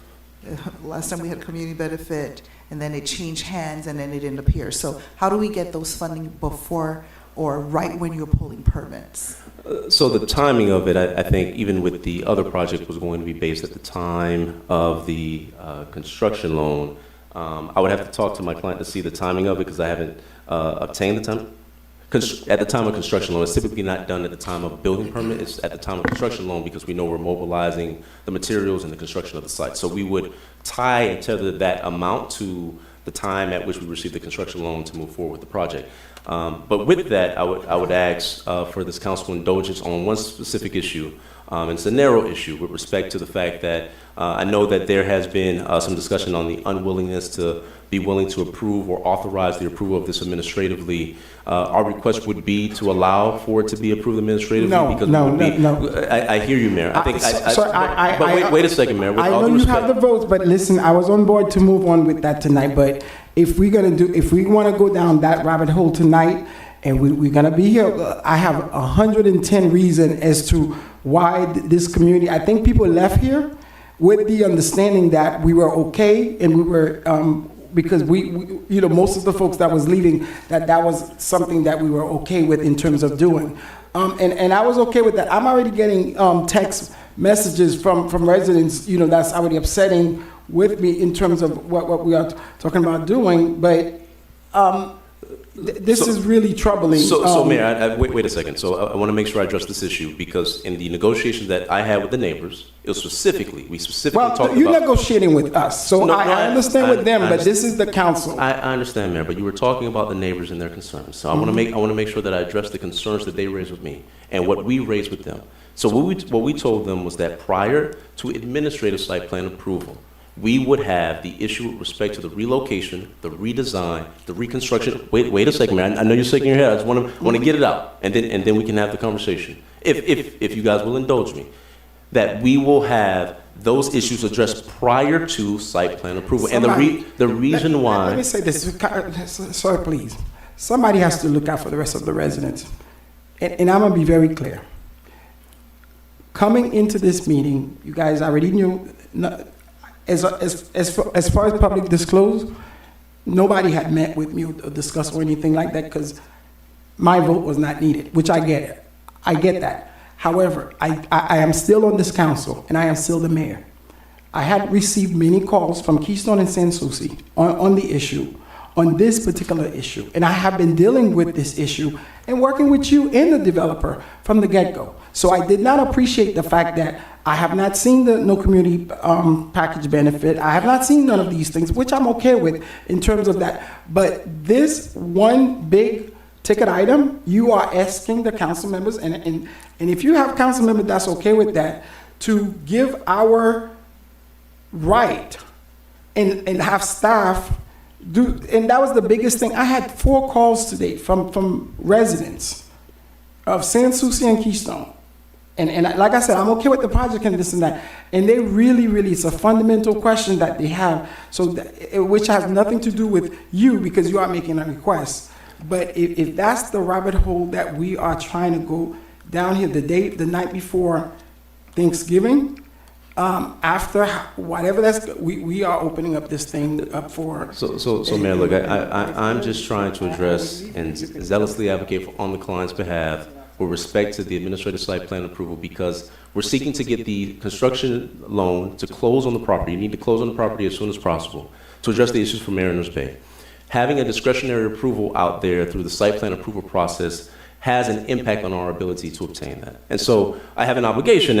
last time we had community benefit, and then it changed hands, and then it didn't appear. So how do we get those funding before or right when you're pulling permits? So the timing of it, I think even with the other project was going to be based at the time of the construction loan. I would have to talk to my client to see the timing of it because I haven't obtained the time. at the time of construction loan. It's typically not done at the time of building permit. It's at the time of construction loan because we know we're mobilizing the materials and the construction of the site. So we would tie and tether that amount to the time at which we receive the construction loan to move forward with the project. But with that, I would ask for this council indulgence on one specific issue. And it's a narrow issue with respect to the fact that I know that there has been some discussion on the unwillingness to be willing to approve or authorize the approval of this administratively. Our request would be to allow for it to be approved administratively. I hear you, Mayor. I think. But wait a second, Mayor. I know you have the votes, but listen, I was on board to move on with that tonight. But if we want to go down that rabbit hole tonight, and we're gonna be here, I have 110 reasons as to why this community. I think people left here with the understanding that we were okay, and we were. Because we, most of the folks that was leaving, that was something that we were okay with in terms of doing. And I was okay with that. I'm already getting text messages from residents, that's already upsetting with me in terms of what we are talking about doing. But this is really troubling. So Mayor, wait a second. So I want to make sure I address this issue because in the negotiations that I had with the neighbors, we specifically talked about. You're negotiating with us, so I understand with them, but this is the council. I understand, Mayor, but you were talking about the neighbors and their concerns. So I want to make sure that I address the concerns that they raised with me and what we raised with them. So what we told them was that prior to administrative site plan approval, we would have the issue with respect to the relocation, the redesign, the reconstruction. Wait a second, man. I know you're shaking your head. I just want to get it out, and then we can have the conversation. If you guys will indulge me, that we will have those issues addressed prior to site plan approval. And the reason why. Let me say this, sir, please. Somebody has to look out for the rest of the residents, and I'm gonna be very clear. Coming into this meeting, you guys already knew. As far as public disclosure, nobody had met with me or discussed or anything like that because my vote was not needed, which I get it. I get that. However, I am still on this council and I am still the mayor. I had received many calls from Keystone and Sans Souci on the issue, on this particular issue. And I have been dealing with this issue and working with you and the developer from the get-go. So I did not appreciate the fact that I have not seen the no community package benefit. I have not seen none of these things, which I'm okay with in terms of that. But this one big ticket item, you are asking the council members, and if you have council members that's okay with that, to give our right and have staff do, and that was the biggest thing. I had 4 calls today from residents of Sans Souci and Keystone. And like I said, I'm okay with the project and this and that. And they really, it's a fundamental question that they have, which has nothing to do with you because you are making a request. But if that's the rabbit hole that we are trying to go down here the night before Thanksgiving, after whatever we are opening up this thing up for. So Mayor, look, I'm just trying to address and zealously advocate on the client's behalf with respect to the administrative site plan approval because we're seeking to get the construction loan to close on the property. You need to close on the property as soon as possible to address the issues for Mariners Bay. Having a discretionary approval out there through the site plan approval process has an impact on our ability to obtain that. And so I have an obligation,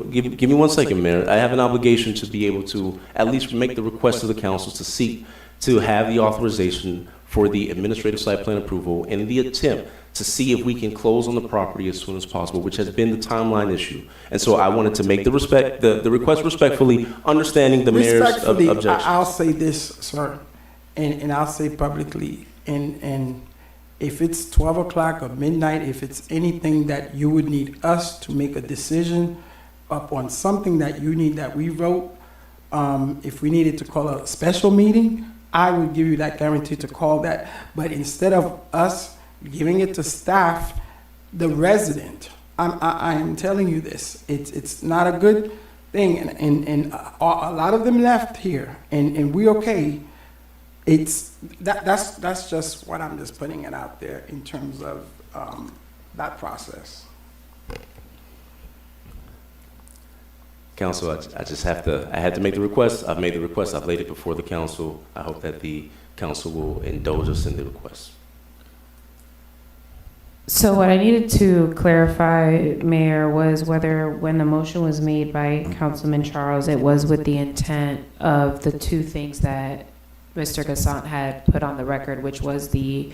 give me 1 second, Mayor. I have an obligation to be able to at least make the request to the council to seek to have the authorization for the administrative site plan approval in the attempt to see if we can close on the property as soon as possible, which has been the timeline issue. And so I wanted to make the request respectfully, understanding the mayor's objection. I'll say this, sir, and I'll say publicly, and if it's 12 o'clock or midnight, if it's anything that you would need us to make a decision up on something that you need that we wrote, if we needed to call a special meeting, I would give you that guarantee to call that. But instead of us giving it to staff, the resident, I am telling you this, it's not a good thing, and a lot of them left here, and we okay. That's just what I'm just putting it out there in terms of that process. Council, I had to make the request. I've made the request. I've laid it before the council. I hope that the council will indulge us in the request. So what I needed to clarify, Mayor, was whether when the motion was made by Councilman Charles, it was with the intent of the two things that Mr. Gassant had put on the record, which was the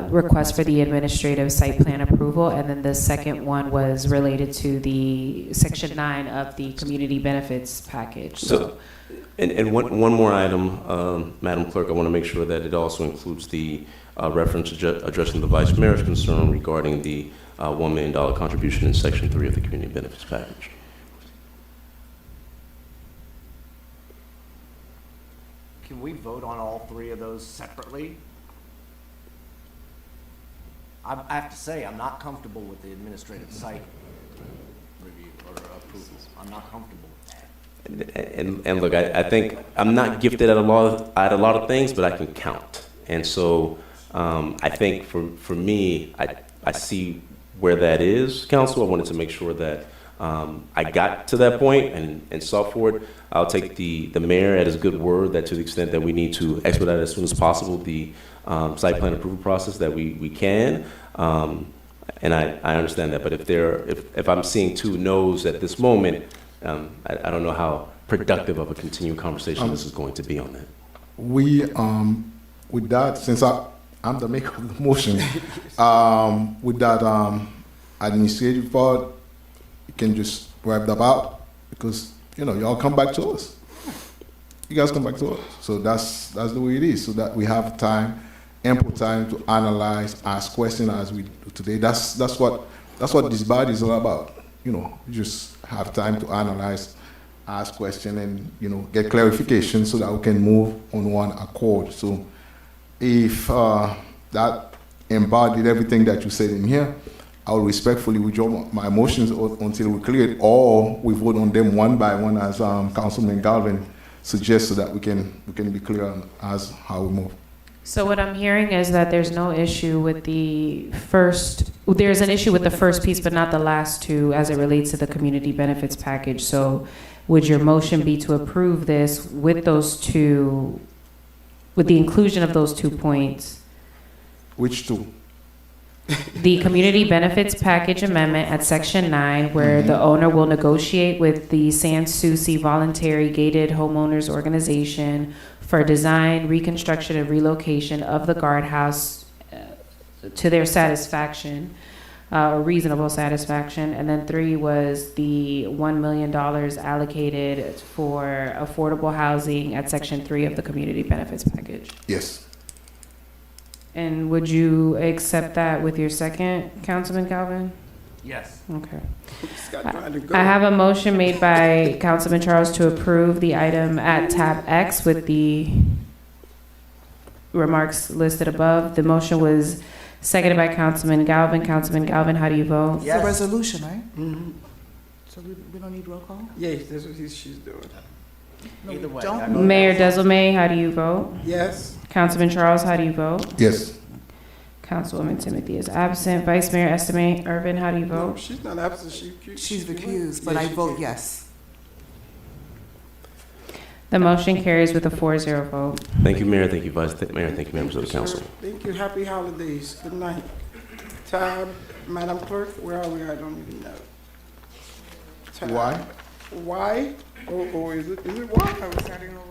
request for the administrative site plan approval, and then the second one was related to the Section 9 of the community benefits package. So, and one more item, Madam Clerk, I want to make sure that it also includes the reference addressing the Vice Mayor's concern regarding the $1 million contribution in Section 3 of the community benefits package. Can we vote on all three of those separately? I have to say, I'm not comfortable with the administrative site review or approval. I'm not comfortable with that. And look, I think I'm not gifted at a lot of things, but I can count. And so I think for me, I see where that is, Council. I wanted to make sure that I got to that point and saw forward. I'll take the mayor at his good word that to the extent that we need to expedite as soon as possible the site plan approval process that we can. And I understand that, but if I'm seeing two no's at this moment, I don't know how productive of a continuing conversation this is going to be on that. We, with that, since I'm the maker of the motion, with that administrative part, you can just wrap that out because, y'all come back to us. You guys come back to us. So that's the way it is, so that we have time, ample time to analyze, ask questions as we do today. That's what this body is all about. You just have time to analyze, ask questions, and get clarification so that we can move on one accord. So if that embodied everything that you said in here, I will respectfully withdraw my motions until we clear it, or we vote on them one by one as Councilman Galvin suggests, so that we can be clear on as how we move. So what I'm hearing is that there's no issue with the first, there's an issue with the first piece, but not the last two as it relates to the community benefits package. So would your motion be to approve this with those two, with the inclusion of those 2 points? Which two? The community benefits package amendment at Section 9, where the owner will negotiate with the Sans Souci Voluntary Gated Homeowners Organization for design, reconstruction, and relocation of the guardhouse to their satisfaction, or reasonable satisfaction. And then 3 was the $1 million allocated for affordable housing at Section 3 of the community benefits package. Yes. And would you accept that with your second, Councilman Calvin? Yes. Okay. I have a motion made by Councilman Charles to approve the item at tab X with the remarks listed above. The motion was seconded by Councilman Galvin. Councilman Galvin, how do you vote? It's a resolution, right? Mm-hmm. So we don't need roll call? Yes, that's what she's doing. Either way. Mayor Desilmay, how do you vote? Yes. Councilman Charles, how do you vote? Yes. Councilwoman Timothy is absent. Vice Mayor Estimate Irvin, how do you vote? No, she's not absent. She's recused, but I vote yes. The motion carries with a 4-0 vote. Thank you, Mayor. Thank you, Vice Mayor. Thank you, members of the council. Thank you. Happy holidays. Good night. Tab, Madam Clerk, where are we? I don't even know. Tab. Why? Why? Or is it why? Are we starting over?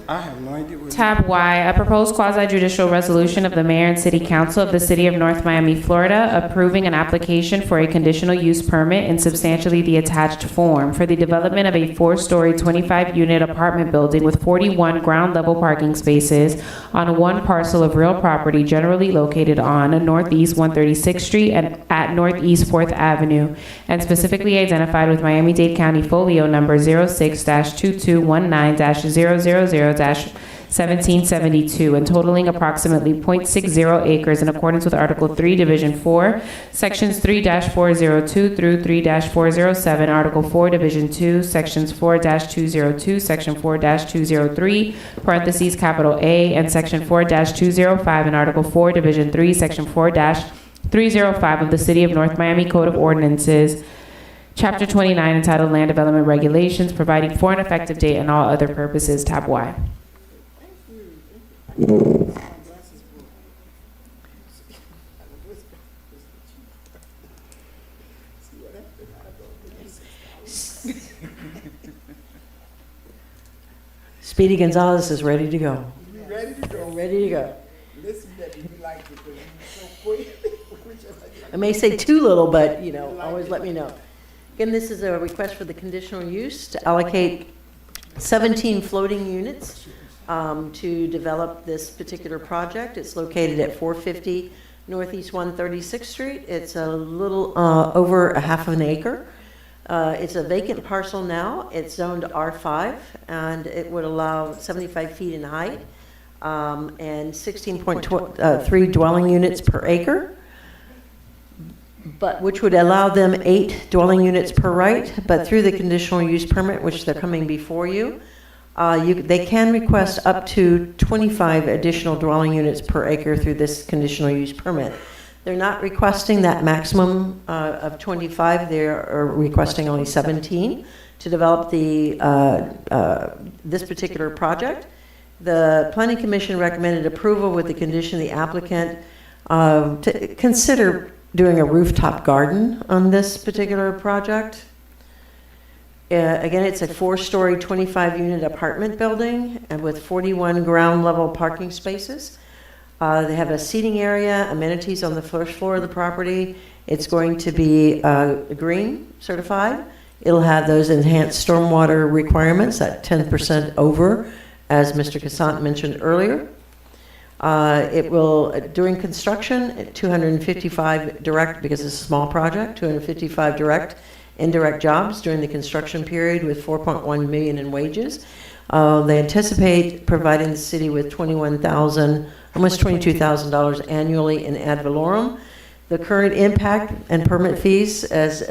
I have no idea. Tab Y, a proposed quasi-judicial resolution of the Mayor and City Council of the City of North Miami, Florida, approving an application for a conditional use permit in substantially the attached form for the development of a 4-story, 25-unit apartment building with 41 ground-level parking spaces on one parcel of real property generally located on Northeast 136th Street and at Northeast 4th Avenue, and specifically identified with Miami-Dade County Folio number 06-2219-000-1772 and totaling approximately 0.60 acres in accordance with Article 3, Division 4, Sections 3-402 through 3-407, Article 4, Division 2, Sections 4-202, Section 4-203, parentheses, capital A, and Section 4-205 and Article 4, Division 3, Section 4-305 of the City of North Miami Code of Ordinances, Chapter 29, entitled Land Development Regulations, providing for an effective date and all other purposes. Tab Y. Speedy Gonzalez is ready to go. Ready to go? Ready to go. Listen, Debbie, we like it because you're so quick. I may say too little, but, you know, always let me know. Again, this is a request for the conditional use to allocate 17 floating units to develop this particular project. It's located at 450 Northeast 136th Street. It's a little over a half of an acre. It's a vacant parcel now. It's zoned R5, and it would allow 75 feet in height and 16.3 dwelling units per acre, but which would allow them 8 dwelling units per right. But through the conditional use permit, which they're coming before you, they can request up to 25 additional dwelling units per acre through this conditional use permit. They're not requesting that maximum of 25. They're requesting only 17 to develop this particular project. The Planning Commission recommended approval with the condition the applicant to consider doing a rooftop garden on this particular project. Again, it's a 4-story, 25-unit apartment building and with 41 ground-level parking spaces. They have a seating area, amenities on the first floor of the property. It's going to be green certified. It'll have those enhanced stormwater requirements at 10% over, as Mr. Cassant mentioned earlier. It will, during construction, 255 direct, because it's a small project, 255 direct, indirect jobs during the construction period with $4.1 million in wages. They anticipate providing the city with almost $22,000 annually in ad valorem. The current impact and permit fees, as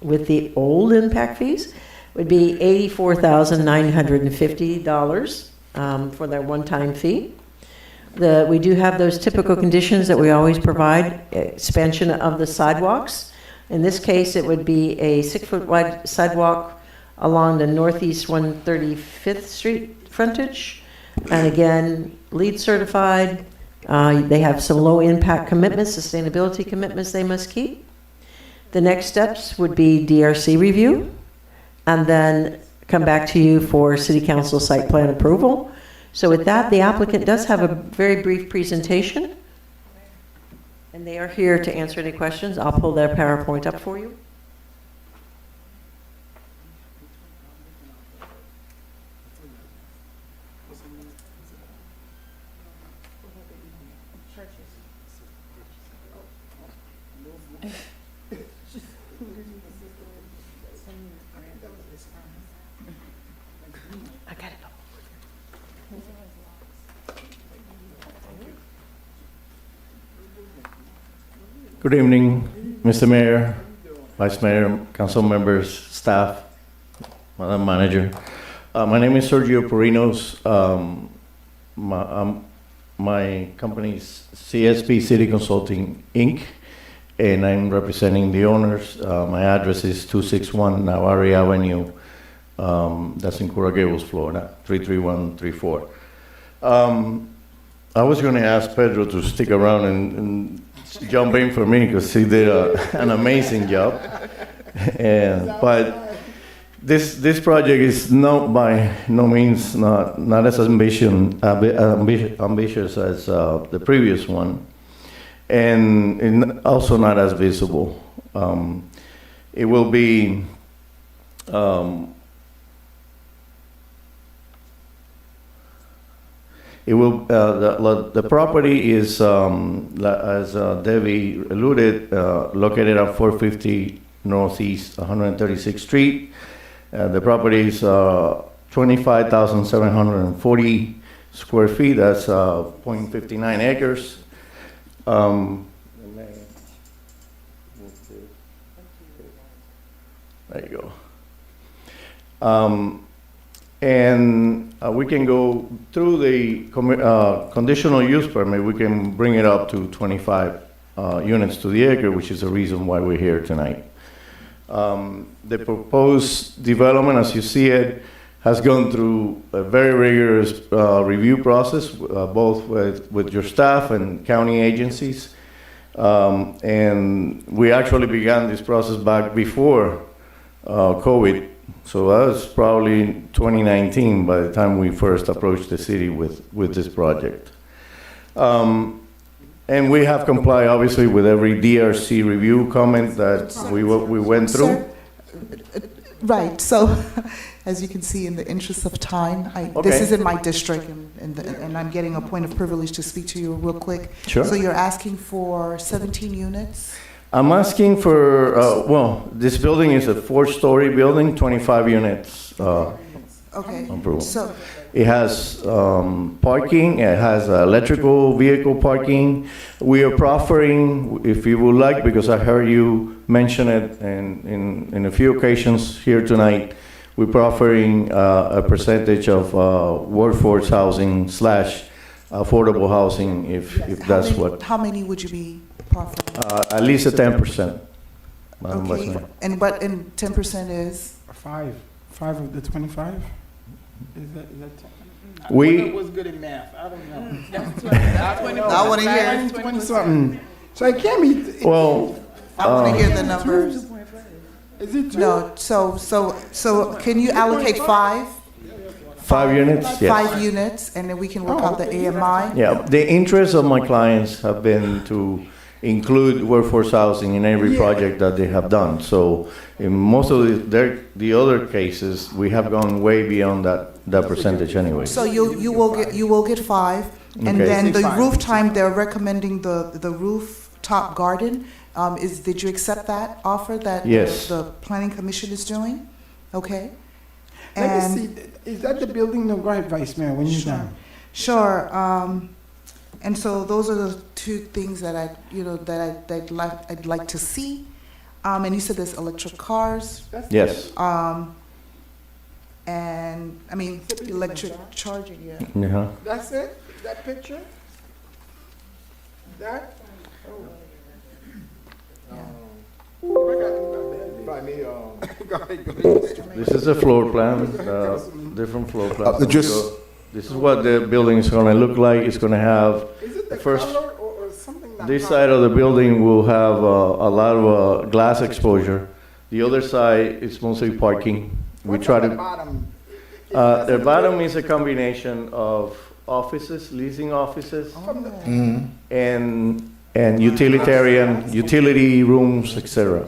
with the old impact fees, would be $84,950 for their one-time fee. We do have those typical conditions that we always provide: expansion of the sidewalks. In this case, it would be a 6-foot wide sidewalk along the Northeast 135th Street frontage. And again, LEED certified. They have some low impact commitments, sustainability commitments they must keep. The next steps would be DRC review, and then come back to you for City Council site plan approval. So with that, the applicant does have a very brief presentation, and they are here to answer any questions. I'll pull their PowerPoint up for you. Good evening, Mr. Mayor, Vice Mayor, council members, staff, Madam Manager. My name is Sergio Perinos. My company is CSP City Consulting, Inc., and I'm representing the owners. My address is 261 Navarre Avenue, that's in Coral Gables, Florida, 33134. I was going to ask Pedro to stick around and jump in for me because he did an amazing job. But this project is not by no means not as ambitious as the previous one, and also not as visible. It will be the property is, as Debbie alluded, located at 450 Northeast 136th Street. The property is 25,740 square feet. That's 0.59 acres. There you go. And we can go through the conditional use permit. We can bring it up to 25 units to the acre, which is the reason why we're here tonight. The proposed development, as you see it, has gone through a very rigorous review process, both with your staff and county agencies. And we actually began this process back before COVID So that was probably 2019 by the time we first approached the city with this project. And we have complied, obviously, with every DRC review comment that we went through. Right, so as you can see, in the interest of time, this is in my district, and I'm getting a point of privilege to speak to you real quick. Sure. So you're asking for 17 units? I'm asking for, well, this building is a 4-story building, 25 units. Okay, Approval. so, It has parking, it has electrical vehicle parking. We are proffering, if you would like, because I heard you mention it in a few occasions here tonight, we're proffering a percentage of workforce housing / affordable housing, if that's what. how many would you be proffering? At least a 10%. Okay, and 10% is? Five of the 25? Is that We- I was good at math. I don't know. That's 20. I wanna hear. 20 something. So it can't be. Well, I want to hear the numbers. Is it 2? No, so can you allocate 5? 5 units, yes. 5 units, and then we can work out the AMI? Yeah, the interests of my clients have been to include workforce housing in every project that they have done. So in most of the other cases, we have gone way beyond that percentage anyway. So you will get 5, and Okay. then the roof time, they're recommending the rooftop garden. Did you accept that offer that Yes. the planning commission is doing? Okay. Let me And see. Is that the building? No, go ahead, Vice Mayor, when you're done. sure. And so those are the 2 things that I'd like to see. And you said there's electric cars. Yes. And I mean electric charging. Yeah. Yeah. That's it? That picture? That? This is a floor plan, different floor plans. just- So this is what the building is gonna look like. It's gonna have, Is it the first, color or something? this side of the building will have a lot of glass exposure. The other side is mostly parking. We try to. Bottom. The bottom is a combination of offices, leasing offices, and utility rooms, etc.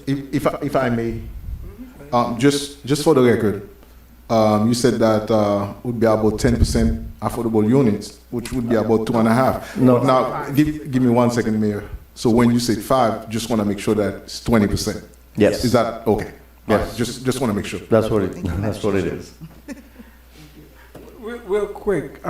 If I may, just for the record, you said that would be about 10% affordable units, which would be about 2.5. No. Now, give me 1 second, Mayor. So when you said 5, just want to make sure that it's 20%. Yes. Is that okay? Yes. All right, just want to make sure. That's what it is. Real quick,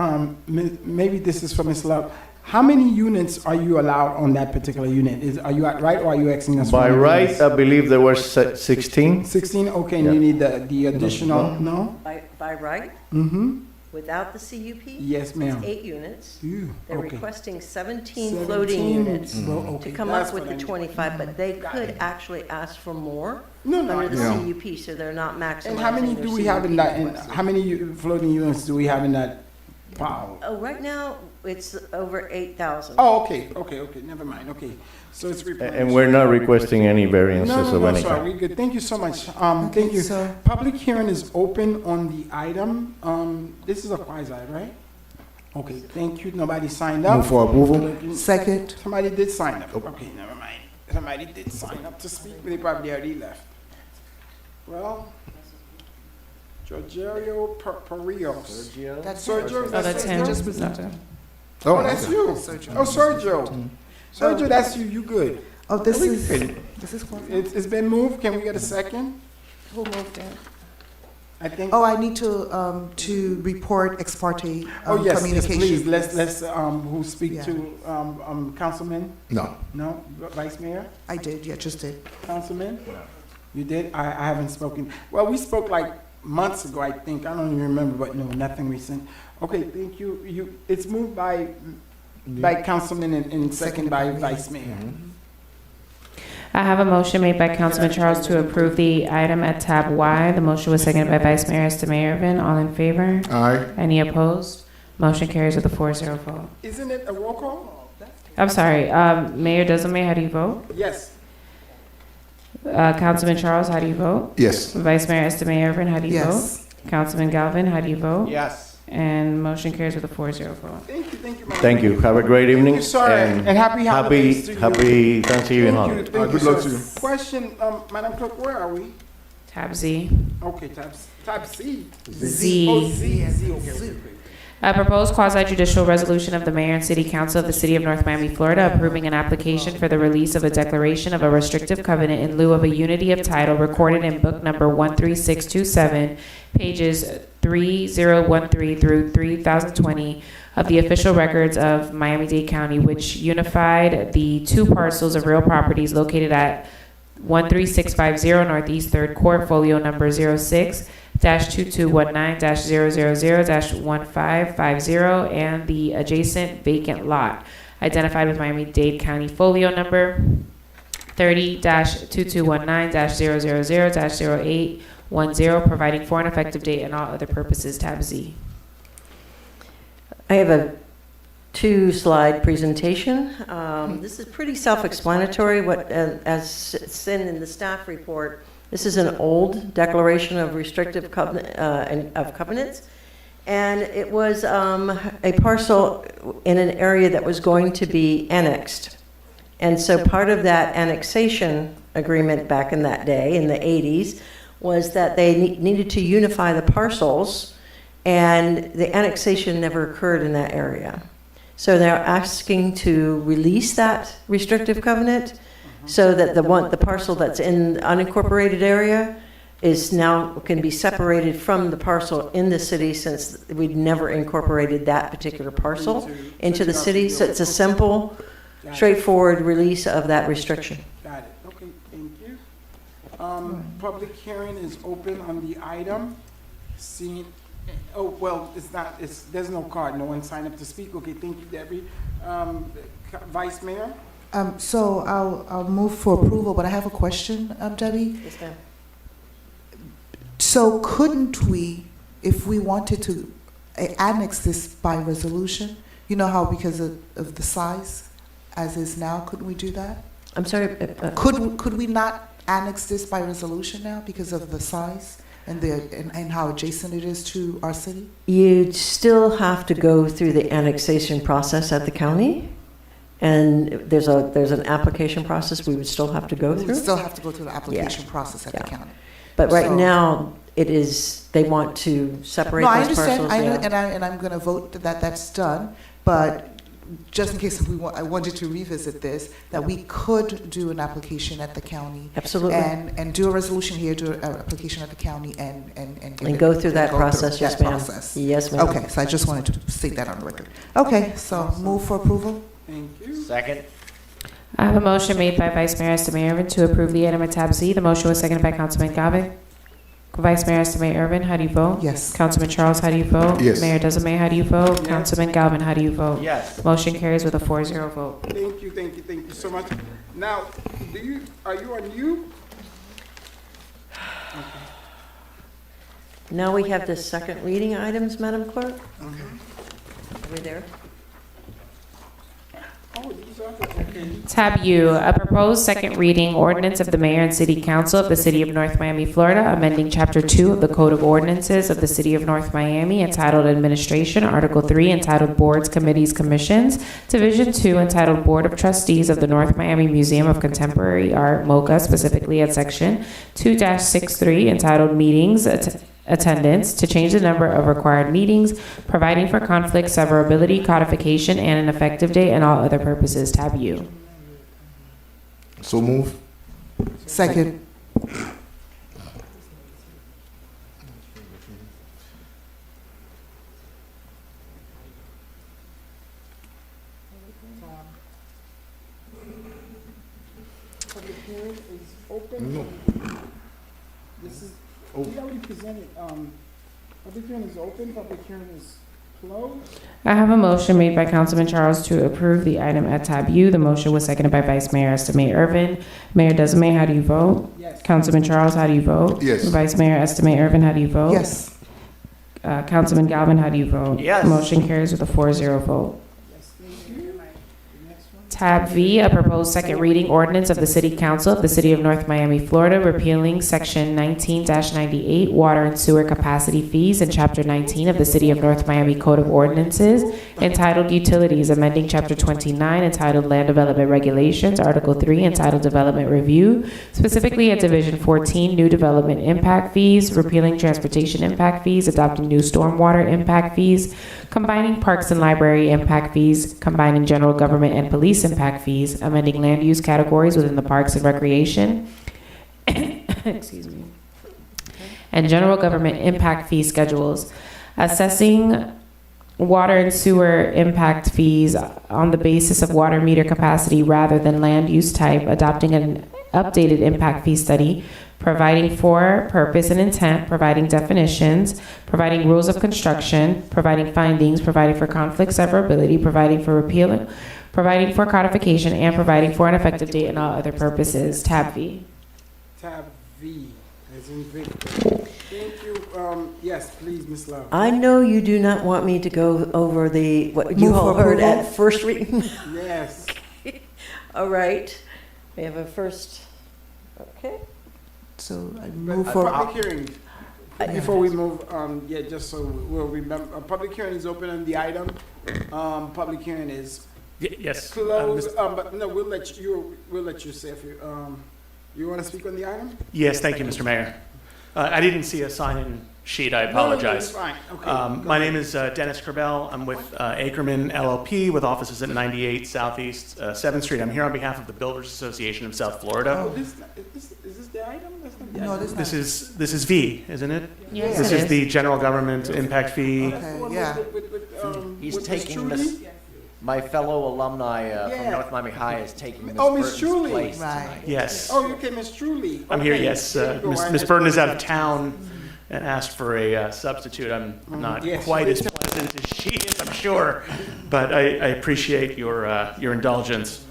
maybe this is for Ms. Love. How many units are you allowed on that particular unit? Are you right, or are you asking us? By for more right, units? I believe there were 16. 16, okay, and Yeah. you need the additional, no? By right, Mm-hmm. without the CUP? Yes, ma'am. It's 8 units. Ew, They're okay. requesting 17 17 floating units Well, to okay, come that's up with what the I need. 25, but they could actually ask for more No, under the Yeah. CUP, so they're not maximizing And how many their do we have in CUP that, request. how many floating units do we have in that pile? Oh, right now, it's over 8,000. Oh, okay, never mind, okay. So it's replenished. And we're not requesting any variances of No, any sorry, kind. we good. Thank you so much. Thank you. so- Public hearing is open on the item. This is a quasi, right? Okay, thank you. Nobody signed up. Move for approval. Second. Somebody did sign up. Okay, never mind. Somebody did sign up to speak, but they probably already left. Well, Georgio Parios. That's Sergio? Oh, that's him. Sergio? Oh, Oh, that's you. Oh, Sergio. Sergio, that's you. You good. Oh, this We is, good. this is what? It's been moved. Can we get a second? Who moved it? I think. Oh, I need to report ex parte Oh, yes, communication. please. Let's, who speak Yeah. to, Councilman? No. No? Vice Mayor? I did, yeah, just did. Councilman? You did? I haven't spoken. Well, we spoke like months ago, I think. I don't even remember, but no, nothing recent. Okay, thank you. It's moved by Councilman and second by Vice Mayor. I have a motion made by Councilman Charles to approve the item at tab Y. The motion was seconded by Vice Mayor Estemayoven. All in favor? Aye. Any opposed? Motion carries with a 4-0 vote. Isn't it a roll call? I'm sorry, Mayor Deslamay, how do you vote? Yes. Councilman Charles, how do you vote? Yes. Vice Mayor Estimé Irvin, how do you Yes. vote? Councilman Galvin, how do you vote? Yes. And motion carries with a 4-0 vote. Thank you, Madam Thank you. Clerk. Have a great evening. you, sir, and happy holidays to you. Happy Thanksgiving Thank you, holiday. thank Good you, luck sir. to you. Question, Madam Clerk, where are we? Tab Z. Okay, tab C. Z. Oh, Z, okay. A proposed quasi-judicial resolution of the Mayor and City Council of the City of North Miami, Florida, approving an application for the release of a declaration of a restrictive covenant in lieu of a unity of title recorded in book number 13627, pages 3013 through 3020 of the official records of Miami-Dade County, which unified the two parcels of real properties located at 13650 Northeast 3rd Court, folio number 06-2219-000-1550, and the adjacent vacant lot, identified with Miami-Dade County folio number 30-2219-000-0810, providing for an effective date and all other purposes. Tab Z. I have a 2-slide presentation. This is pretty self-explanatory. As it's in the staff report, this is an old declaration of restrictive covenants, and it was a parcel in an area that was going to be annexed. And so part of that annexation agreement back in that day, in the 80s, was that they needed to unify the parcels, and the annexation never occurred in that area. So they're asking to release that restrictive covenant so that the parcel that's in the unincorporated area is now can be separated from the parcel in the city, since we'd never incorporated that particular parcel into the city. So it's a simple, straightforward release of that restriction. Got it. Okay, thank you. Public hearing is open on the item. Seeing, oh, well, there's no card. No one signed up to speak. Okay, thank you, Debbie. Vice Mayor? So I'll move for approval, but I have a question, Debbie. Yes, ma'am. So couldn't we, if we wanted to, annex this by resolution? You know how because of the size as is now, couldn't we do that? I'm sorry. Could we not annex this by resolution now because of the size and how adjacent it is to our city? You'd still have to go through the annexation process at the county, and there's an application process we would still have to go We through. still have to go through the application process at the county. But right So- now, they want to separate No, I those understand, parcels. and I'm going to vote that that's done, but just in case I wanted to revisit this, that we could do an application at the county. Absolutely. And do a resolution here, do an application at the county, and Go through that process, yes, ma'am. process. Yes, ma'am. Okay, so I just wanted to state that on the record. Okay, so move for approval? Thank you. Second. I have a motion made by Vice Mayor Estimé Irvin to approve the item at tab Z. The motion was seconded by Councilman Galvin. Vice Mayor Estimé Irvin, how do you vote? Yes. Councilman Charles, how do you vote? Yes. Mayor Desiree, how do you vote? Yes. Councilman Galvin, how do you vote? Yes. Motion carries with a 4-0 vote. Thank you so much. Now, are you on you? Now we have the second reading items, Madam Clerk. Are we there? Oh, these are, okay. Tab U, a proposed second reading ordinance of the Mayor and City Council of the City of North Miami, Florida, amending Chapter 2 of the Code of Ordinances of the City of North Miami, entitled Administration, Article 3, entitled Boards, Committees, Commissions, Division 2, entitled Board of Trustees of the North Miami Museum of Contemporary Art, MoCA, specifically at Section 2-63, entitled Meetings, Attendance, to change the number of required meetings, providing for conflict severability, codification, and an effective date, and all other purposes. Tab U. So move. Second. Public hearing is open. No. This is, Oh. we already presented, public hearing is open, public hearing is closed. I have a motion made by Councilman Charles to approve the item at tab U. The motion was seconded by Vice Mayor Estimé Irvin. Mayor Desiree, how do you vote? Yes. Councilman Charles, how do you vote? Yes. Vice Mayor Estimé Irvin, how do you vote? Yes. Councilman Galvin, how do you vote? Yes. Motion carries with a 4-0 vote. Yes, thank you. Tab V, a proposed second reading ordinance of the City Council of the City of North Miami, Florida, repealing Section 19-98 water and sewer capacity fees in Chapter 19 of the City of North Miami Code of Ordinances, entitled Utilities, amending Chapter 29 entitled Land Development Regulations, Article 3 entitled Development Review, specifically at Division 14, New Development Impact Fees, repealing Transportation Impact Fees, adopting new Stormwater Impact Fees, combining Parks and Library Impact Fees, combining General Government and Police Impact Fees, amending land use categories within the Parks and Recreation, excuse me, and General Government Impact Fee schedules, assessing water and sewer impact fees on the basis of water meter capacity rather than land use type, adopting an updated impact fee study, providing for purpose and intent, providing definitions, providing rules of construction, providing findings, providing for conflict severability, providing for repeal, providing for codification, and providing for an effective date and all other purposes. Tab V. Tab V, as in Victor. Thank you. Yes, please, Ms. Love. I know you do not want me to go over what you all heard at first reading. Yes. All right. We have a first. Okay. So I But move a for. public hearing, before we move, just so we'll remember, a public hearing is open on the item. Public hearing is Yes. closed, but no, we'll let you say if you want to speak on the item? Yes, thank you, Mr. Mayor. I didn't see a sign-in sheet, I apologize. No, it's fine. Okay. My name is Dennis Kerbel. I'm with Ackerman LLP with offices at 98 Southeast 7th Street. I'm here on behalf of the Builders Association of South Florida. Oh, is this the item? That's not the No, item. this This is V, isn't it? Yes, This it is is. the general government impact fee. Okay, yeah. He's with Ms. taking Trudy? this, my fellow alumni Yeah. from North Miami High is taking Ms. Oh, Ms. Burton's Truly. place Right. tonight. Yes. Oh, you came, Ms. Truly. I'm here, Okay. yes. There you go. Ms. Burton is out of town and asked for a substitute. I'm not Yes. quite as pleasant as she is, I'm sure, but I appreciate your indulgence.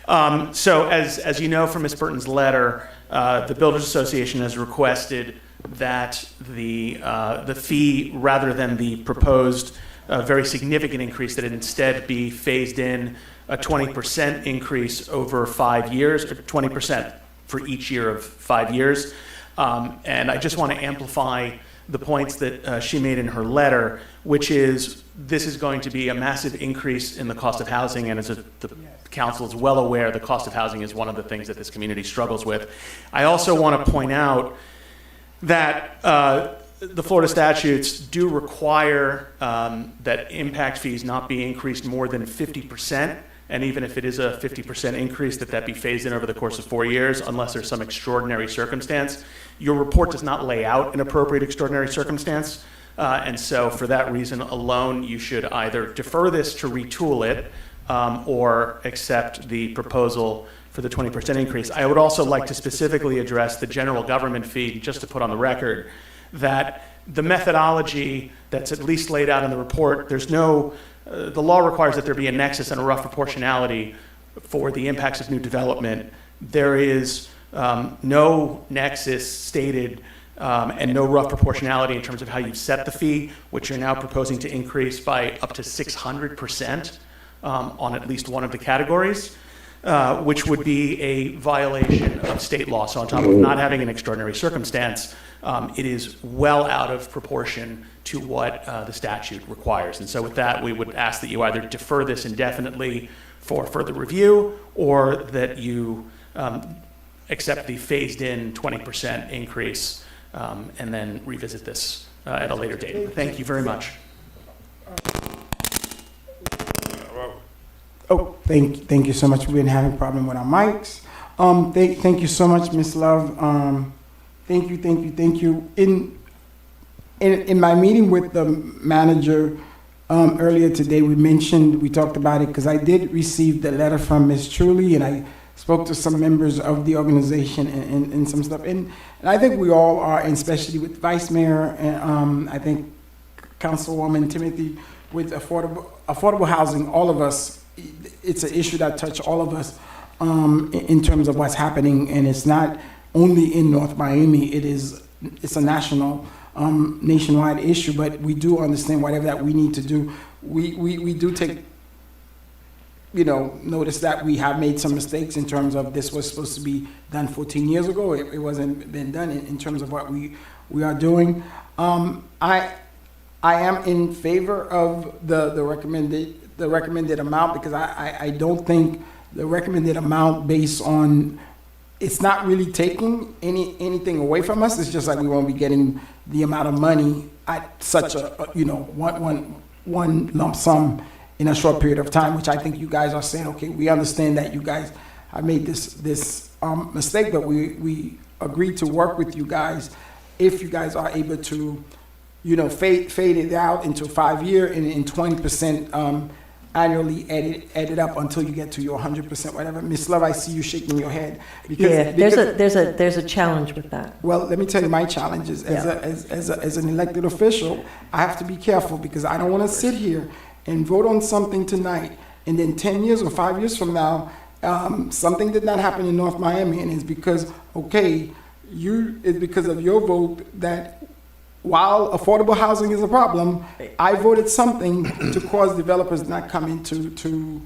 So as you know from Ms. Burton's letter, the Builders Association has requested that the fee, rather than the proposed very significant increase, that it instead be phased in a 20% increase over 5 years, or 20% for each year of 5 years. And I just want to amplify the points that she made in her letter, which is this is going to be a massive increase in the cost of housing, and as the council is well aware, the cost of housing is one of the things that this community struggles with. I also want to point out that the Florida statutes do require that impact fees not be increased more than 50%, and even if it is a 50% increase, that be phased in over the course of 4 years, unless there's some extraordinary circumstance. Your report does not lay out an appropriate extraordinary circumstance, and so for that reason alone, you should either defer this to retool it, or accept the proposal for the 20% increase. I would also like to specifically address the general government fee, just to put on the record that the methodology that's at least laid out in the report, there's no, the law requires that there be a nexus and a rough proportionality for the impacts of new development. There is no nexus stated and no rough proportionality in terms of how you set the fee, which you're now proposing to increase by up to 600% on at least one of the categories, which would be a violation of state law. So on top of not having an extraordinary circumstance, it is well out of proportion to what the statute requires. And so with that, we would ask that you either defer this indefinitely for further review, or that you accept the phased-in 20% increase and then revisit this at a later date. Thank you very much. Oh, thank you so much. We've been having a problem with our mics. Thank you so much, Ms. Love. Thank you. In my meeting with the manager earlier today, we talked about it because I did receive the letter from Ms. Truly, and I spoke to some members of the organization and some stuff. And I think we all are, and especially with Vice Mayor and I think Councilwoman Timothy, with affordable housing, all of us, it's an issue that touches all of us in terms of what's happening, and it's not only in North Miami. It's a national, nationwide issue. But we do understand whatever that we need to do. We do take. noticed that we have made some mistakes in terms of this was supposed to be done 14 years ago. It wasn't been done in terms of what we are doing. I am in favor of the recommended amount, because I don't think the recommended amount based on, it's not really taking anything away from us. It's just like we won't be getting the amount of money at such a one lump sum in a short period of time, which I think you guys are saying, okay, we understand that you guys have made this mistake, but we agreed to work with you guys if you guys are able to, fade it out into 5 year and in 20% annually added up until you get to your 100%, whatever. Ms. Love, I see you shaking your head. There's a challenge with that. Well, let me tell you my challenge is as an elected official, I have to be careful, because I don't want to sit here and vote on something tonight, and then 10 years or 5 years from now, something did not happen in North Miami, and it's because, it's because of your vote that while affordable housing is a problem, I voted something to cause developers not come in to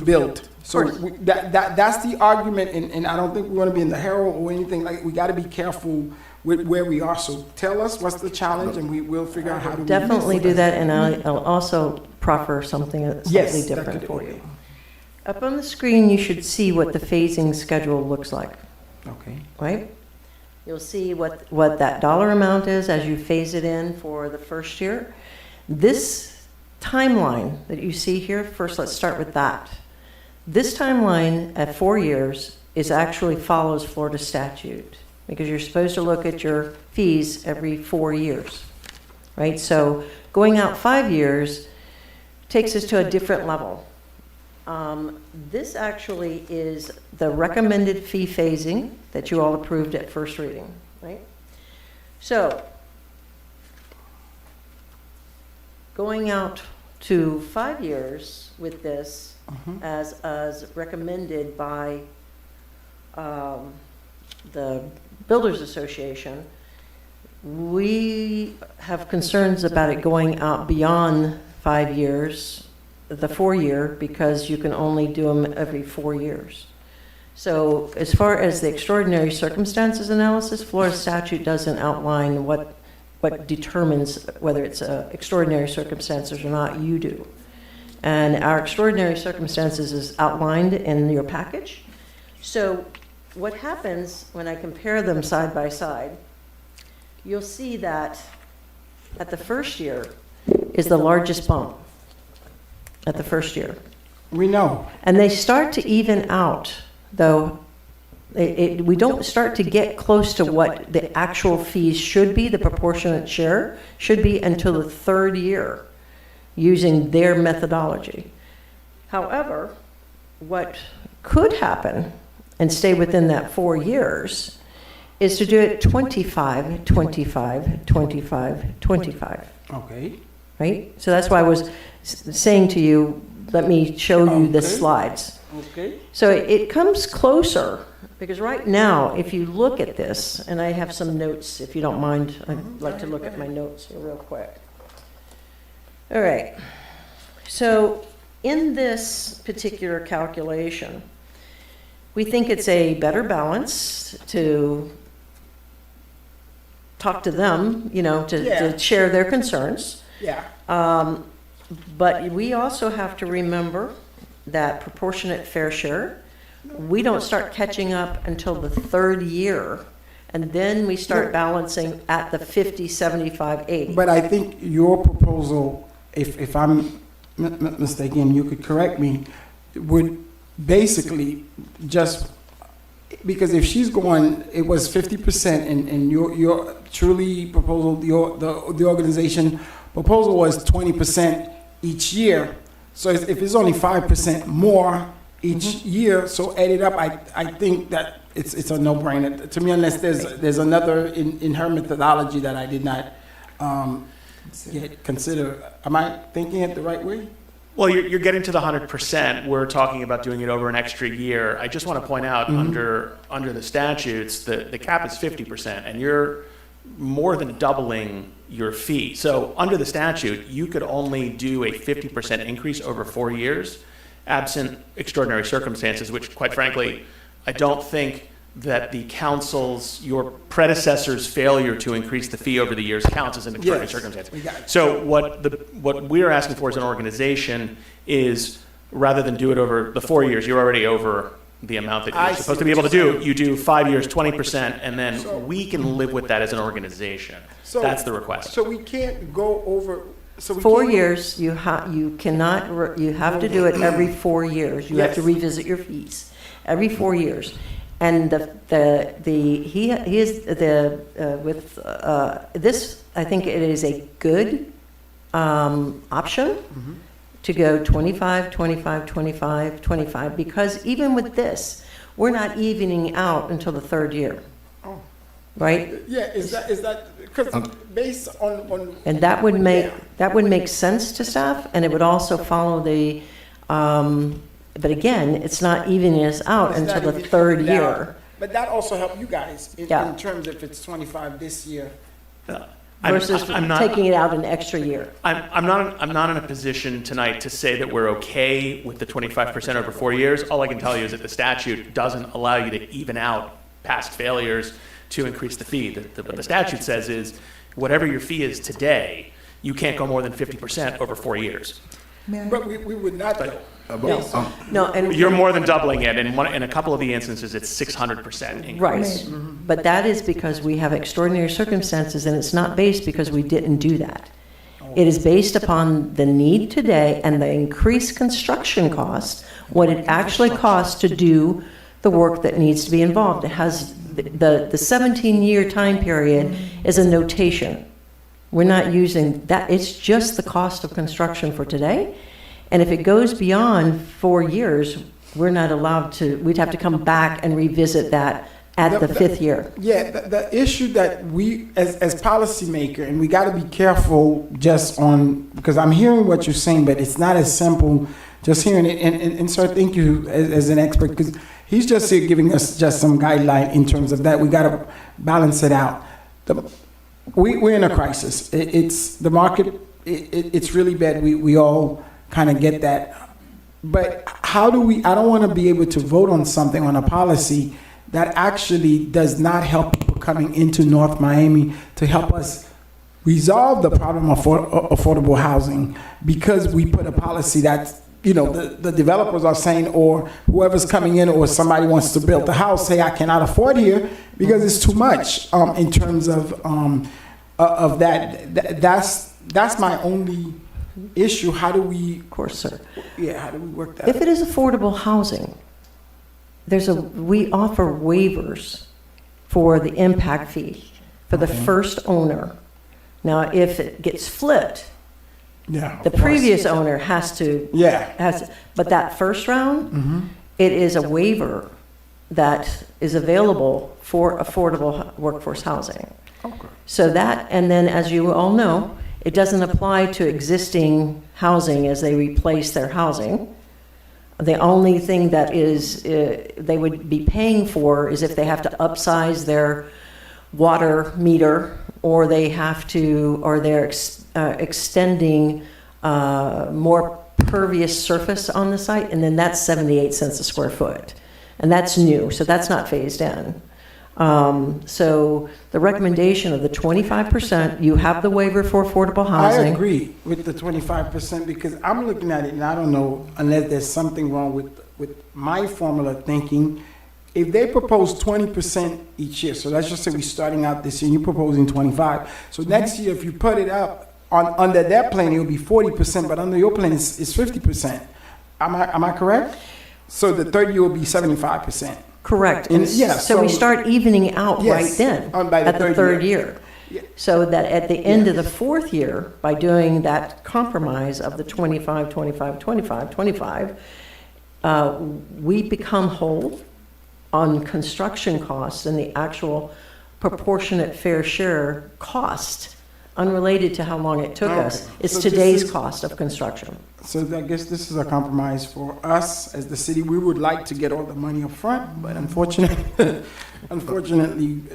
build. So that's the argument, and I don't think we want to be in the Herald or anything. Like, we got to be careful with where we are. So tell us what's the challenge, and we will figure out how to definitely do that. And I'll also proffer something slightly different for you. Up on the screen, you should see what the phasing schedule looks like. Okay. Right? You'll see what that dollar amount is as you phase it in for the first year. This timeline that you see here, first let's start with that. This timeline at 4 years actually follows Florida statute, because you're supposed to look at your fees every 4 years, right? So going out 5 years takes us to a different level. This actually is the recommended fee phasing that you all approved at first reading, right? So going out to 5 years with this, as recommended by the Builders Association, we have concerns about it going out beyond 5 years, the 4 year, because you can only do them every 4 years. So as far as the extraordinary circumstances analysis, Florida statute doesn't outline what determines whether it's extraordinary circumstances or not. You do. And our extraordinary circumstances is outlined in your package. So what happens when I compare them side by side, you'll see that at the first year is the largest bump at the first year. We know. And they start to even out, though. We don't start to get close to what the actual fees should be, the proportionate share should be, until the third year using their methodology. However, what could happen and stay within that 4 years is to do it 25, 25, 25, 25. Okay. Right? So that's why I was saying to you, let me show you the slides. Okay. So it comes closer, because right now, if you look at this, and I have some notes, if you don't mind, I'd like to look at my notes here real quick. All right. So in this particular calculation, we think it's a better balance to talk to them, to share their concerns. Yeah. But we also have to remember that proportionate fair share, we don't start catching up until the third year, and then we start balancing at the 50, 75, 80. But I think your proposal, if I'm mistaken, you could correct me, would basically just, because if she's going, it was 50%, and your truly proposal, the organization proposal was 20% each year. So if it's only 5% more each year, so added up, I think that it's a no-brainer to me, unless there's another in her methodology that I did not yet consider. Am I thinking it the right way? Well, you're getting to the 100%. We're talking about doing it over an extra year. I just want to point out, under the statutes, the cap is 50%, and you're more than doubling your fee. So under the statute, you could only do a 50% increase over 4 years. absent extraordinary circumstances, which quite frankly, I don't think that the council's, your predecessor's failure to increase the fee over the years counts as an extraordinary Yes, circumstance. we got it. So what we're asking for as an organization is, rather than do it over the 4 years, you're already over the amount that I you're see supposed to be what able to you're do. saying. You do 5 years, 20%, and then we can live with that as an organization. So- That's the request. So we can't go over, so we 4 can't- years, you cannot, you have to do it every 4 years. You have to Yes. revisit your fees every 4 years. And he is with this, I think it is a good option to go 25, 25, 25, 25, because even with this, we're not evening out until the third year. Right? Yeah, is that, because based on. And that would make sense to staff, and it would also follow the, but again, it's not evening us out It's until not the even third out. year. But that also help you guys in Yeah. terms if it's 25 this year. Versus I'm not- taking it out an extra year. I'm not in a position tonight to say that we're okay with the 25% over 4 years. All I can tell you is that the statute doesn't allow you to even out past failures to increase the fee. What the statute says is, whatever your fee is today, you can't go more than 50% over 4 years. But we would not though. No, and. You're more than doubling it. In a couple of the instances, it's 600% increase. Right, but that is because we have extraordinary circumstances, and it's not based because we didn't do that. It is based upon the need today and the increased construction cost, what it actually costs to do the work that needs to be involved. It has, the 17-year time period is a notation. We're not using that, it's just the cost of construction for today. And if it goes beyond 4 years, we're not allowed to, we'd have to come back and revisit that at the fifth year. Yeah, the issue that we, as policymaker, and we got to be careful just on, because I'm hearing what you're saying, but it's not as simple just hearing it. And sir, thank you as an expert, because he's just here giving us just some guideline in terms of that. We got to balance it out. We're in a crisis. It's the market, it's really bad. We all kind of get that. But how do we, I don't want to be able to vote on something, on a policy that actually does not help people coming into North Miami to help us resolve the problem of affordable housing, because we put a policy that, you know, the developers are saying, or whoever's coming in, or somebody wants to build a house, say, I cannot afford here because it's too much in terms of that. That's my only issue. How do we? Of course, sir. Yeah, how do we work that? If it is affordable housing, we offer waivers for the impact fee for the first owner. Now, if it gets flipped, yeah, the previous owner has to. Yeah. But that first round, it is a waiver that is available for affordable workforce housing. Okay. So that, and then as you all know, it doesn't apply to existing housing as they replace their housing. The only thing that is they would be paying for is if they have to upsize their water meter, or they have to, or they're extending more pervious surface on the site, and then that's 78 cents a square foot. And that's new, so that's not phased in. So the recommendation of the 25%, you have the waiver for affordable housing. I agree with the 25%, because I'm looking at it and I don't know, unless there's something wrong with my formula thinking. If they propose 20% each year, so let's just say we're starting out this year, you're proposing 25. So next year, if you put it up under that plan, it'll be 40%, but under your plan, it's 50%. Am I correct? So the third year will be 75%. Correct. And, yeah, so we start evening out right then by the at the third year. So that at the end of the fourth year, by doing that compromise of the 25, 25, 25, 25, we become whole on construction costs and the actual proportionate fair share cost, unrelated to how long it took us. It's So today's this is- cost of construction. So I guess this is a compromise for us as the city. We would like to get all the money up front, but unfortunately,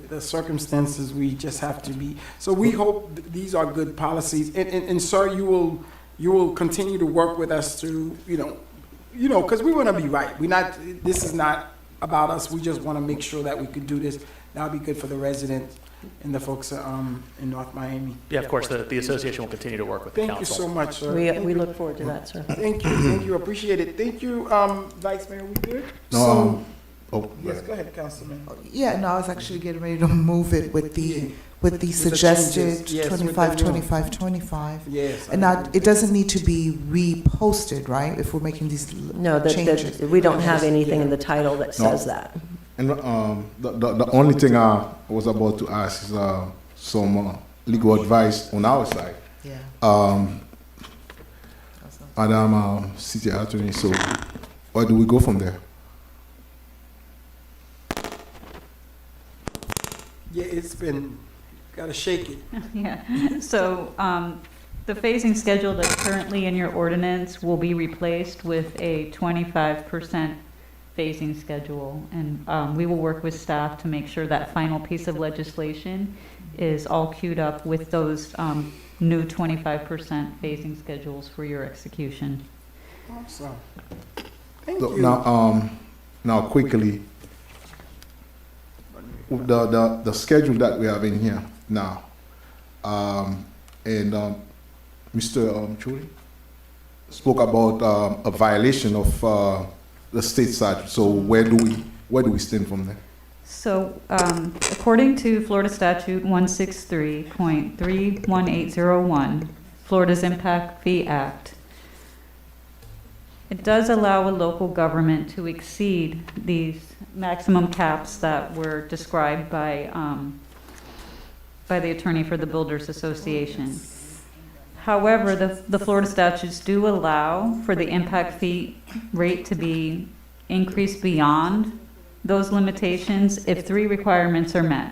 the circumstances, we just have to be. So we hope these are good policies. And sir, you will continue to work with us to, you know, because we want to be right. This is not about us. We just want to make sure that we could do this. That'll be good for the residents and the folks in North Miami. Yeah, of course, the association will continue to work with the Thank you council. so much, sir. We look forward to that, sir. Thank you, appreciate it. Thank you, Vice Mayor, we good? No, Yes, go ahead, Councilman. Yeah, no, I was actually getting ready to move it with the the suggested changes, yes, with the 25, new- 25, 25. Yes. And now, it doesn't need to be reposted, right, if we're making these No, changes? we don't have anything in the title that No. says that. And the only thing I was about to ask is some legal advice on our side. Yeah. Madam City Attorney, so where do we go from there? Yeah, it's been, gotta shake it. Yeah, so the phasing schedule that's currently in your ordinance will be replaced with a 25% phasing schedule. And we will work with staff to make sure that final piece of legislation is all queued up with those new 25% phasing schedules for your execution. Awesome. Thank So you. now quickly, the schedule that we have in here now, and Mr. Churi spoke about a violation of the state statute. So where do we stand from there? So, according to Florida Statute 163.31801, Florida's Impact Fee Act, it does allow a local government to exceed these maximum caps that were described by the attorney for the Builders Association. However, the Florida statutes do allow for the impact fee rate to be increased beyond those limitations if three requirements are met.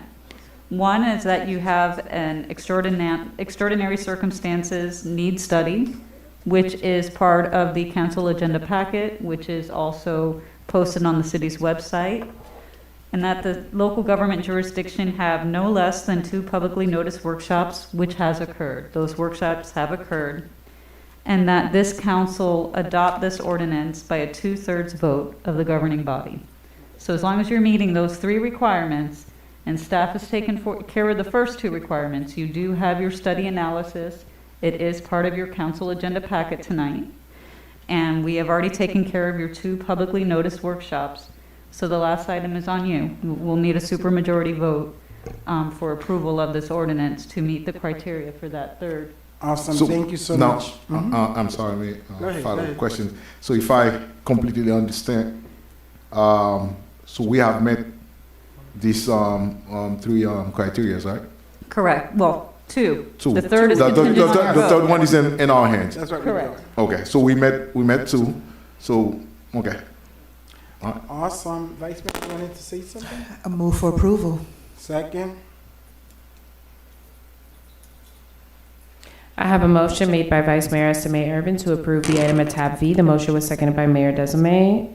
One is that you have an extraordinary circumstances need study, which is part of the council agenda packet, which is also posted on the city's website, and that the local government jurisdiction have no less than 2 publicly noticed workshops, which has occurred. Those workshops have occurred, and that this council adopt this ordinance by a 2/3 vote of the governing body. So as long as you're meeting those 3 requirements, and staff has taken care of the first 2 requirements, you do have your study analysis. It is part of your council agenda packet tonight. And we have already taken care of your 2 publicly noticed workshops. So the last item is on you. We'll need a supermajority vote for approval of this ordinance to meet the criteria for that 3rd. Awesome, So thank you so now, much. I'm sorry, may Go ahead, follow go ahead. question. So if I completely understand, so we have met these 3 criteria, right? Correct. Well, 2. Two. The 3rd is The contingent on third vote. one is in our hands. That's what we're doing. Correct. Okay, so we met 2. So okay. Awesome. Vice Mayor, you wanted to say something? I move for approval. Second? I have a motion made by Vice Mayor Estimate Urban to approve the item at tab V. The motion was seconded by Mayor Desame.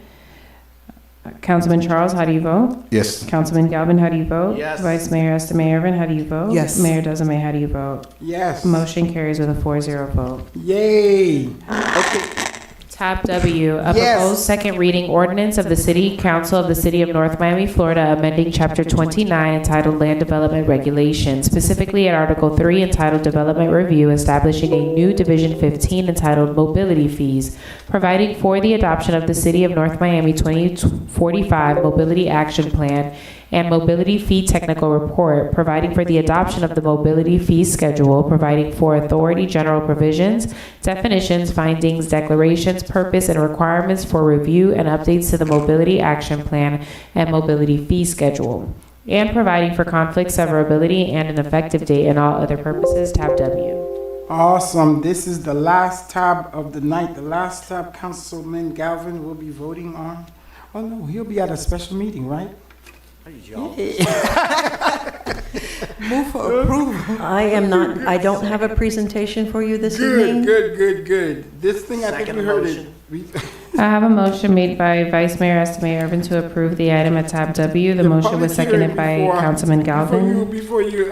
Councilman Charles, how do you vote? Yes. Councilman Galvin, how do you vote? Yes. Vice Mayor Estimate Urban, how do you vote? Yes. Mayor Desame, how do you vote? Yes. Motion carries with a 4-0 vote. Yay. Okay. Tab W, a Yes. proposed second reading ordinance of the City Council of the City of North Miami, Florida, amending Chapter 29 entitled Land Development Regulations, specifically at Article 3 entitled Development Review, establishing a new Division 15 entitled Mobility Fees, providing for the adoption of the City of North Miami 2045 Mobility Action Plan and Mobility Fee Technical Report, providing for the adoption of the Mobility Fee Schedule, providing for authority general provisions, definitions, findings, declarations, purpose, and requirements for review and updates to the Mobility Action Plan and Mobility Fee Schedule, and providing for conflict severability and an effective date and all other purposes. Tab W. Awesome. This is the last tab of the night. The last tab Councilman Galvin will be voting on. Oh no, he'll be at a special meeting, right? Move for approval. I don't have a presentation for you this evening. Good. This thing, I think we heard it. I have a motion made by Vice Mayor Estimate Urban to approve the item at tab W. The motion was seconded by Councilman Galvin. Before you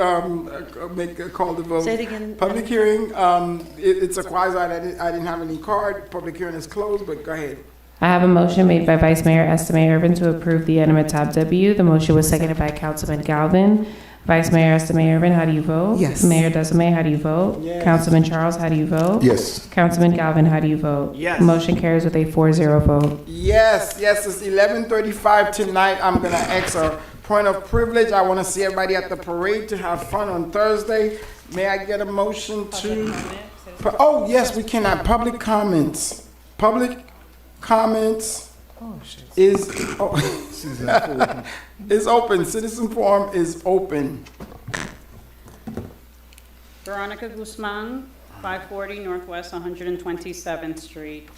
call the vote. Say it again. Public hearing, it's a quasi, I didn't have any card. Public hearing is closed, but go ahead. I have a motion made by Vice Mayor Estime Irvin to approve the item at tab W. The motion was seconded by Councilman Galvin. Vice Mayor Estime Irvin, how do you vote? Yes. Mayor Desame, how do you vote? Yes. Councilman Charles, how do you vote? Yes. Councilman Galvin, how do you vote? Yes. Motion carries with a 4-0 vote. Yes, it's 11:35 tonight. I'm gonna ask a point of privilege. I wanna see everybody at the parade to have fun on Thursday. May I get a motion to? Oh, yes, we can have public comments. Public comments is, is open. Citizen forum is open. Veronica Guzman, 540 Northwest 127th Street.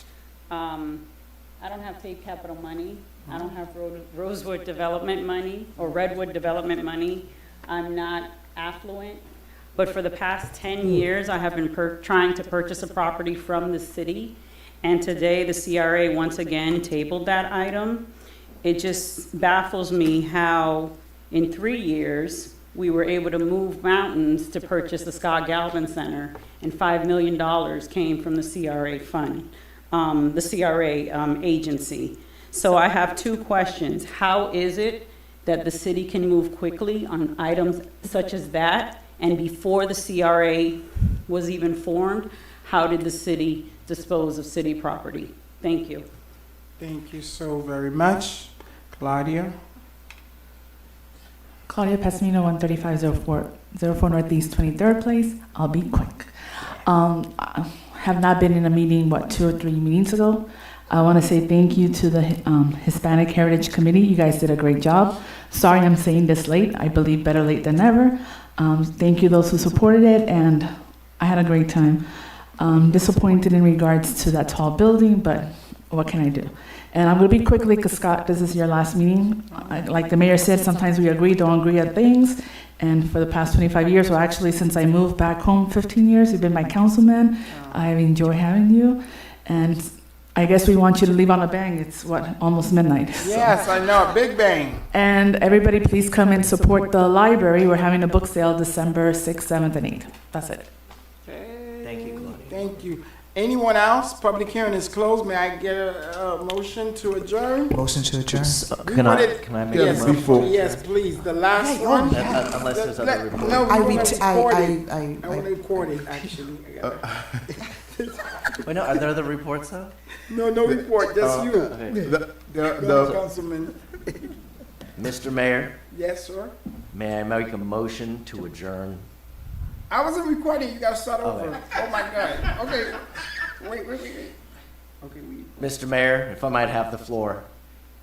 I don't have Tate Capital money. I don't have Rosewood Development money or Redwood Development money. I'm not affluent. But for the past 10 years, I have been trying to purchase a property from the city. And today, the CRA once again tabled that item. It just baffles me how in 3 years, we were able to move mountains to purchase the Scott Galvin Center, and $5 million came from the CRA fund, the CRA agency. So I have two questions. How is it that the city can move quickly on items such as that? And before the CRA was even formed, how did the city dispose of city property? Thank you. Thank you so very much. Claudia? Claudia Pasmino, 13504 Northeast 23rd Place. I'll be quick. I have not been in a meeting, 2 or 3 meetings ago. I want to say thank you to the Hispanic Heritage Committee. You guys did a great job. Sorry I'm saying this late. I believe better late than never. Thank you those who supported it, and I had a great time. Disappointed in regards to that tall building, but what can I do? And I'm going to be quickly because Scott, this is your last meeting. Like the mayor said, sometimes we agree, don't agree at things. And for the past 25 years, well, actually, since I moved back home 15 years, you've been my councilman. I enjoy having you. And I guess we want you to leave on a bang. It's almost midnight. Yes, I know, big bang. And everybody, please come and support the library. We're having a book sale December 6th, 7th, and 8th. That's it. Thank you, Claudia. Thank you. Anyone else? Public hearing is closed. May I get a motion to adjourn? Motion to adjourn. Can I make Yes, a motion? yes, please. The last one. Unless there's other reports. No, I we read- want I- I want to record it, actually. Wait, no, are there other reports though? No report, just you. Okay. No, Councilman. Mr. Mayor, Yes, sir. may I make a motion to adjourn? I wasn't recording. You got to start Oh, over. yeah. Oh, my God. Okay. Wait. Okay, Mr. Mayor, if I might have the floor,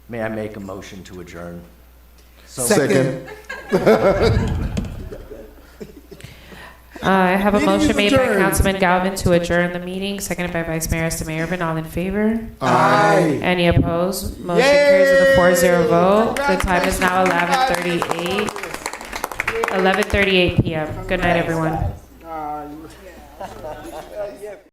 may I make a motion to adjourn? Second. I have a Meeting is motion made by adjourned. Councilman Galvin to adjourn the meeting, seconded by Vice Mayor Estime Irvin. All in favor? Aye. Any opposed? Motion carries with a 4-0 vote. The time is now 11:38. 11:38 p.m. Good night, everyone.